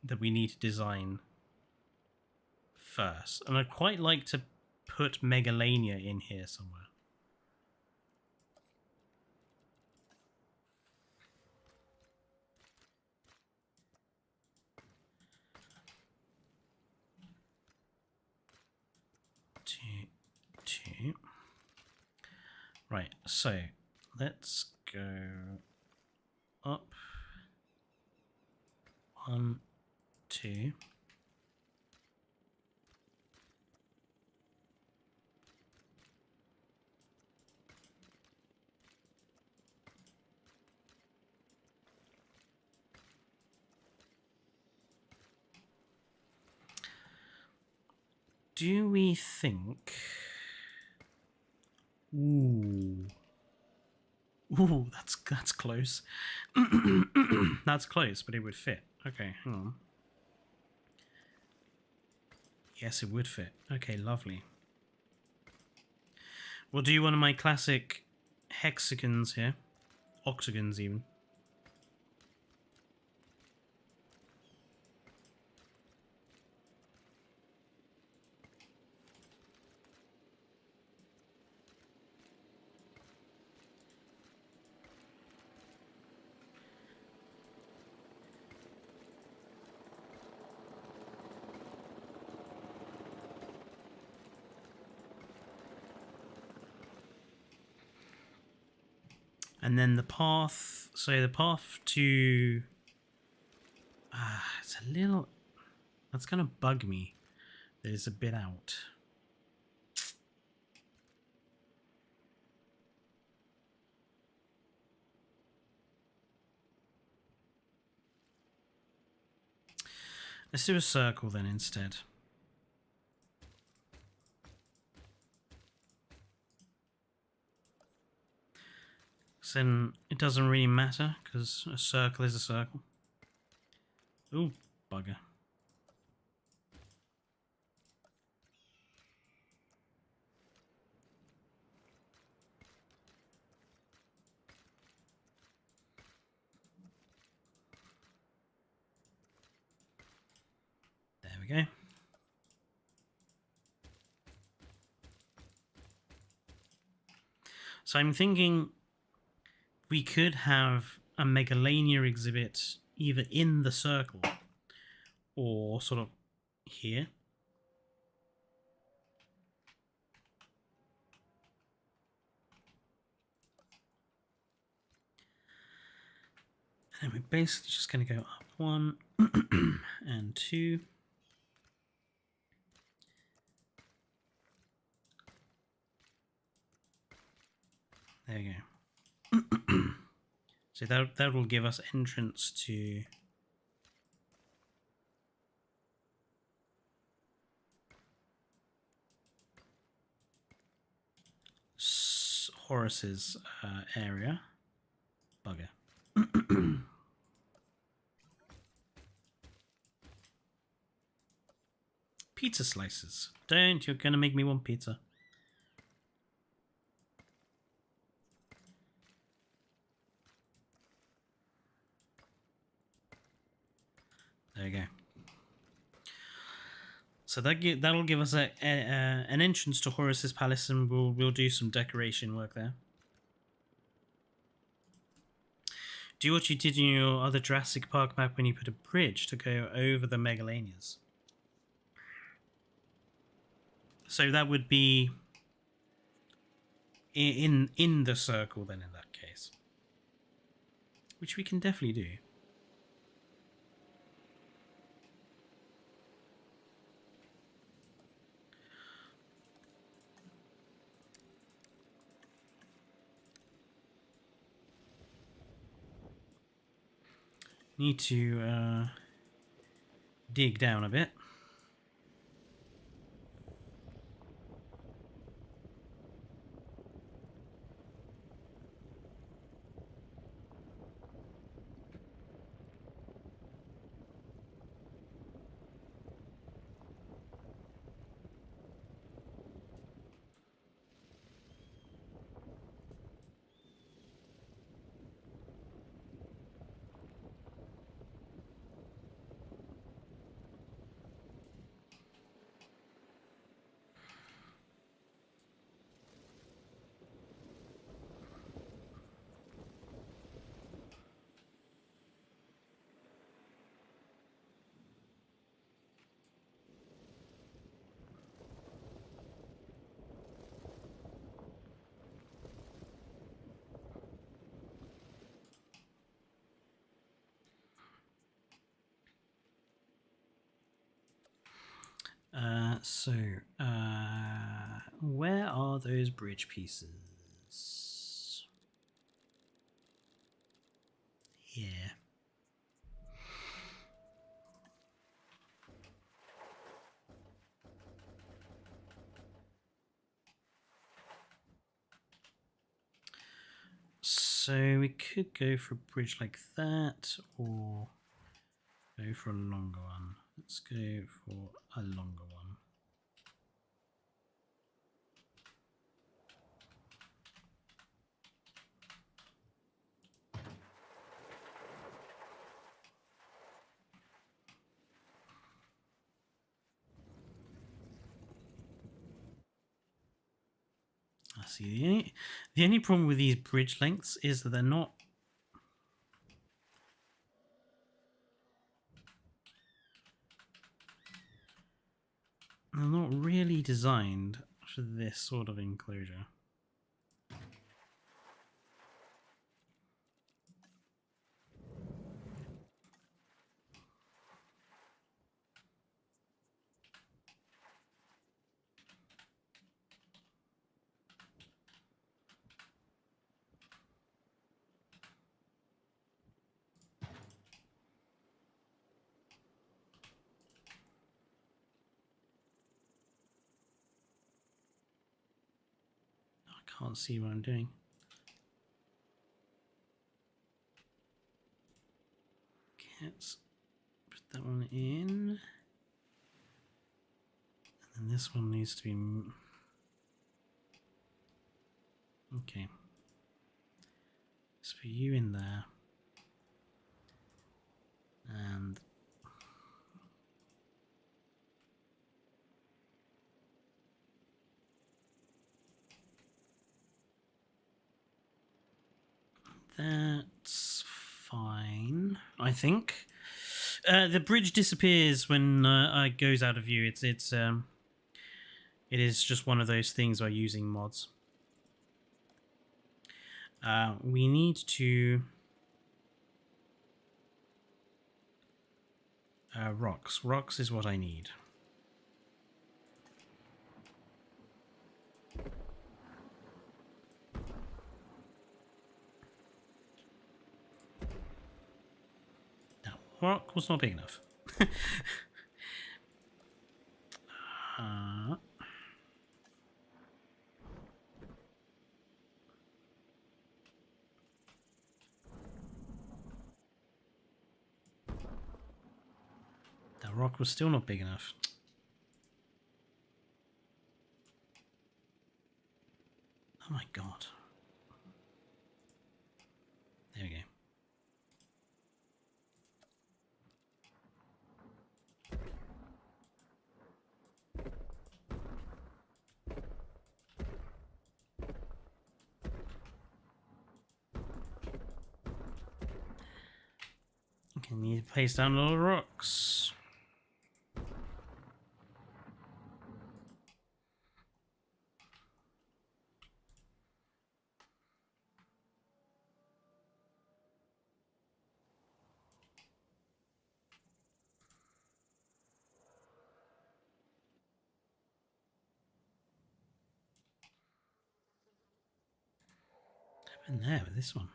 A: that we need to design first. And I'd quite like to put Megalania in here somewhere. Two. Right, so let's go up. 1, 2. Do we think... Ooh, that's close. That's close, but it would fit. Okay, hang on. Yes, it would fit. Okay, lovely. We'll do one of my classic hexagons here. Octagons, even. And then the path, so the path to... it's a little... That's going to bug me. That it's a bit out. Let's do a circle then instead. So then it doesn't really matter because a circle is a circle. Ooh, bugger. There we go. So I'm thinking we could have a Megalania exhibit either in the circle or sort of here. And we're basically just going to go up 1 and 2. There we go. So that will give us entrance to Horus's area. Bugger. Pizza slices. Don't, you're gonna make me want pizza. There you go. So that'll give us an entrance to Horus's palace, and we'll do some decoration work there. Do what you did in your other Jurassic Park map when you put a bridge to go over the Megalanias. So that would be in the circle then in that case, which we can definitely do. Need to dig down a bit. Where are those bridge pieces? Yeah. So we could go for a bridge like that, or go for a longer one. Let's go for a longer one. I see. The only problem with these bridge lengths is that they're not really designed for this sort of enclosure. I can't see what I'm doing. Let's put that one in. And then this one needs to be... Okay. Let's put you in there. And... that's fine, I think. The bridge disappears when it goes out of view. It is just one of those things by using mods. We need to rocks. Rocks is what I need. Rock was not big enough. That rock was still not big enough. Oh my god. There we go. You need to place down a lot of rocks. What happened there with this one?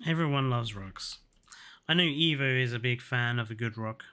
A: Everyone loves rocks. I know Evo is a big fan of a good rock.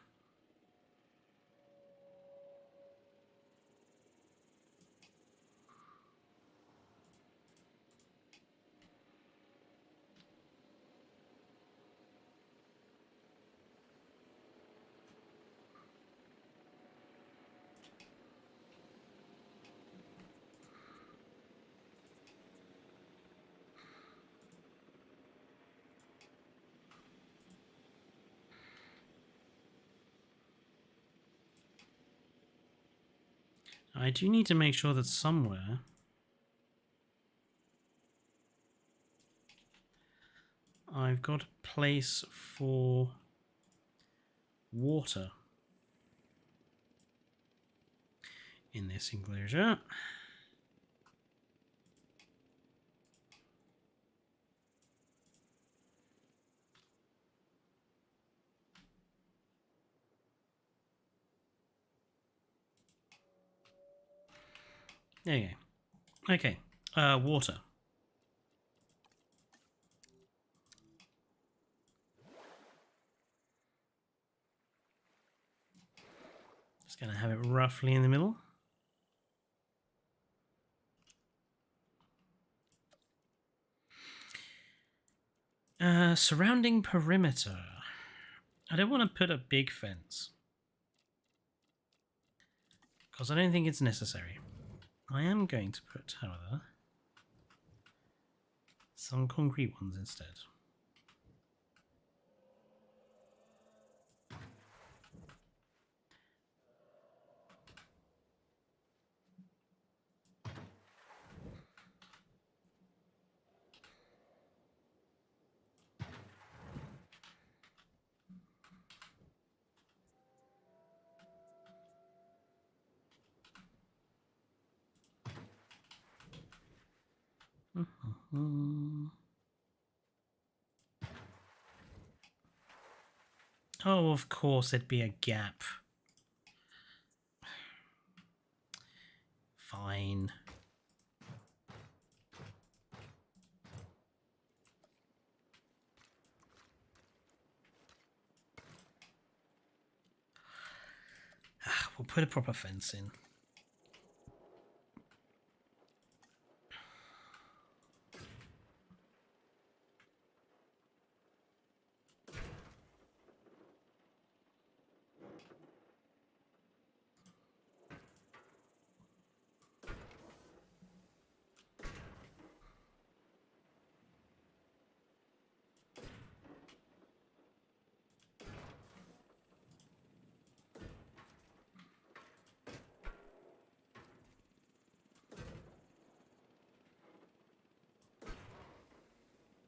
A: I do need to make sure that somewhere I've got a place for water in this enclosure. There you go. Okay, water. Just going to have it roughly in the middle. Surrounding perimeter. I don't want to put a big fence, because I don't think it's necessary. I am going to put, however, some concrete ones instead. Oh, of course, there'd be a gap. Fine. We'll put a proper fence in.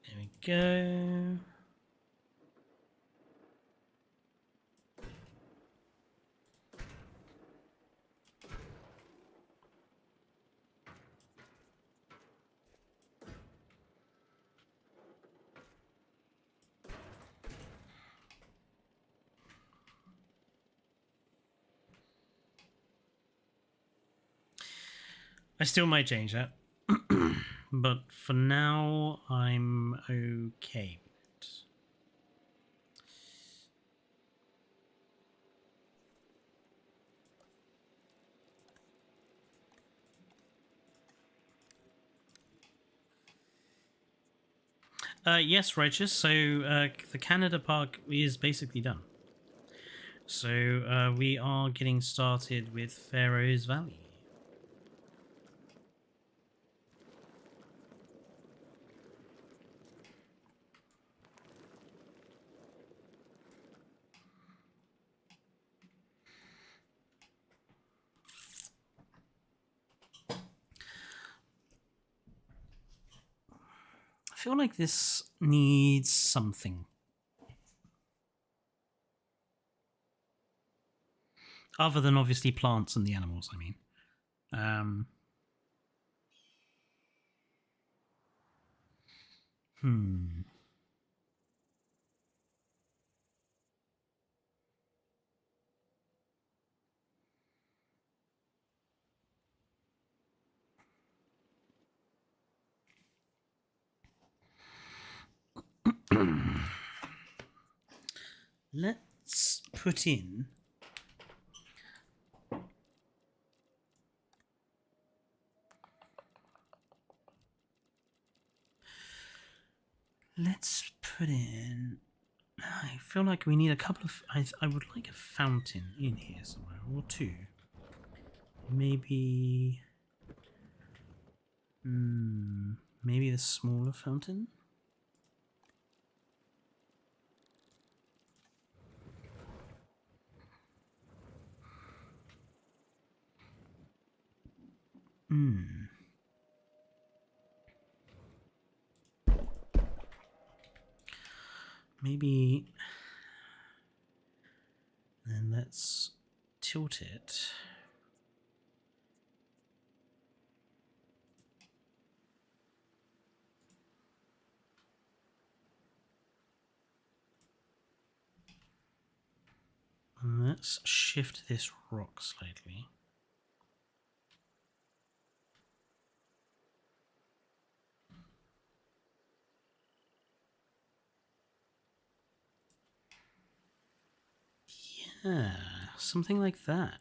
A: There we go. I still might change that. But for now, I'm okay with it. Yes, Righteous. So the Canada Park is basically done. So we are getting started with Pharaoh's Valley. I feel like this needs something. Other than obviously plants and the animals, I mean. Hmm. Let's put in... Let's put in... I feel like we need a couple of... I would like a fountain in here somewhere, or two. Maybe... maybe the smaller fountain? Maybe... Then let's tilt it. And let's shift this rock slightly. Yeah, something like that.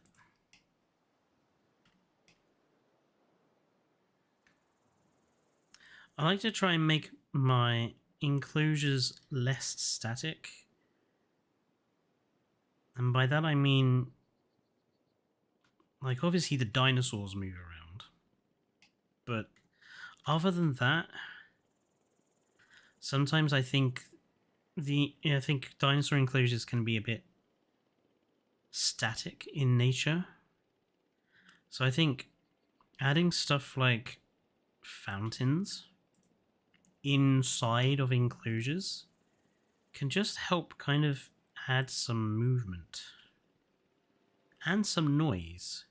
A: I like to try and make my enclosures less static. And by that I mean, like, obviously the dinosaurs move around. But other than that, sometimes I think I think dinosaur enclosures can be a bit static in nature. So I think adding stuff like fountains inside of enclosures can just help kind of add some movement and some noise,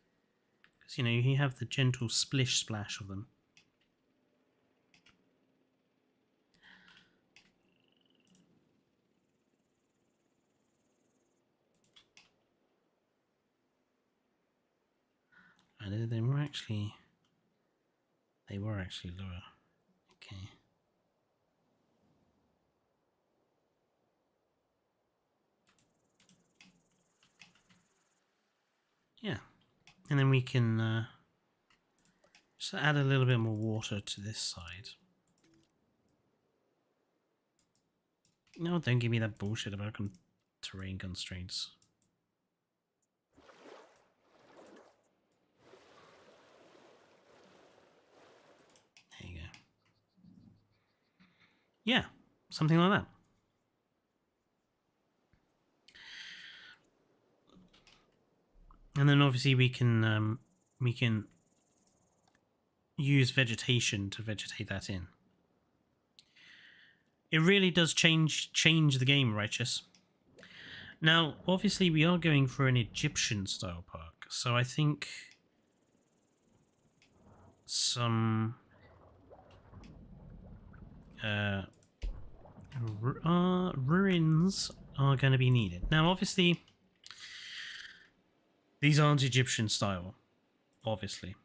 A: because you know you have the gentle splish splash of them. And they were actually lower. Okay. Yeah, and then we can just add a little bit more water to this side. No, don't give me that bullshit about terrain constraints. There you go. Yeah, something like that. And then obviously we can use vegetation to vegetate that in. It really does change the game, Righteous. Now, obviously we are going for an Egyptian style park, so I think some ruins are going to be needed. Now, obviously, these aren't Egyptian style, obviously.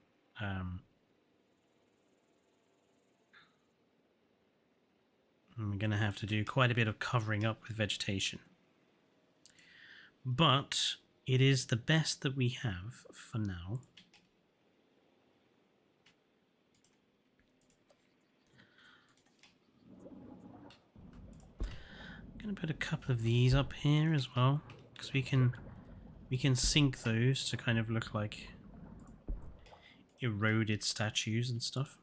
A: We're going to have to do quite a bit of covering up with vegetation. But it is the best that we have for now. going to put a couple of these up here as well, because we can sync those to kind of look like eroded statues and stuff.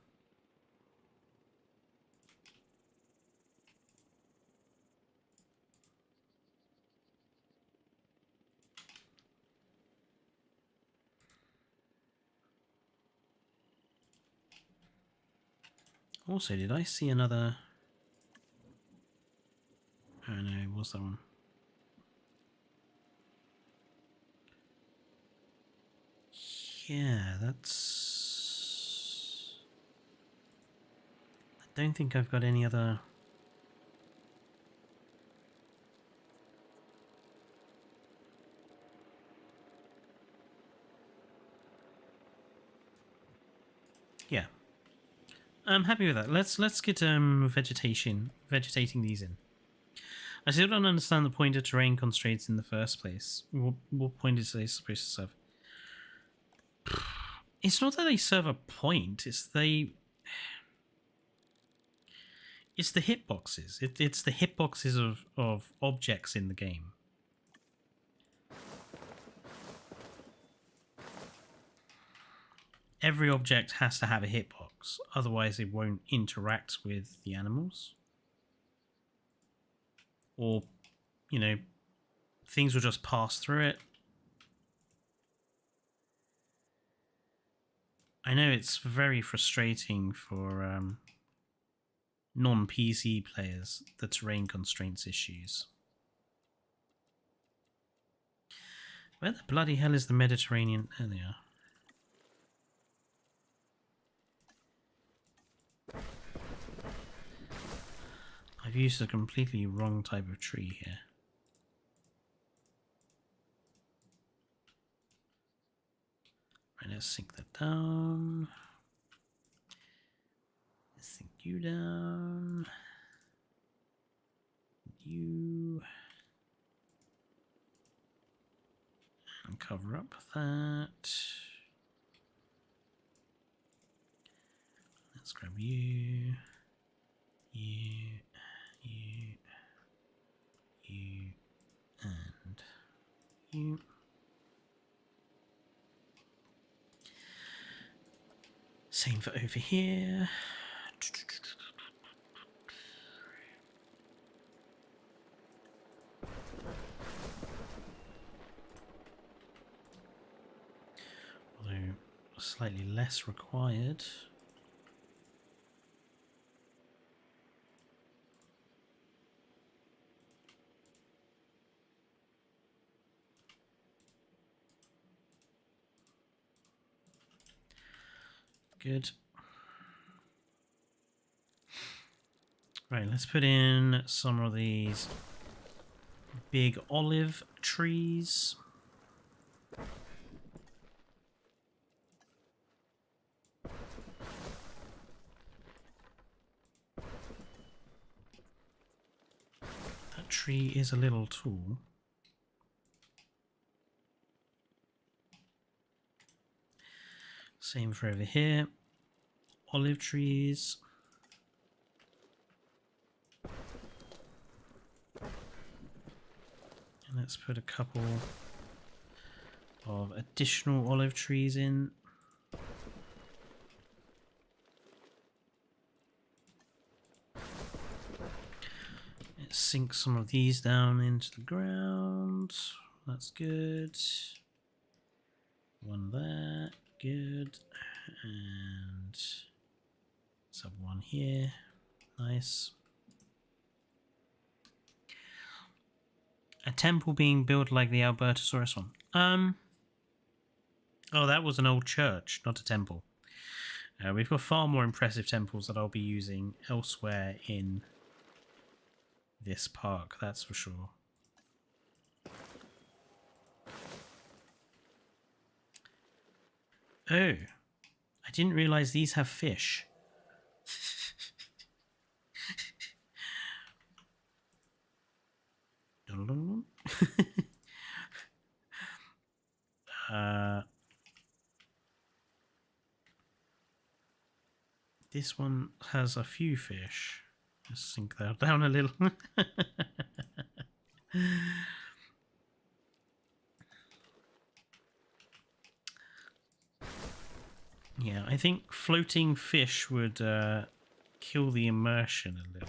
A: Also, did I see another... Oh no, it was that one. Yeah, that's... I don't think I've got any other... Yeah. I'm happy with that. Let's get vegetating these in. I still don't understand the point of terrain constraints in the first place. What point is they supposed to serve? It's not that they serve a point. It's the hitboxes. It's the hitboxes of objects in the game. Every object has to have a hitbox, otherwise it won't interact with the animals. Or, you know, things will just pass through it. I know it's very frustrating for non-PC players, the terrain constraints issues. Where the bloody hell is the Mediterranean? There they are. I've used a completely wrong type of tree here. Right, let's sink that down. Let's sink you down. You. And cover up that. Let's grab you. You. And you. Same for over here. Although slightly less required. Good. Right, let's put in some of these big olive trees. That tree is a little tall. Same for over here. Olive trees. And let's put a couple of additional olive trees in. Let's sink some of these down into the ground. That's good. One there. Good. And let's have one here. Nice. A temple being built like the Albertosaurus one. Oh, that was an old church, not a temple. We've got far more impressive temples that I'll be using elsewhere in this park, that's for sure. Oh, I didn't realize these have fish. This one has a few fish. Just sink that down a little.
B: Yeah, I think floating fish would kill the immersion a little bit.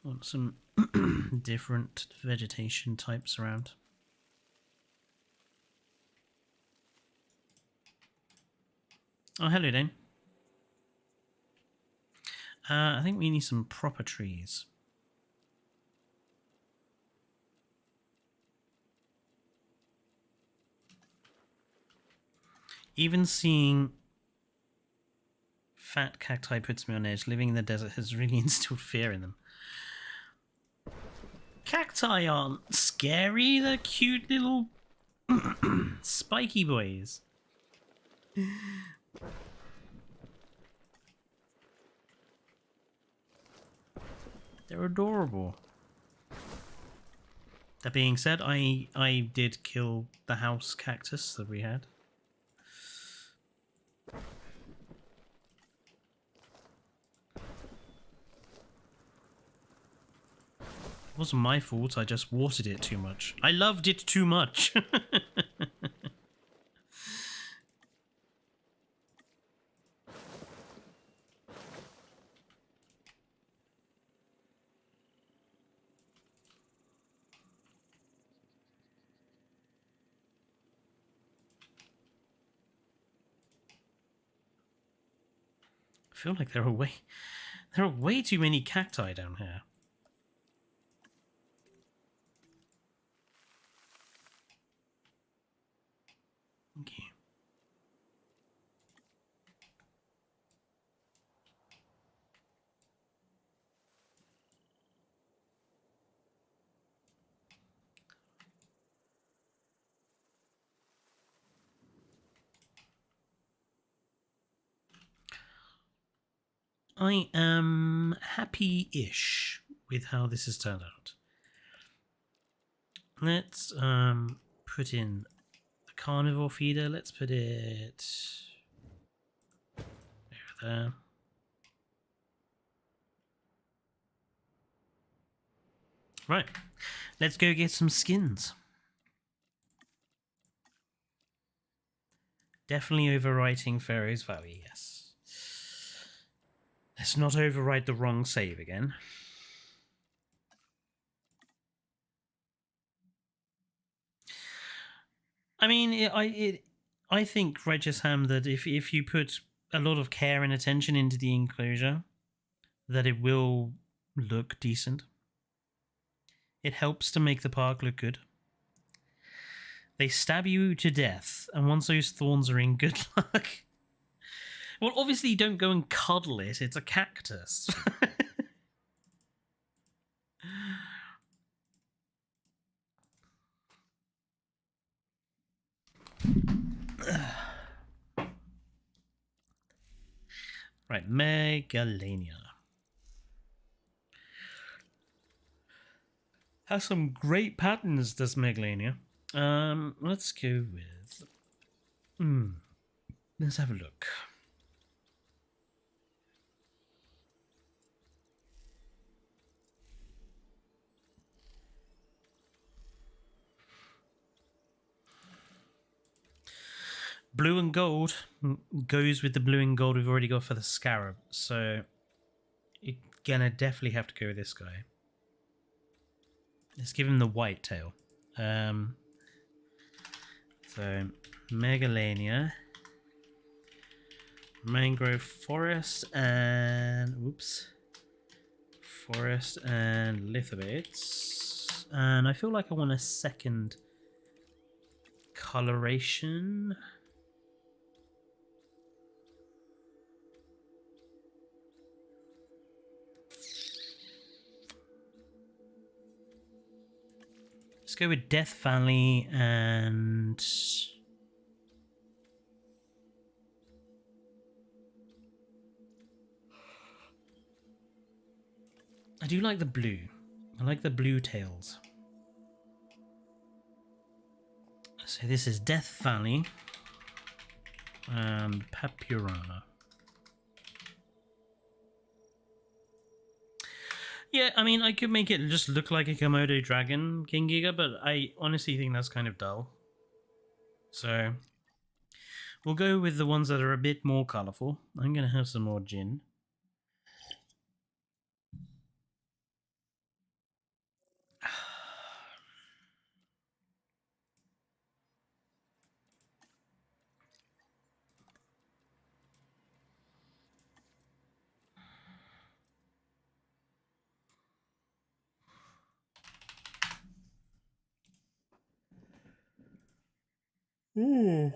B: Want some different vegetation types around. Oh, hello, Dane. I think we need some proper trees. Even seeing fat cacti puts me on edge. Living in the desert has really instilled fear in them. Cacti aren't scary. They're cute little spiky boys. They're adorable. That being said, I did kill the house cactus that we had. It wasn't my fault, I just watered it too much. I loved it too much. I feel like there are way too many cacti down here. Thank you. I am happy-ish with how this has turned out. Let's put in the carnivore feeder. Let's put it there. Right, let's go get some skins. Definitely overwriting Pharaoh's Valley, yes. Let's not overwrite the wrong save again. I mean, I think, Regisham, that if you put a lot of care and attention into the enclosure, that it will look decent. It helps to make the park look good. They stab you to death, and once those thorns are in, good luck. Well, obviously, don't go and cuddle it. It's a cactus. Right, Megalania. Has some great patterns, does Megalania. Let's go with... Let's have a look. Blue and gold goes with the blue and gold we've already got for the scarab, so you're gonna definitely have to go with this guy. Let's give him the white tail. So Megalania, mangrove forest, and forest and lithobates. And I feel like I want a second coloration. Let's go with Death Valley and I do like the blue. I like the blue tails. So this is Death Valley and Papurana. Yeah, I mean, I could make it just look like a Komodo dragon, King Giga, but I honestly think that's kind of dull. So we'll go with the ones that are a bit more colourful. I'm going to have some more gin. Ooh.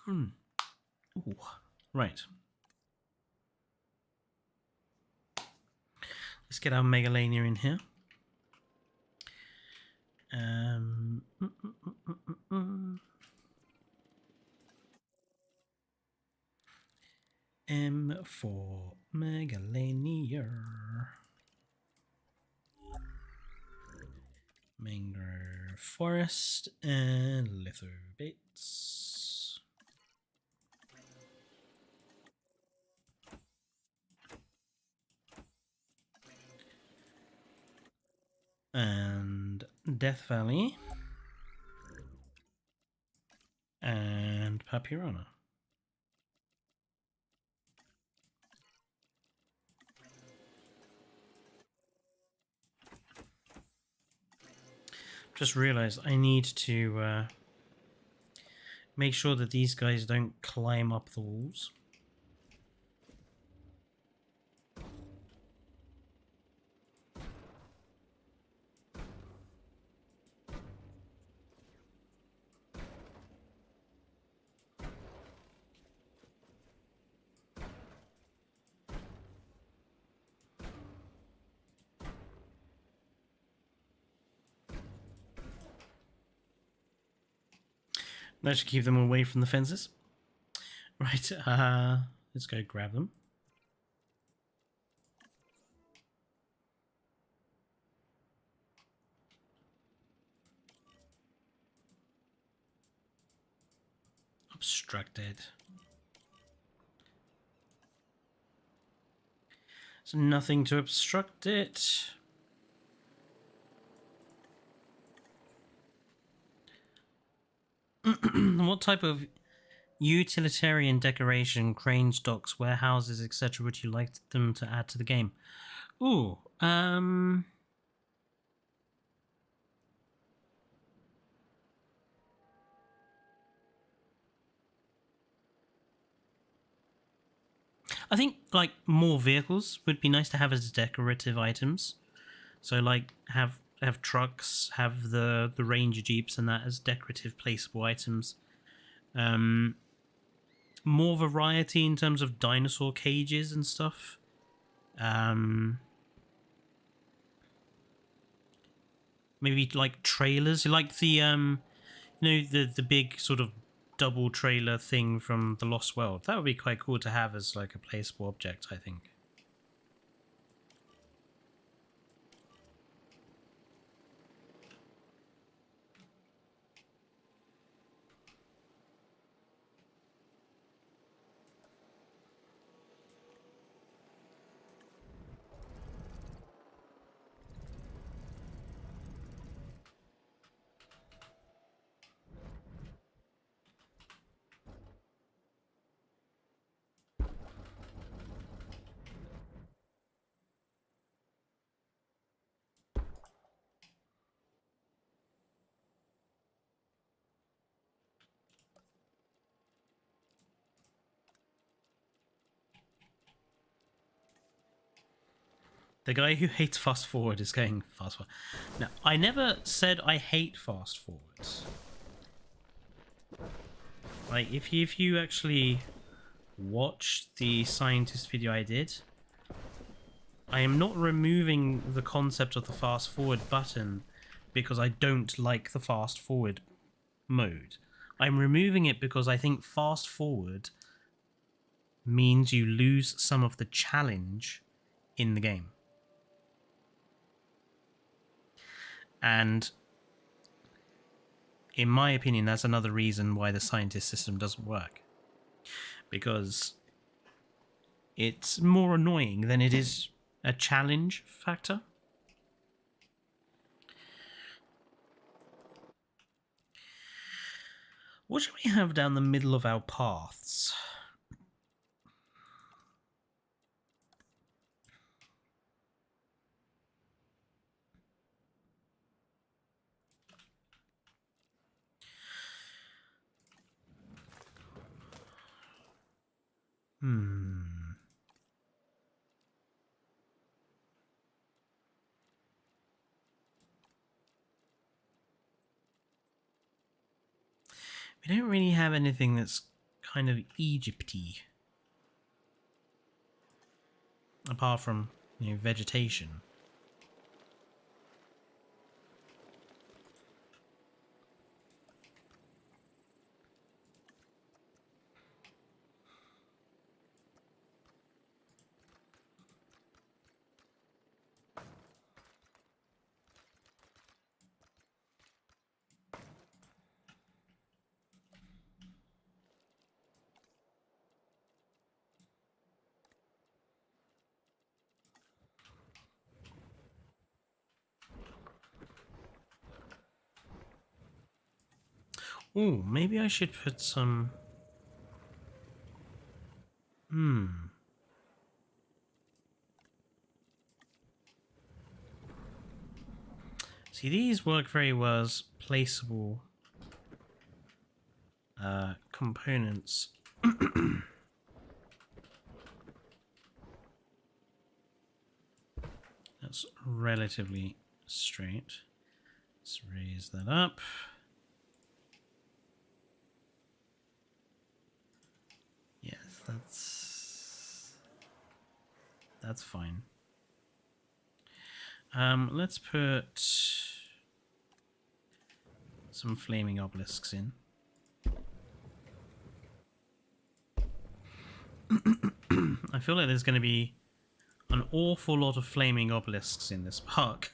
B: Ooh. Right. Let's get our Megalania in here. M for Megalania. Mangrove forest and lithobates. And Death Valley and Papurana. Just realized I need to make sure that these guys don't climb up the walls. That should keep them away from the fences. Right, let's go grab them. Obstructed. So nothing to obstruct it. What type of utilitarian decoration, cranes, docks, warehouses, etc. would you like them to add to the game? Ooh, I think like more vehicles would be nice to have as decorative items. So like have trucks, have the Ranger Jeeps and that as decorative placeable items. More variety in terms of dinosaur cages and stuff. Maybe like trailers, like the the big sort of double trailer thing from the Lost World. That would be quite cool to have as like a placeable object, I think. The guy who hates fast forward is going fast forward. Now, I never said I hate fast forwards. Like, if you actually watch the scientist video I did, I am not removing the concept of the fast forward button because I don't like the fast forward mode. I'm removing it because I think fast forward means you lose some of the challenge in the game. And in my opinion, that's another reason why the scientist system doesn't work. Because it's more annoying than it is a challenge factor. What should we have down the middle of our paths? We don't really have anything that's kind of Egypt-y. Apart from, vegetation. Oh, maybe I should put some... See, these work very well as placeable components. That's relatively straight. Let's raise that up. Yes, that's fine. Let's put some flaming obelisks in. I feel like there's going to be an awful lot of flaming obelisks in this park.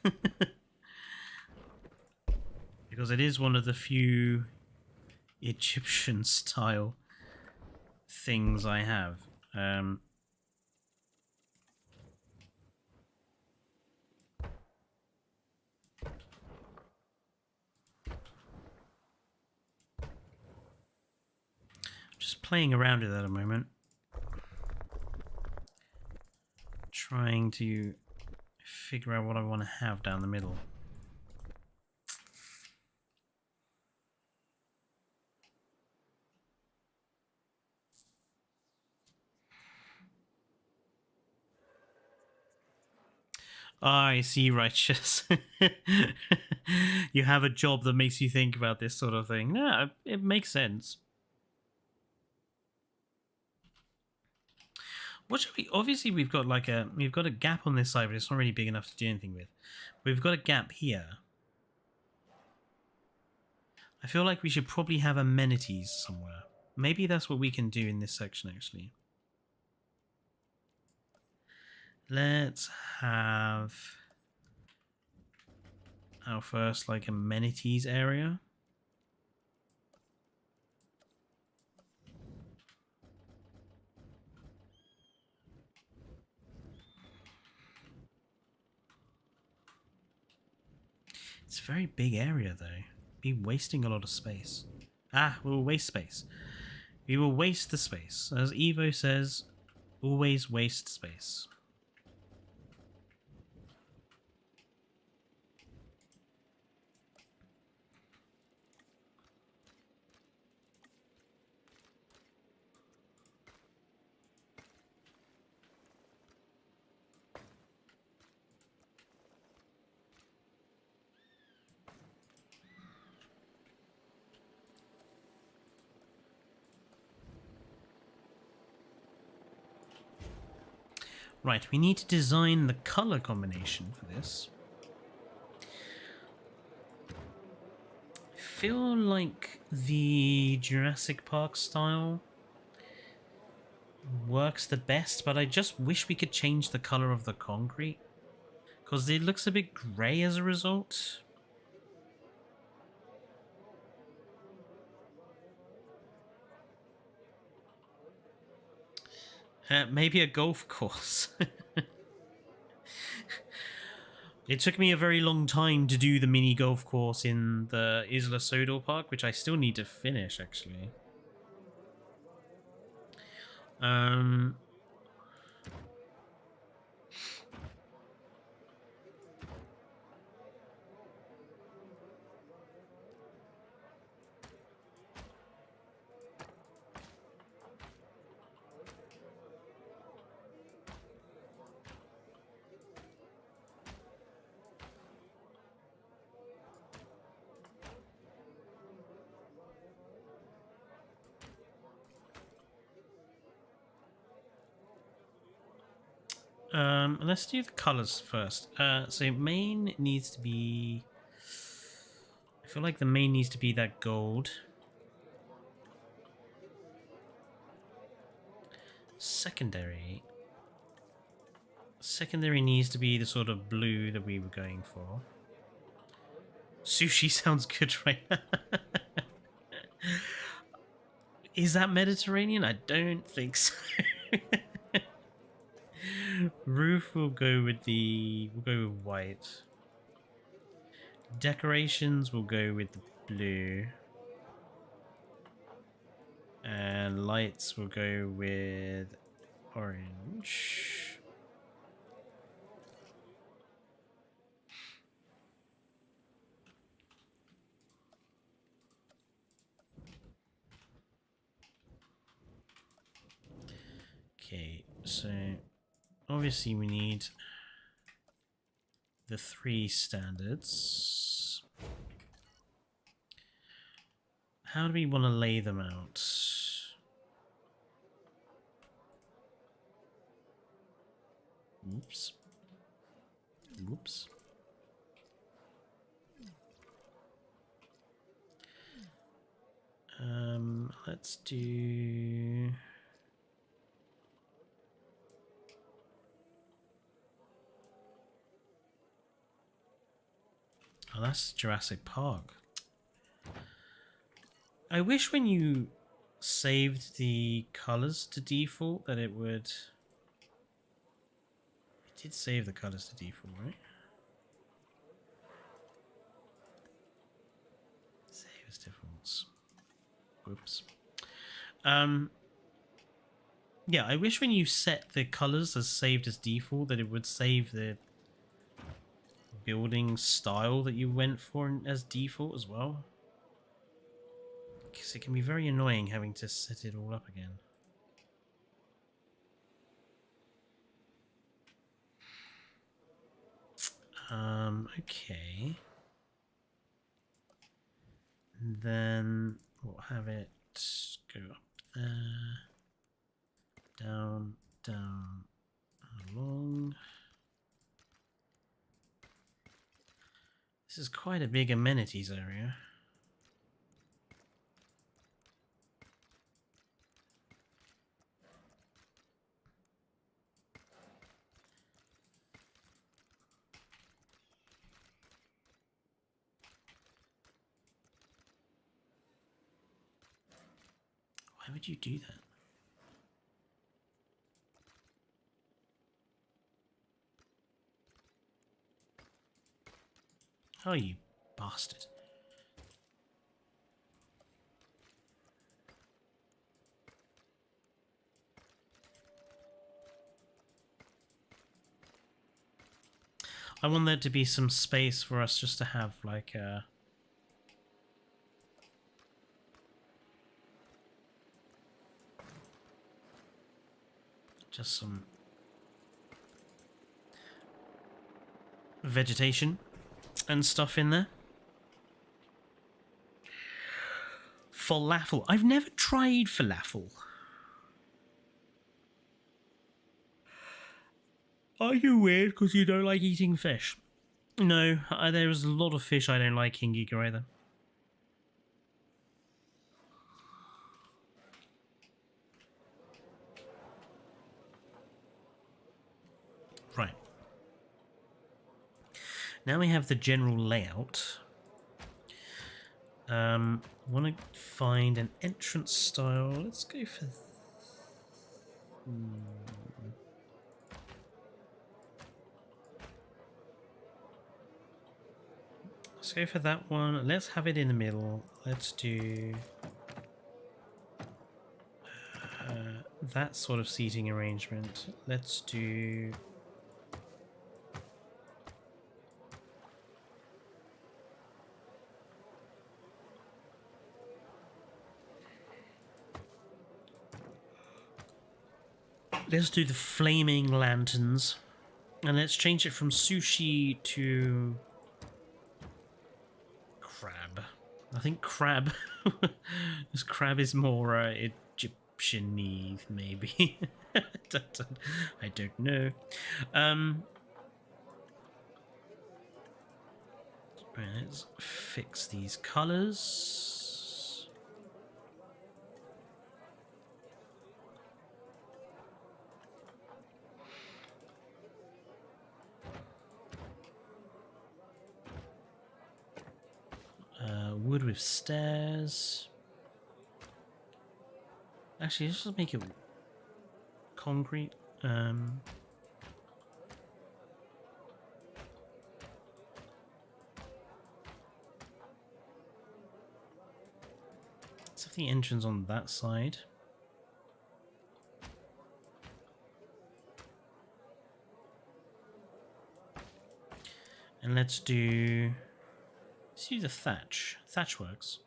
B: Because it is one of the few Egyptian style things I have. Just playing around with that a moment. Trying to figure out what I want to have down the middle. I see, righteous. You have a job that makes you think about this sort of thing. No, it makes sense. What should we? Obviously, we've got a gap on this side, but it's not really big enough to do anything with. We've got a gap here. I feel like we should probably have amenities somewhere. Maybe that's what we can do in this section, actually. Let's have our first amenities area. It's a very big area, though. Be wasting a lot of space. Ah, we'll waste space. We will waste the space. As Evo says, always waste space. Right, we need to design the color combination for this. I feel like the Jurassic Park style works the best, but I just wish we could change the color of the concrete, because it looks a bit grey as a result. Maybe a golf course. It took me a very long time to do the mini golf course in the Isla Sodor Park, which I still need to finish, actually. Um, let's do the colors first. So main needs to be... I feel like the main needs to be that gold. Secondary needs to be the sort of blue that we were going for. Sushi sounds good right now. Is that Mediterranean? I don't think so. Roof will go with white. Decorations will go with the blue. And lights will go with orange. Okay, so obviously we need the 3 standards. How do we want to lay them out? Oops. Oops. Let's do... Oh, that's Jurassic Park. I wish when you saved the colors to default that it would... It did save the colors to default, right? Save as defaults. Whoops. Yeah, I wish when you set the colors as saved as default that it would save the building style that you went for as default as well. Because it can be very annoying having to set it all up again. Okay. Then we'll have it go up there. Down, down, along. This is quite a big amenities area. Why would you do that? Oh, you bastard. I want there to be some space for us just to have like a... just some vegetation and stuff in there. Falafel. I've never tried falafel. Are you weird because you don't like eating fish? No, there's a lot of fish I don't like, King Giga, either. Right. Now we have the general layout. Want to find an entrance style. Let's go for... Let's go for that one. Let's have it in the middle. Let's do that sort of seating arrangement. Let's do... Let's do the flaming lanterns. And let's change it from sushi to... crab. I think crab. This crab is more Egyptian-y, maybe. I don't know. Right, let's fix these colours. Wood with stairs. Actually, let's just make it concrete. Let's have the entrance on that side. And let's do the thatch. Thatch works.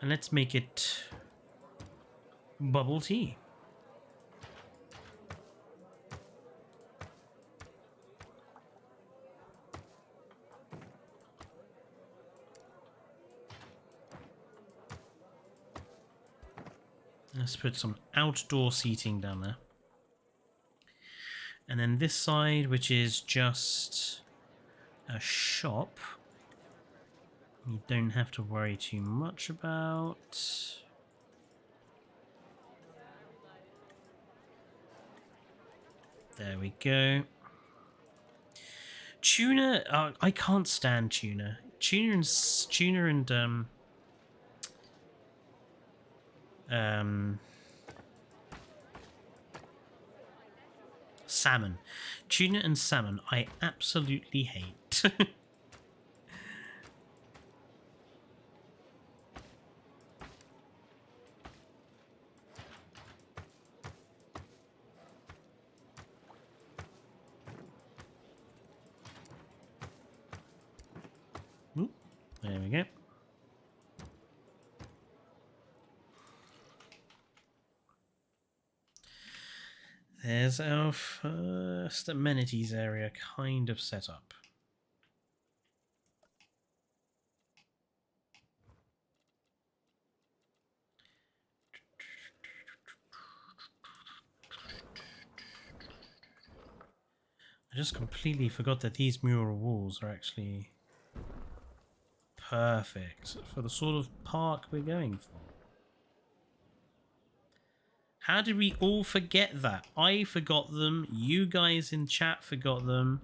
B: And let's make it bubble tea. Let's put some outdoor seating down there. And then this side, which is just a shop, you don't have to worry too much about. There we go. Tuna, I can't stand tuna. Tuna and salmon. Tuna and salmon I absolutely hate. Ooh, there we go. There's our first amenities area kind of set up. I just completely forgot that these mural walls are actually perfect for the sort of park we're going for. How did we all forget that? I forgot them. You guys in chat forgot them.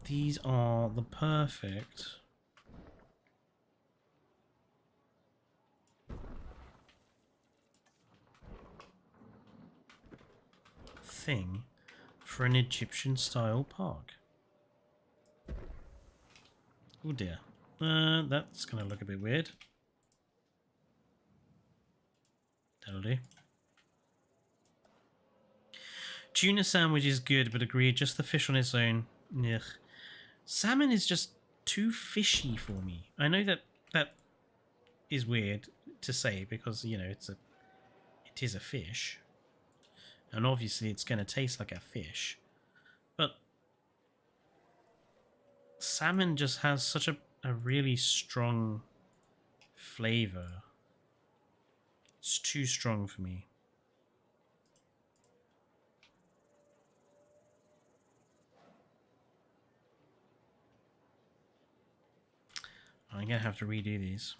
B: These are the perfect thing for an Egyptian style park. Oh dear. That's going to look a bit weird. That'll do. Tuna sandwich is good, but agreed, just the fish on its own. Ugh. Salmon is just too fishy for me. I know that is weird to say because, you know, it is a fish. And obviously it's going to taste like a fish. But salmon just has such a really strong flavor. It's too strong for me. I'm gonna have to redo these.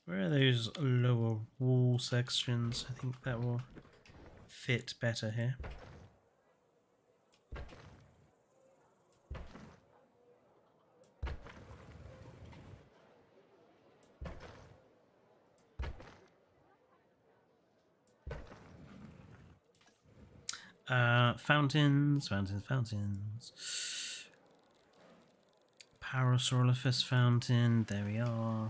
B: Where are those lower wall sections? I think that will fit better here. Fountains. Parasaurolophus fountain. There we are.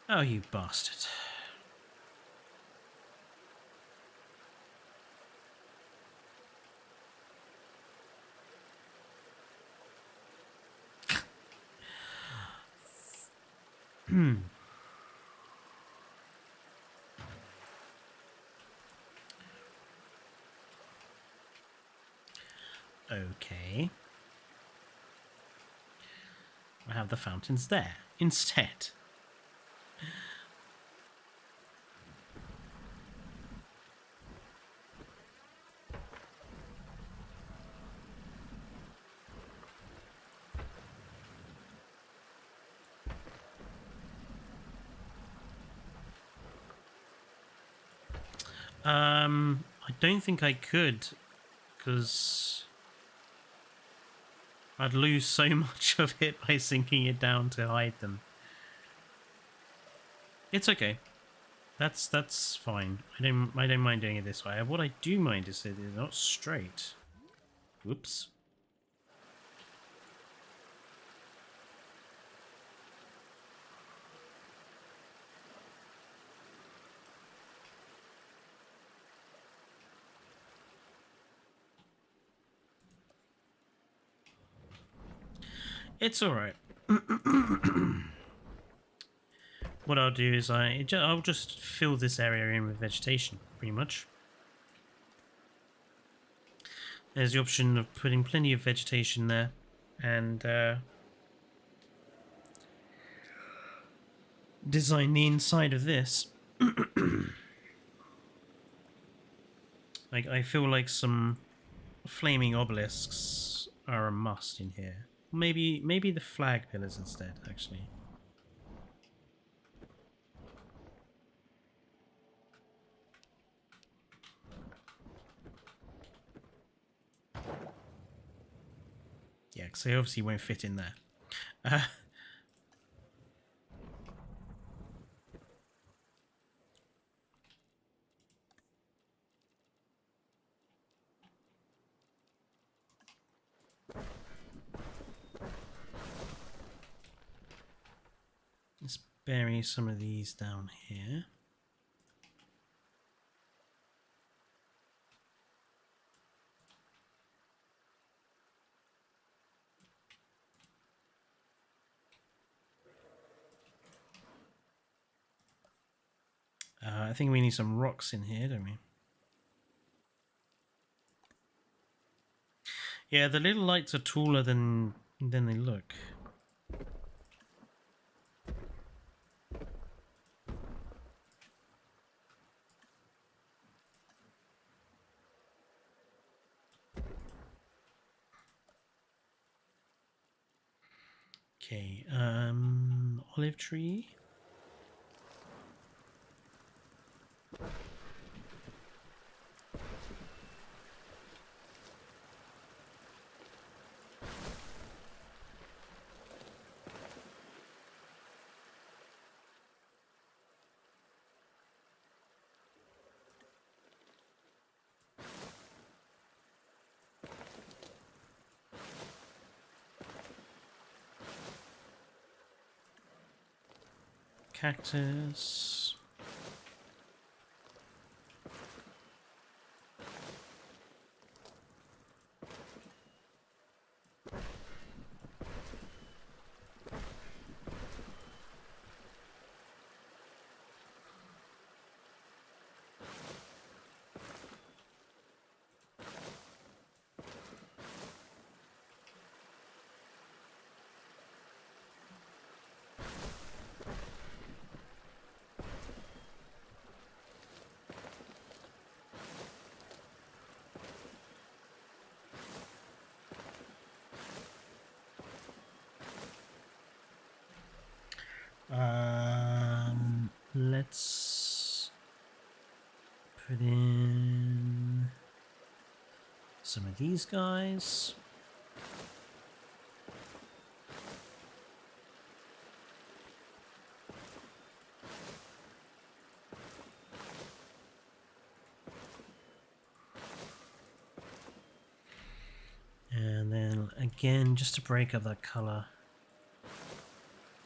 B: Oh, you bastard. Okay. I have the fountains there instead. I don't think I could, because I'd lose so much of it by sinking it down to hide them. It's okay. That's fine. I don't mind doing it this way. What I do mind is that it's not straight. Whoops. It's alright. What I'll do is I'll just fill this area in with vegetation, pretty much. There's the option of putting plenty of vegetation there, and design the inside of this. Like, I feel like some flaming obelisks are a must in here. Maybe the flag pillars instead, actually. Yeah, because they obviously won't fit in there. Let's bury some of these down here. think we need some rocks in here, don't we? Yeah, the little lights are taller than they look. Okay, olive tree. Cactus. Let's put in some of these guys. And then again, just to break up that color,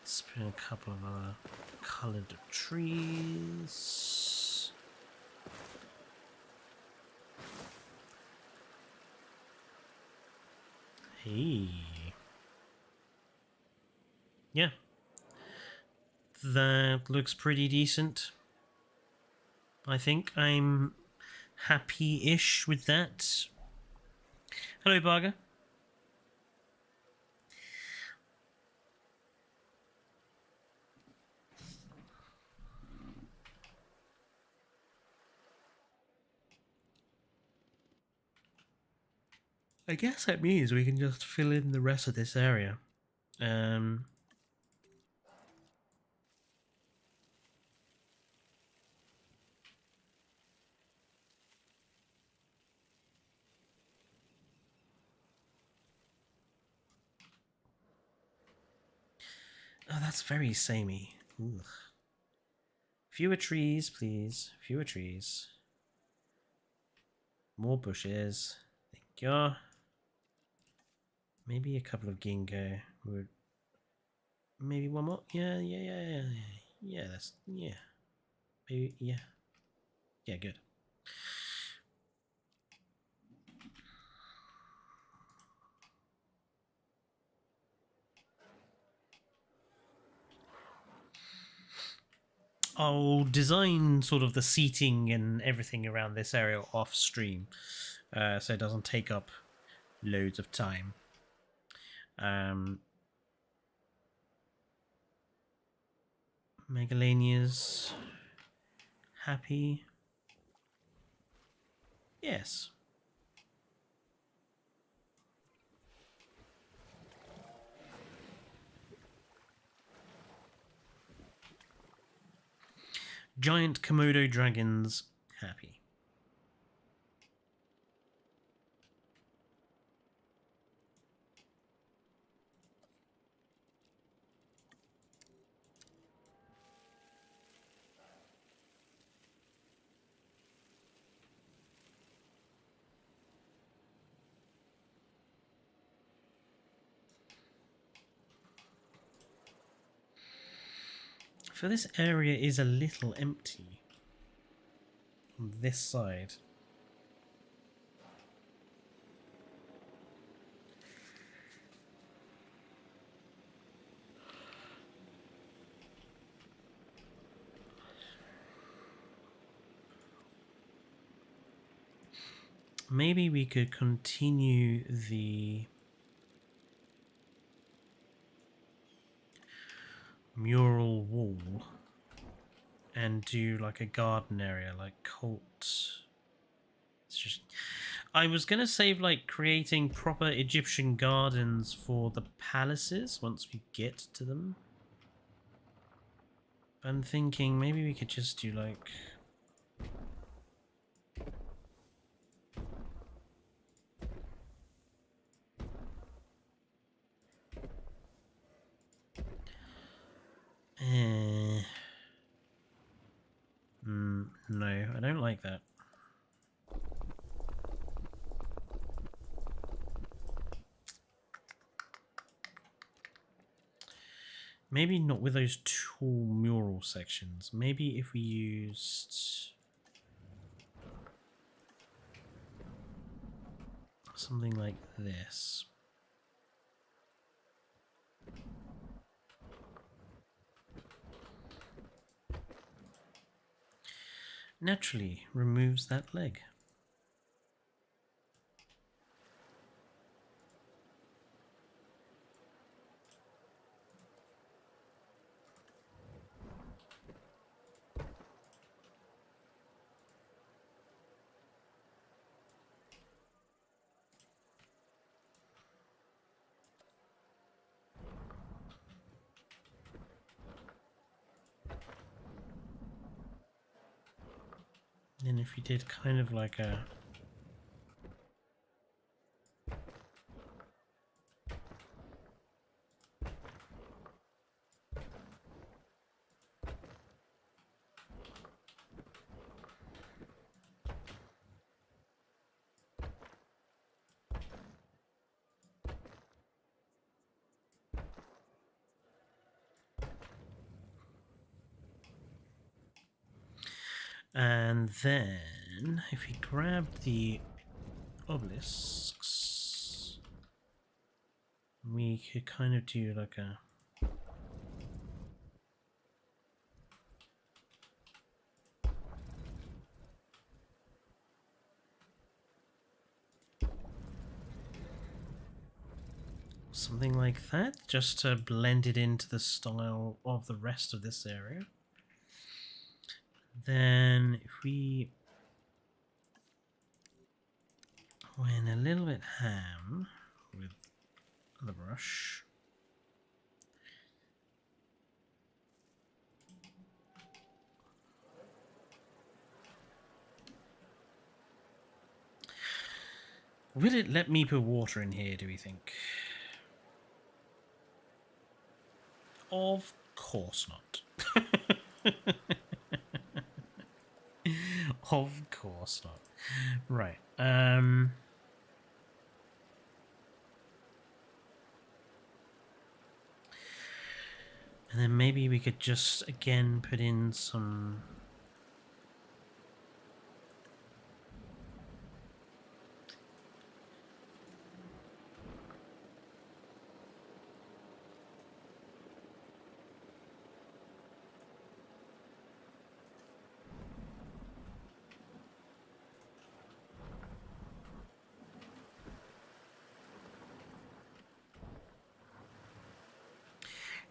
B: let's put in a couple of other colored trees. Hey. Yeah. That looks pretty decent. I think I'm happy-ish with that. Hello, Barger. I guess that means we can just fill in the rest of this area. Oh, that's very samey. Ugh. Fewer trees, please. Fewer trees. More bushes. Thank you. Maybe a couple of ginkgo would. Maybe one more. Yeah. That's yeah. Maybe yeah. Yeah, good. I'll design sort of the seating and everything around this area off stream, so it doesn't take up loads of time. Megalania's happy. Yes. Giant Komodo dragons happy. So this area is a little empty on this side. maybe we could continue the mural wall and do like a garden area, like cult. It's just, I was gonna save like creating proper Egyptian gardens for the palaces once we get to them. I'm thinking maybe we could just do like no, I don't like that. Maybe not with those tall mural sections. Maybe if we used something like this. Naturally removes that leg. Then if we did kind of like a and then if we grab the obelisks, we could kind of do like a something like that, just to blend it into the style of the rest of this area. Then if we went a little bit ham with the brush, will it let me put water in here, do we think? Of course not. Of course not. Right. And then maybe we could just again put in some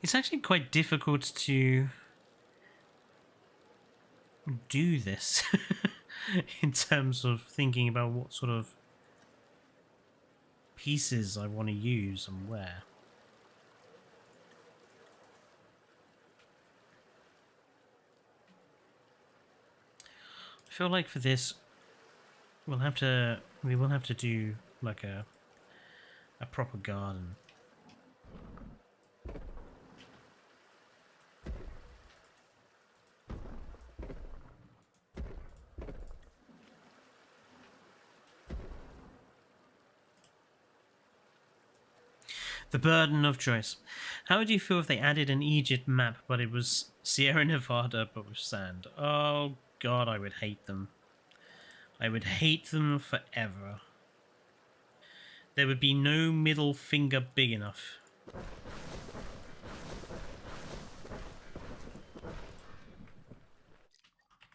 B: it's actually quite difficult to do this in terms of thinking about what sort of pieces I want to use and where. I feel like for this we will have to do like a proper garden. The burden of choice. How would you feel if they added an Egypt map, but it was Sierra Nevada, but with sand? Oh god, I would hate them. I would hate them forever. There would be no middle finger big enough.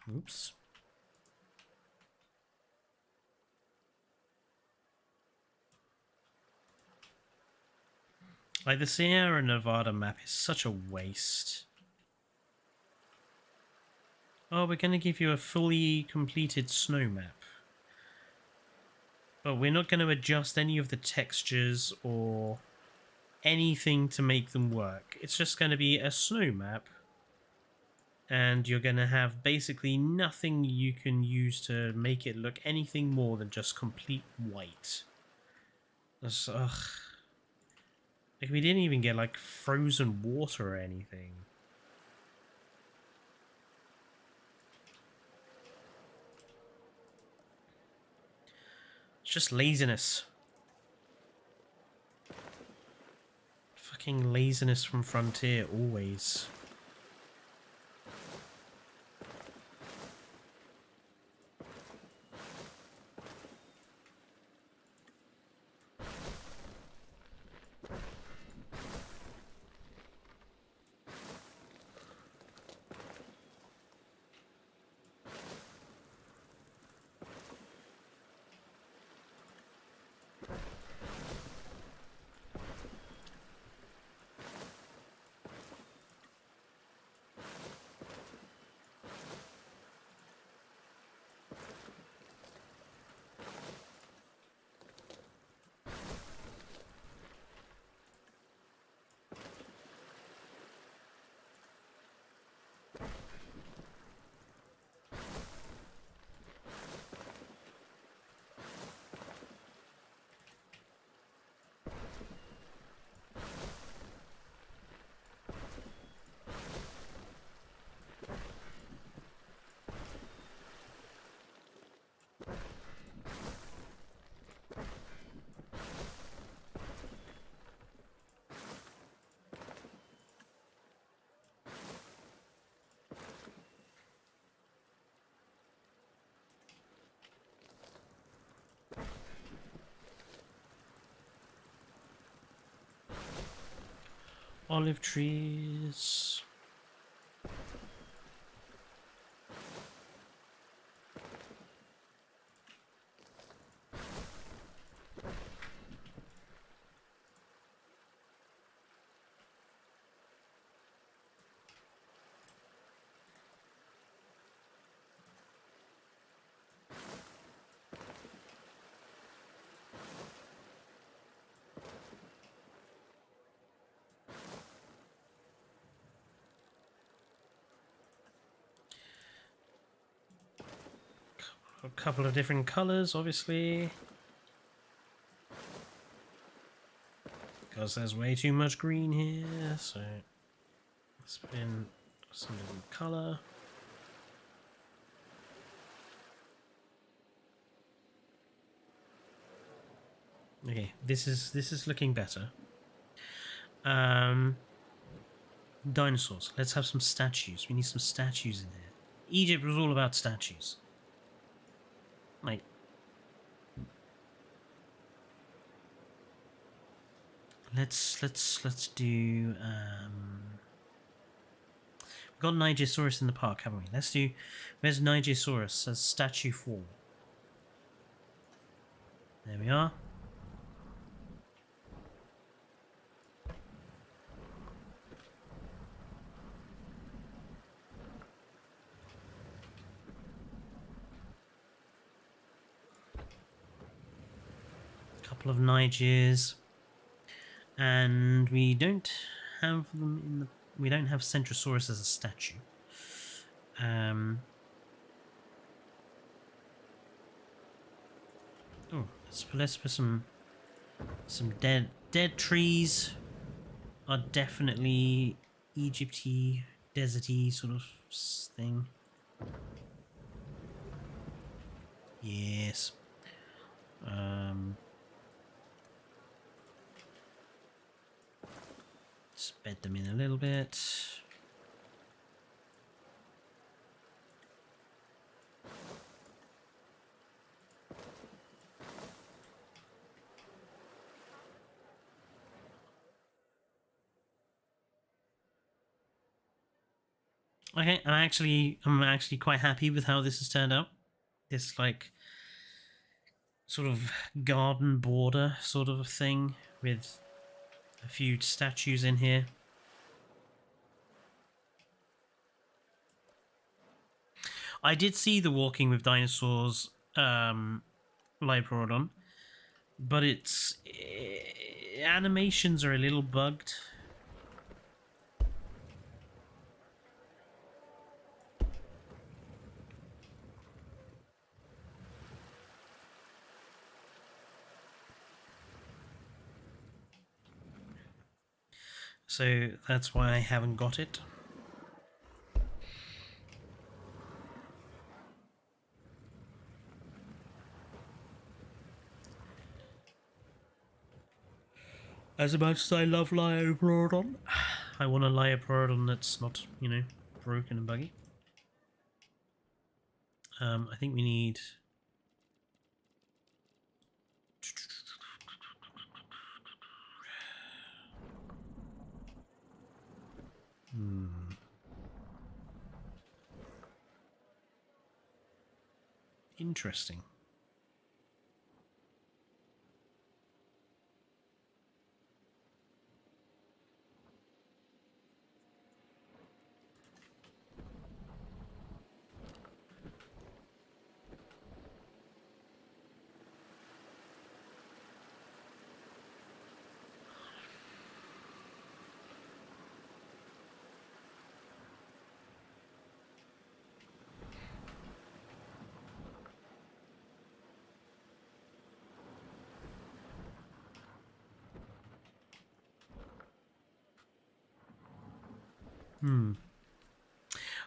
B: Oops. Like, the Sierra Nevada map is such a waste. Oh, we're going to give you a fully completed snow map. But we're not going to adjust any of the textures or anything to make them work. It's just going to be a snow map. And you're going to have basically nothing you can use to make it look anything more than just complete white. That's, ugh. Like, we didn't even get, like, frozen water or anything. It's just laziness. Fucking laziness from Frontier, always. Olive trees. A couple of different colors, obviously. Because there's way too much green here, so let's put in some different color. Okay, this is looking better. Dinosaurs. Let's have some statues. We need some statues in here. Egypt was all about statues. Like, let's do we've got Nigersaurus in the park, haven't we? Let's do, where's Nigersaurus as statue 4? There we are. Couple of Nigers, and we don't have them in the. We don't have Centrosaurus as a statue. Oh, let's put some dead trees. Are definitely Egypty, deserty sort of thing. Yes. Just bed them in a little bit. Okay, I'm actually quite happy with how this has turned out. This like sort of garden border sort of thing with A few statues in here. I did see the Walking with Dinosaurs Librodon, but its animations are a little bugged. So that's why I haven't got it. As much as I love Liopleurodon, I want a Liopleurodon that's not, you know, broken and buggy. I think we need... Interesting.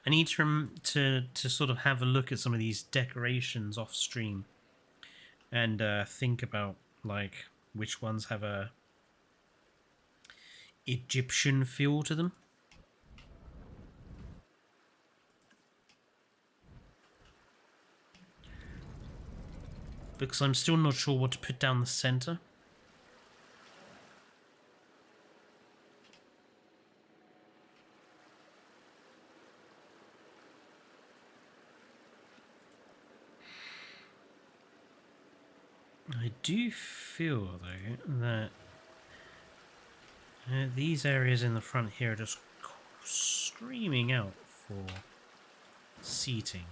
B: I need to sort of have a look at some of these decorations off stream and think about like which ones have a Egyptian feel to them. Because I'm still not sure what to put down the center. I do feel, though, that these areas in the front here are just screaming out for seating.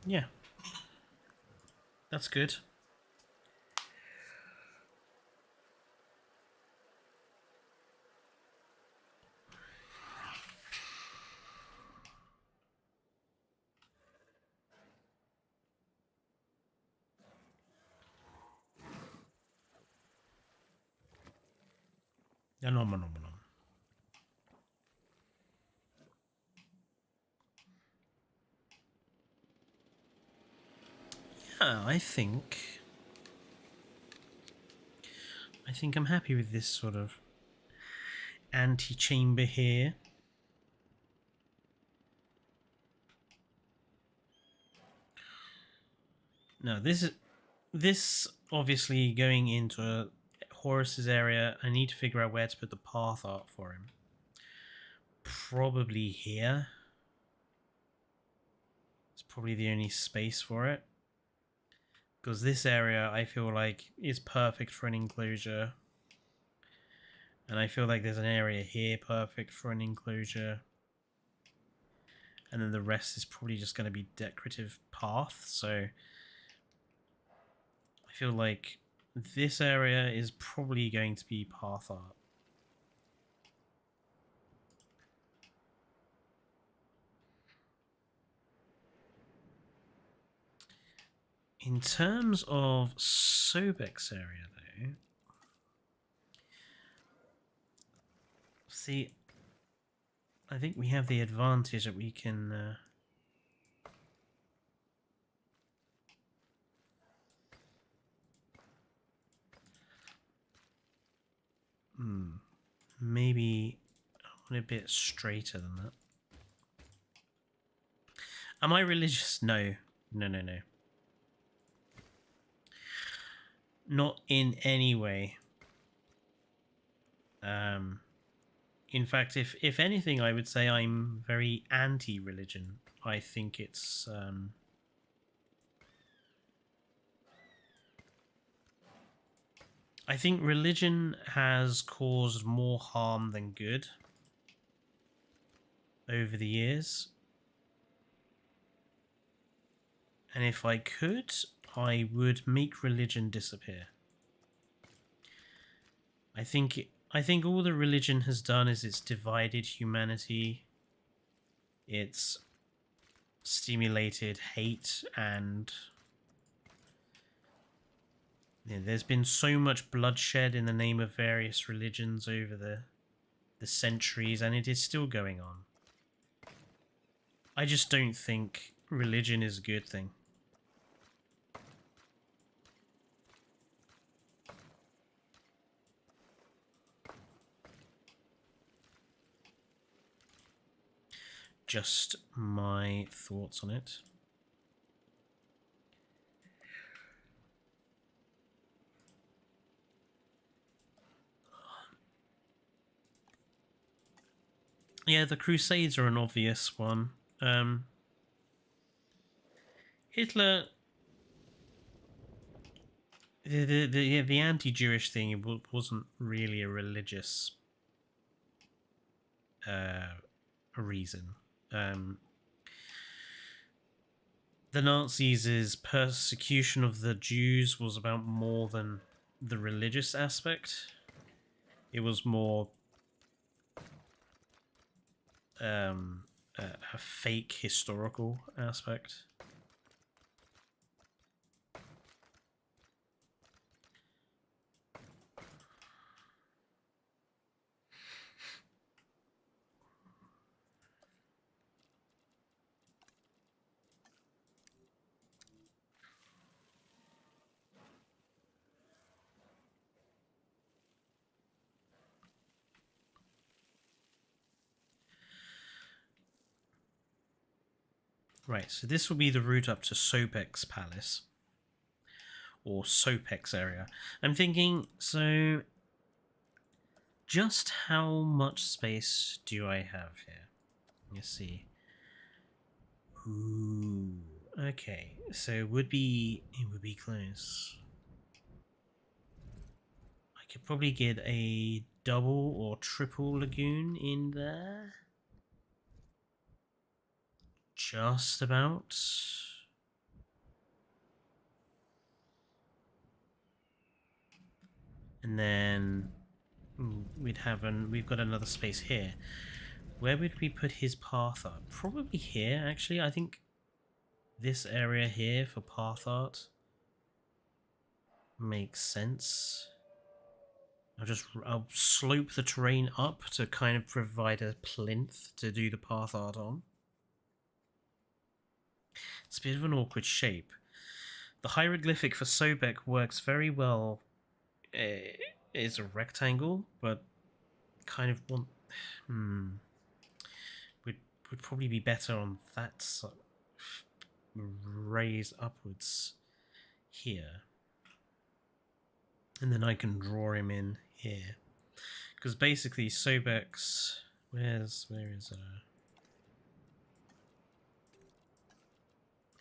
B: Yeah, that's good. Yeah, no. Yeah, I think I'm happy with this sort of antechamber here. No, this obviously going into Horace's area. I need to figure out where to put the path art for him. Probably here. It's probably the only space for it. Because this area, I feel like, is perfect for an enclosure. And I feel like there's an area here perfect for an enclosure. And then the rest is probably just going to be decorative path. So I feel like this area is probably going to be path art. In terms of Sobek's area, though, see, I think we have the advantage that we can... maybe a bit straighter than that. Am I religious? No. No. Not in any way. In fact, if anything, I would say I'm very anti-religion. I think it's I think religion has caused more harm than good over the years. And if I could, I would make religion disappear. I think all the religion has done is it's divided humanity. It's stimulated hate, and there's been so much bloodshed in the name of various religions over the centuries, and it is still going on. I just don't think religion is a good thing. Just my thoughts on it. Yeah, the Crusades are an obvious one. Hitler, the anti-Jewish thing, it wasn't really a religious reason. The Nazis' persecution of the Jews was about more than the religious aspect. It was more a fake historical aspect. Right, so this will be the route up to Sobek's palace. Or Sopek's area. I'm thinking, so just how much space do I have here? Let's see. Ooh, okay, so it would be close. I could probably get a double or triple lagoon in there. Just about. And then we've got another space here. Where would we put his path art? Probably here, actually. I think this area here for path art makes sense. I'll slope the terrain up to kind of provide a plinth to do the path art on. It's a bit of an awkward shape. The hieroglyphic for Sobek works very well. It's a rectangle, but kind of want would probably be better on that side, raised upwards here, and then I can draw him in here, because basically Sobek's where is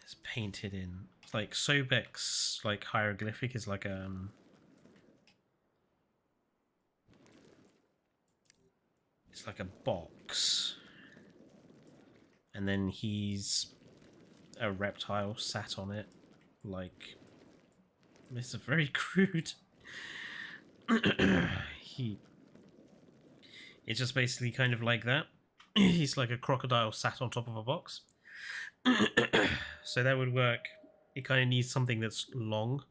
B: it's painted in. It's like Sobek's like hieroglyphic is like it's like a box, and then he's a reptile sat on it. Like, this is very crude. It's just basically kind of like that. He's like a crocodile sat on top of a box. So that would work. It kind of needs something that's long.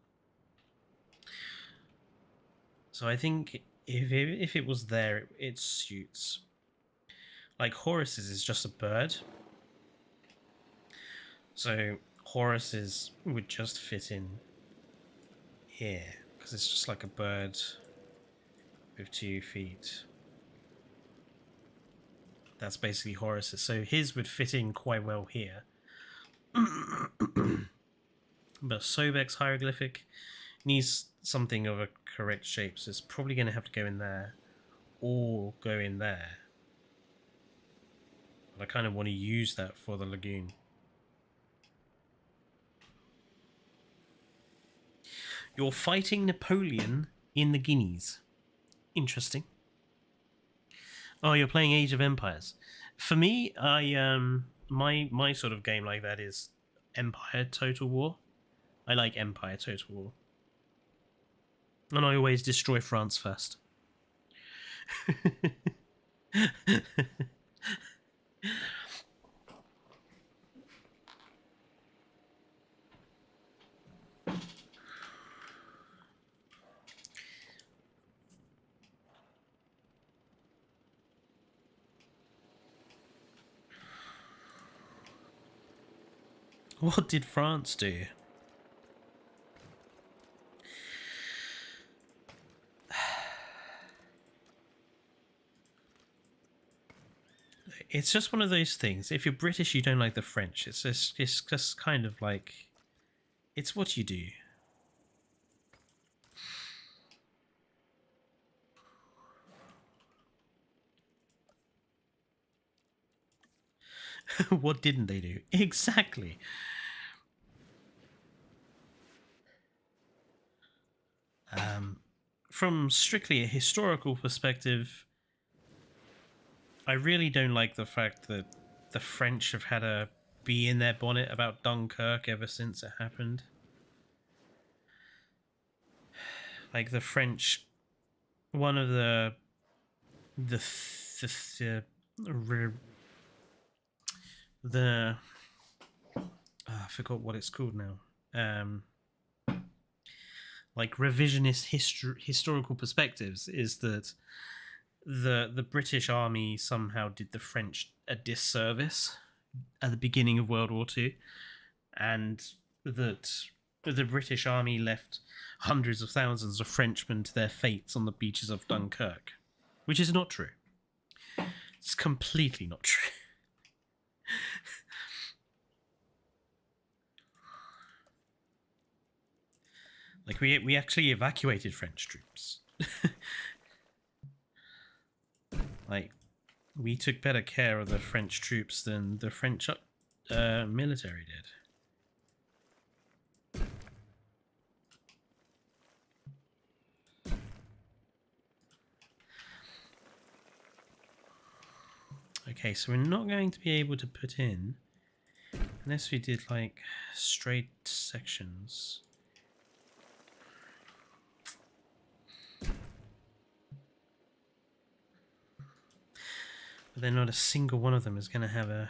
B: So I think if it was there, it suits. Like Horus's is just a bird. So Horus's would just fit in here, because it's just like a bird with 2 feet. That's basically Horus's. So his would fit in quite well here. But Sobek's hieroglyphic needs something of a correct shape, so it's probably going to have to go in there or go in there. But I kind of want to use that for the lagoon. You're fighting Napoleon in the Guineas. Interesting. Oh, you're playing Age of Empires. For me, my sort of game like that is Empire Total War. I like Empire Total War. And I always destroy France first. What did France do? It's just one of those things. If you're British, you don't like the French. It's just kind of like, it's what you do. What didn't they do? Exactly. From strictly a historical perspective, I really don't like the fact that the French have had a bee in their bonnet about Dunkirk ever since it happened. Like the French, one of the I forgot what it's called now. Like revisionist historical perspectives is that the British Army somehow did the French a disservice at the beginning of World War II, and that the British Army left hundreds of thousands of Frenchmen to their fates on the beaches of Dunkirk, which is not true. It's completely not true. Like, we actually evacuated French troops. Like, we took better care of the French troops than the French military did. Okay, so we're not going to be able to put in, unless we did, like, straight sections. But then not a single one of them is going to have a...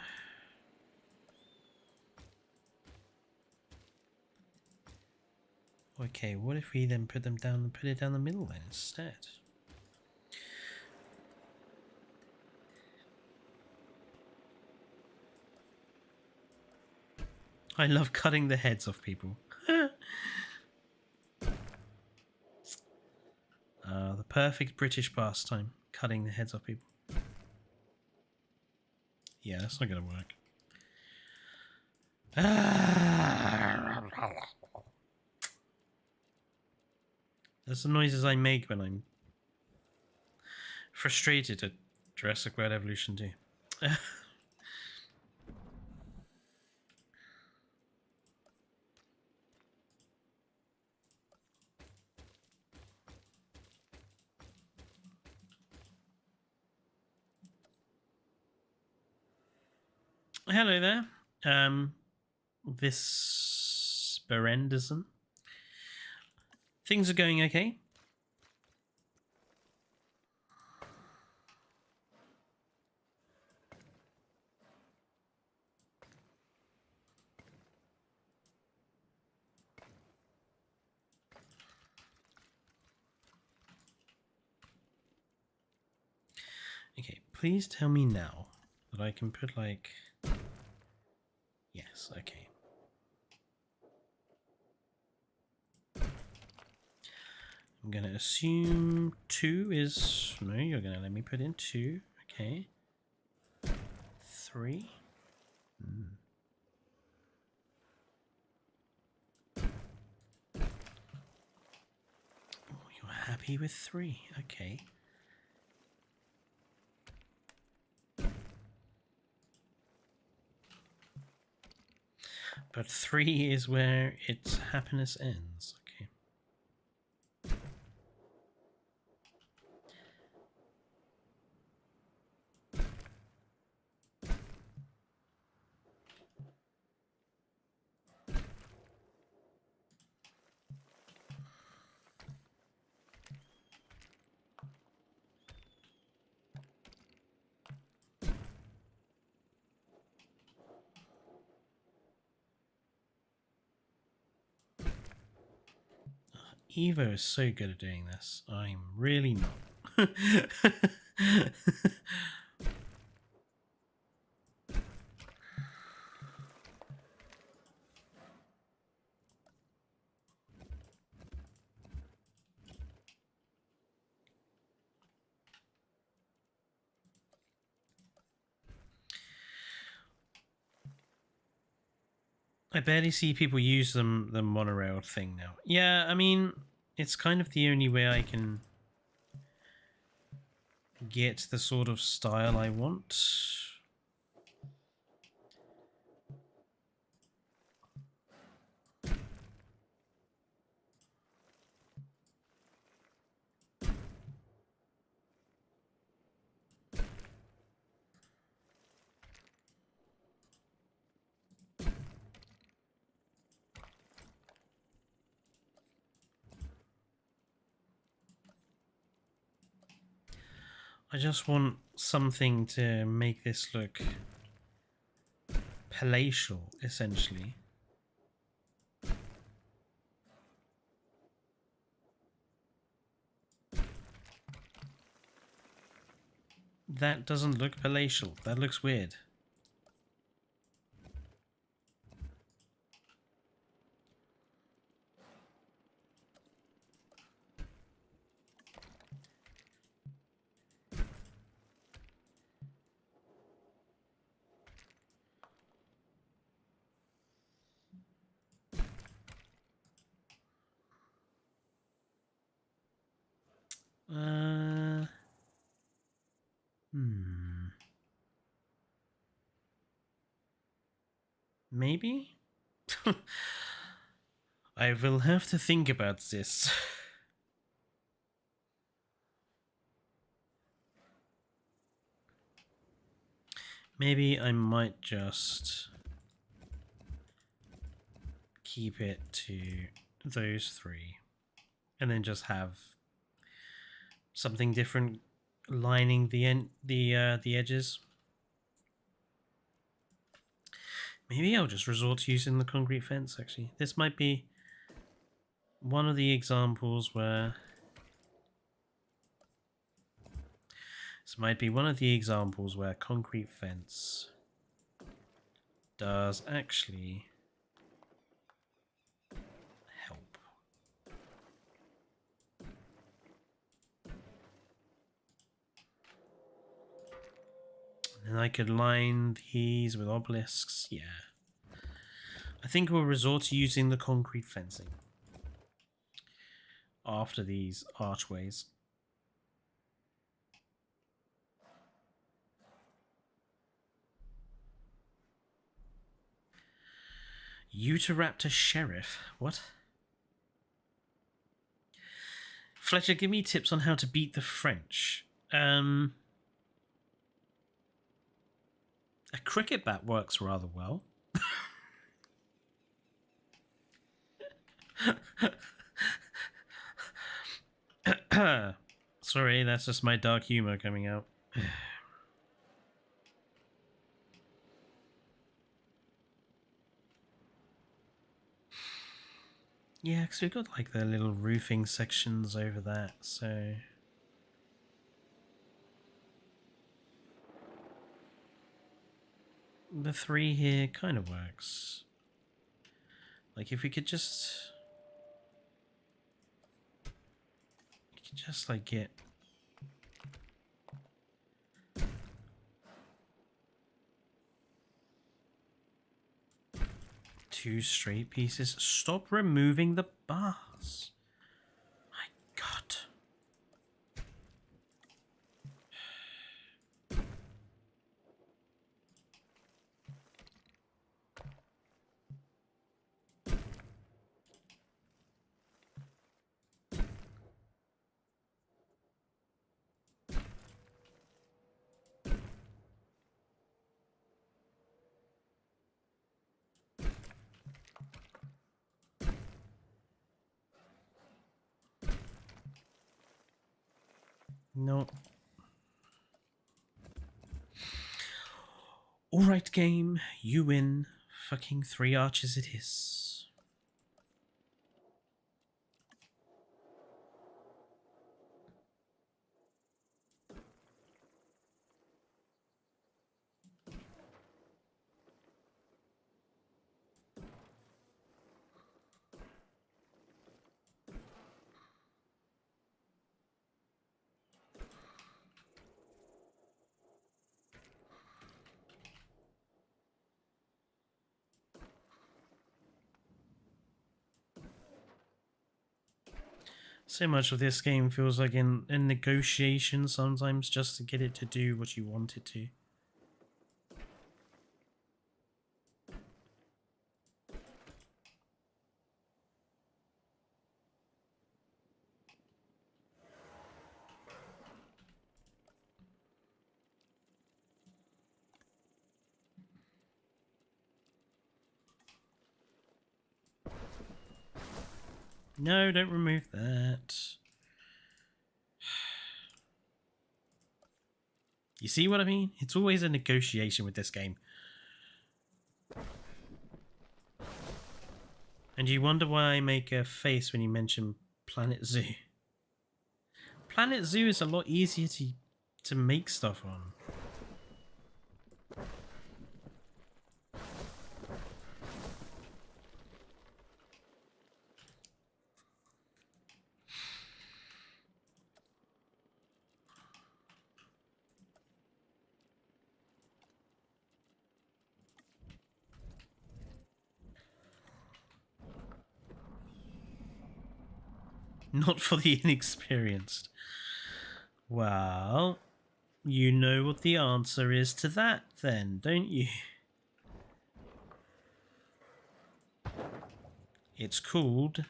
B: Okay, what if we then put them down and put it down the middle then instead? I love cutting the heads off people. The perfect British pastime, cutting the heads off people. Yeah, that's not going to work. That's the noises I make when I'm frustrated at Jurassic World Evolution 2. Hello there. This Berenderson. Things are going okay. Okay, please tell me now that I can put like... Yes, okay. I'm going to assume 2 is... No, you're going to let me put in 2. Okay. 3. happy with 3. Okay. But 3 is where its happiness ends. Okay. Evo is so good at doing this. I'm really not. I barely see people use the monorail thing now. Yeah, I mean, it's kind of the only way I can get the sort of style I want. I just want something to make this look palatial, essentially. That doesn't look palatial. That looks weird. Maybe? I will have to think about this. Maybe I might just keep it to those 3 and then just have something different lining the edges. Maybe I'll just resort to using the concrete fence, actually. This might be one of the examples where... This might be one of the examples where concrete fence does actually help. And I could line these with obelisks, yeah. I think we'll resort to using the concrete fencing after these archways. Utahraptor Sheriff? What? Fletcher, give me tips on how to beat the French. A cricket bat works rather well. Sorry, that's just my dark humor coming out. Yeah, because we've got like the little roofing sections over that, so... The 3 here kind of works. Like if we could just... like get... 2 straight pieces. Stop removing the bars. My God. No. Alright, game. You win. Fucking 3 arches it is. So much of this game feels like in negotiation sometimes just to get it to do what you want it to. No, don't remove that. You see what I mean? It's always a negotiation with this game. And you wonder why I make a face when you mention Planet Zoo. Planet Zoo is a lot easier to make stuff on. Not for the inexperienced. Well, you know what the answer is to that then, don't you? It's called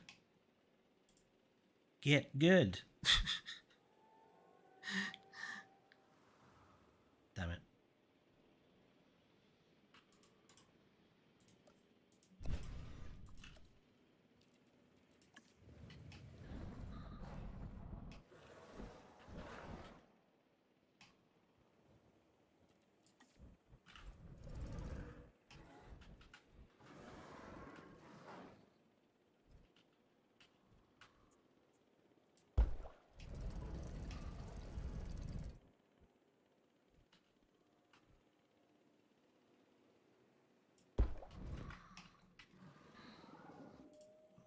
B: Get Good. Damn it.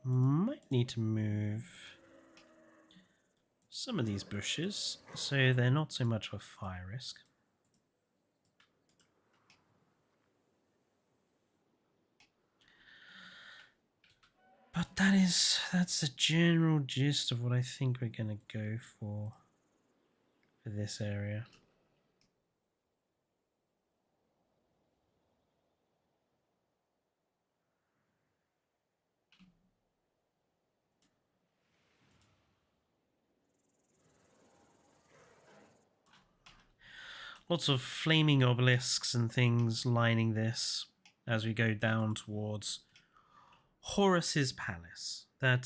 B: Might need to move some of these bushes so they're not so much of a fire risk. But that's the general gist of what I think we're gonna go for this area. Lots of flaming obelisks and things lining this as we go down towards Horus's palace. That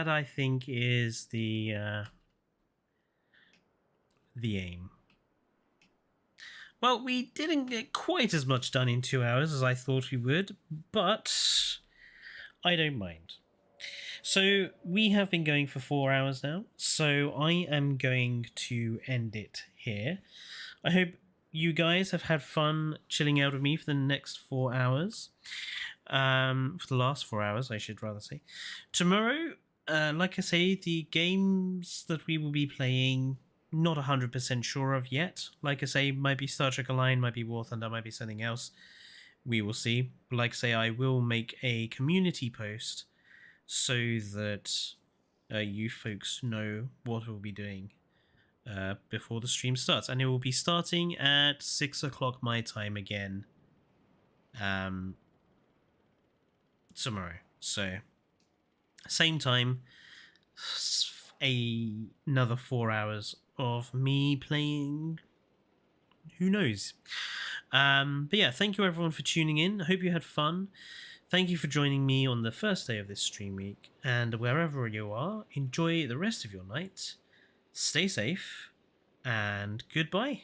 B: I think is the aim. Well, we didn't get quite as much done in 2 hours as I thought we would, but I don't mind. So we have been going for 4 hours now, so I am going to end it here. I hope you guys have had fun chilling out with me for the next 4 hours. For the last 4 hours, I should rather say. Tomorrow, like I say, the games that we will be playing, not 100% sure of yet. Like I say, might be Star Trek Align, might be War Thunder, might be something else. We will see. But like I say, I will make a community post so that you folks know what we'll be doing before the stream starts. And it will be starting at 6 o'clock my time again tomorrow. So, same time, another 4 hours of me playing. Who knows? But yeah, thank you everyone for tuning in. I hope you had fun. Thank you for joining me on the first day of this stream week. And wherever you are, enjoy the rest of your night. Stay safe. and goodbye.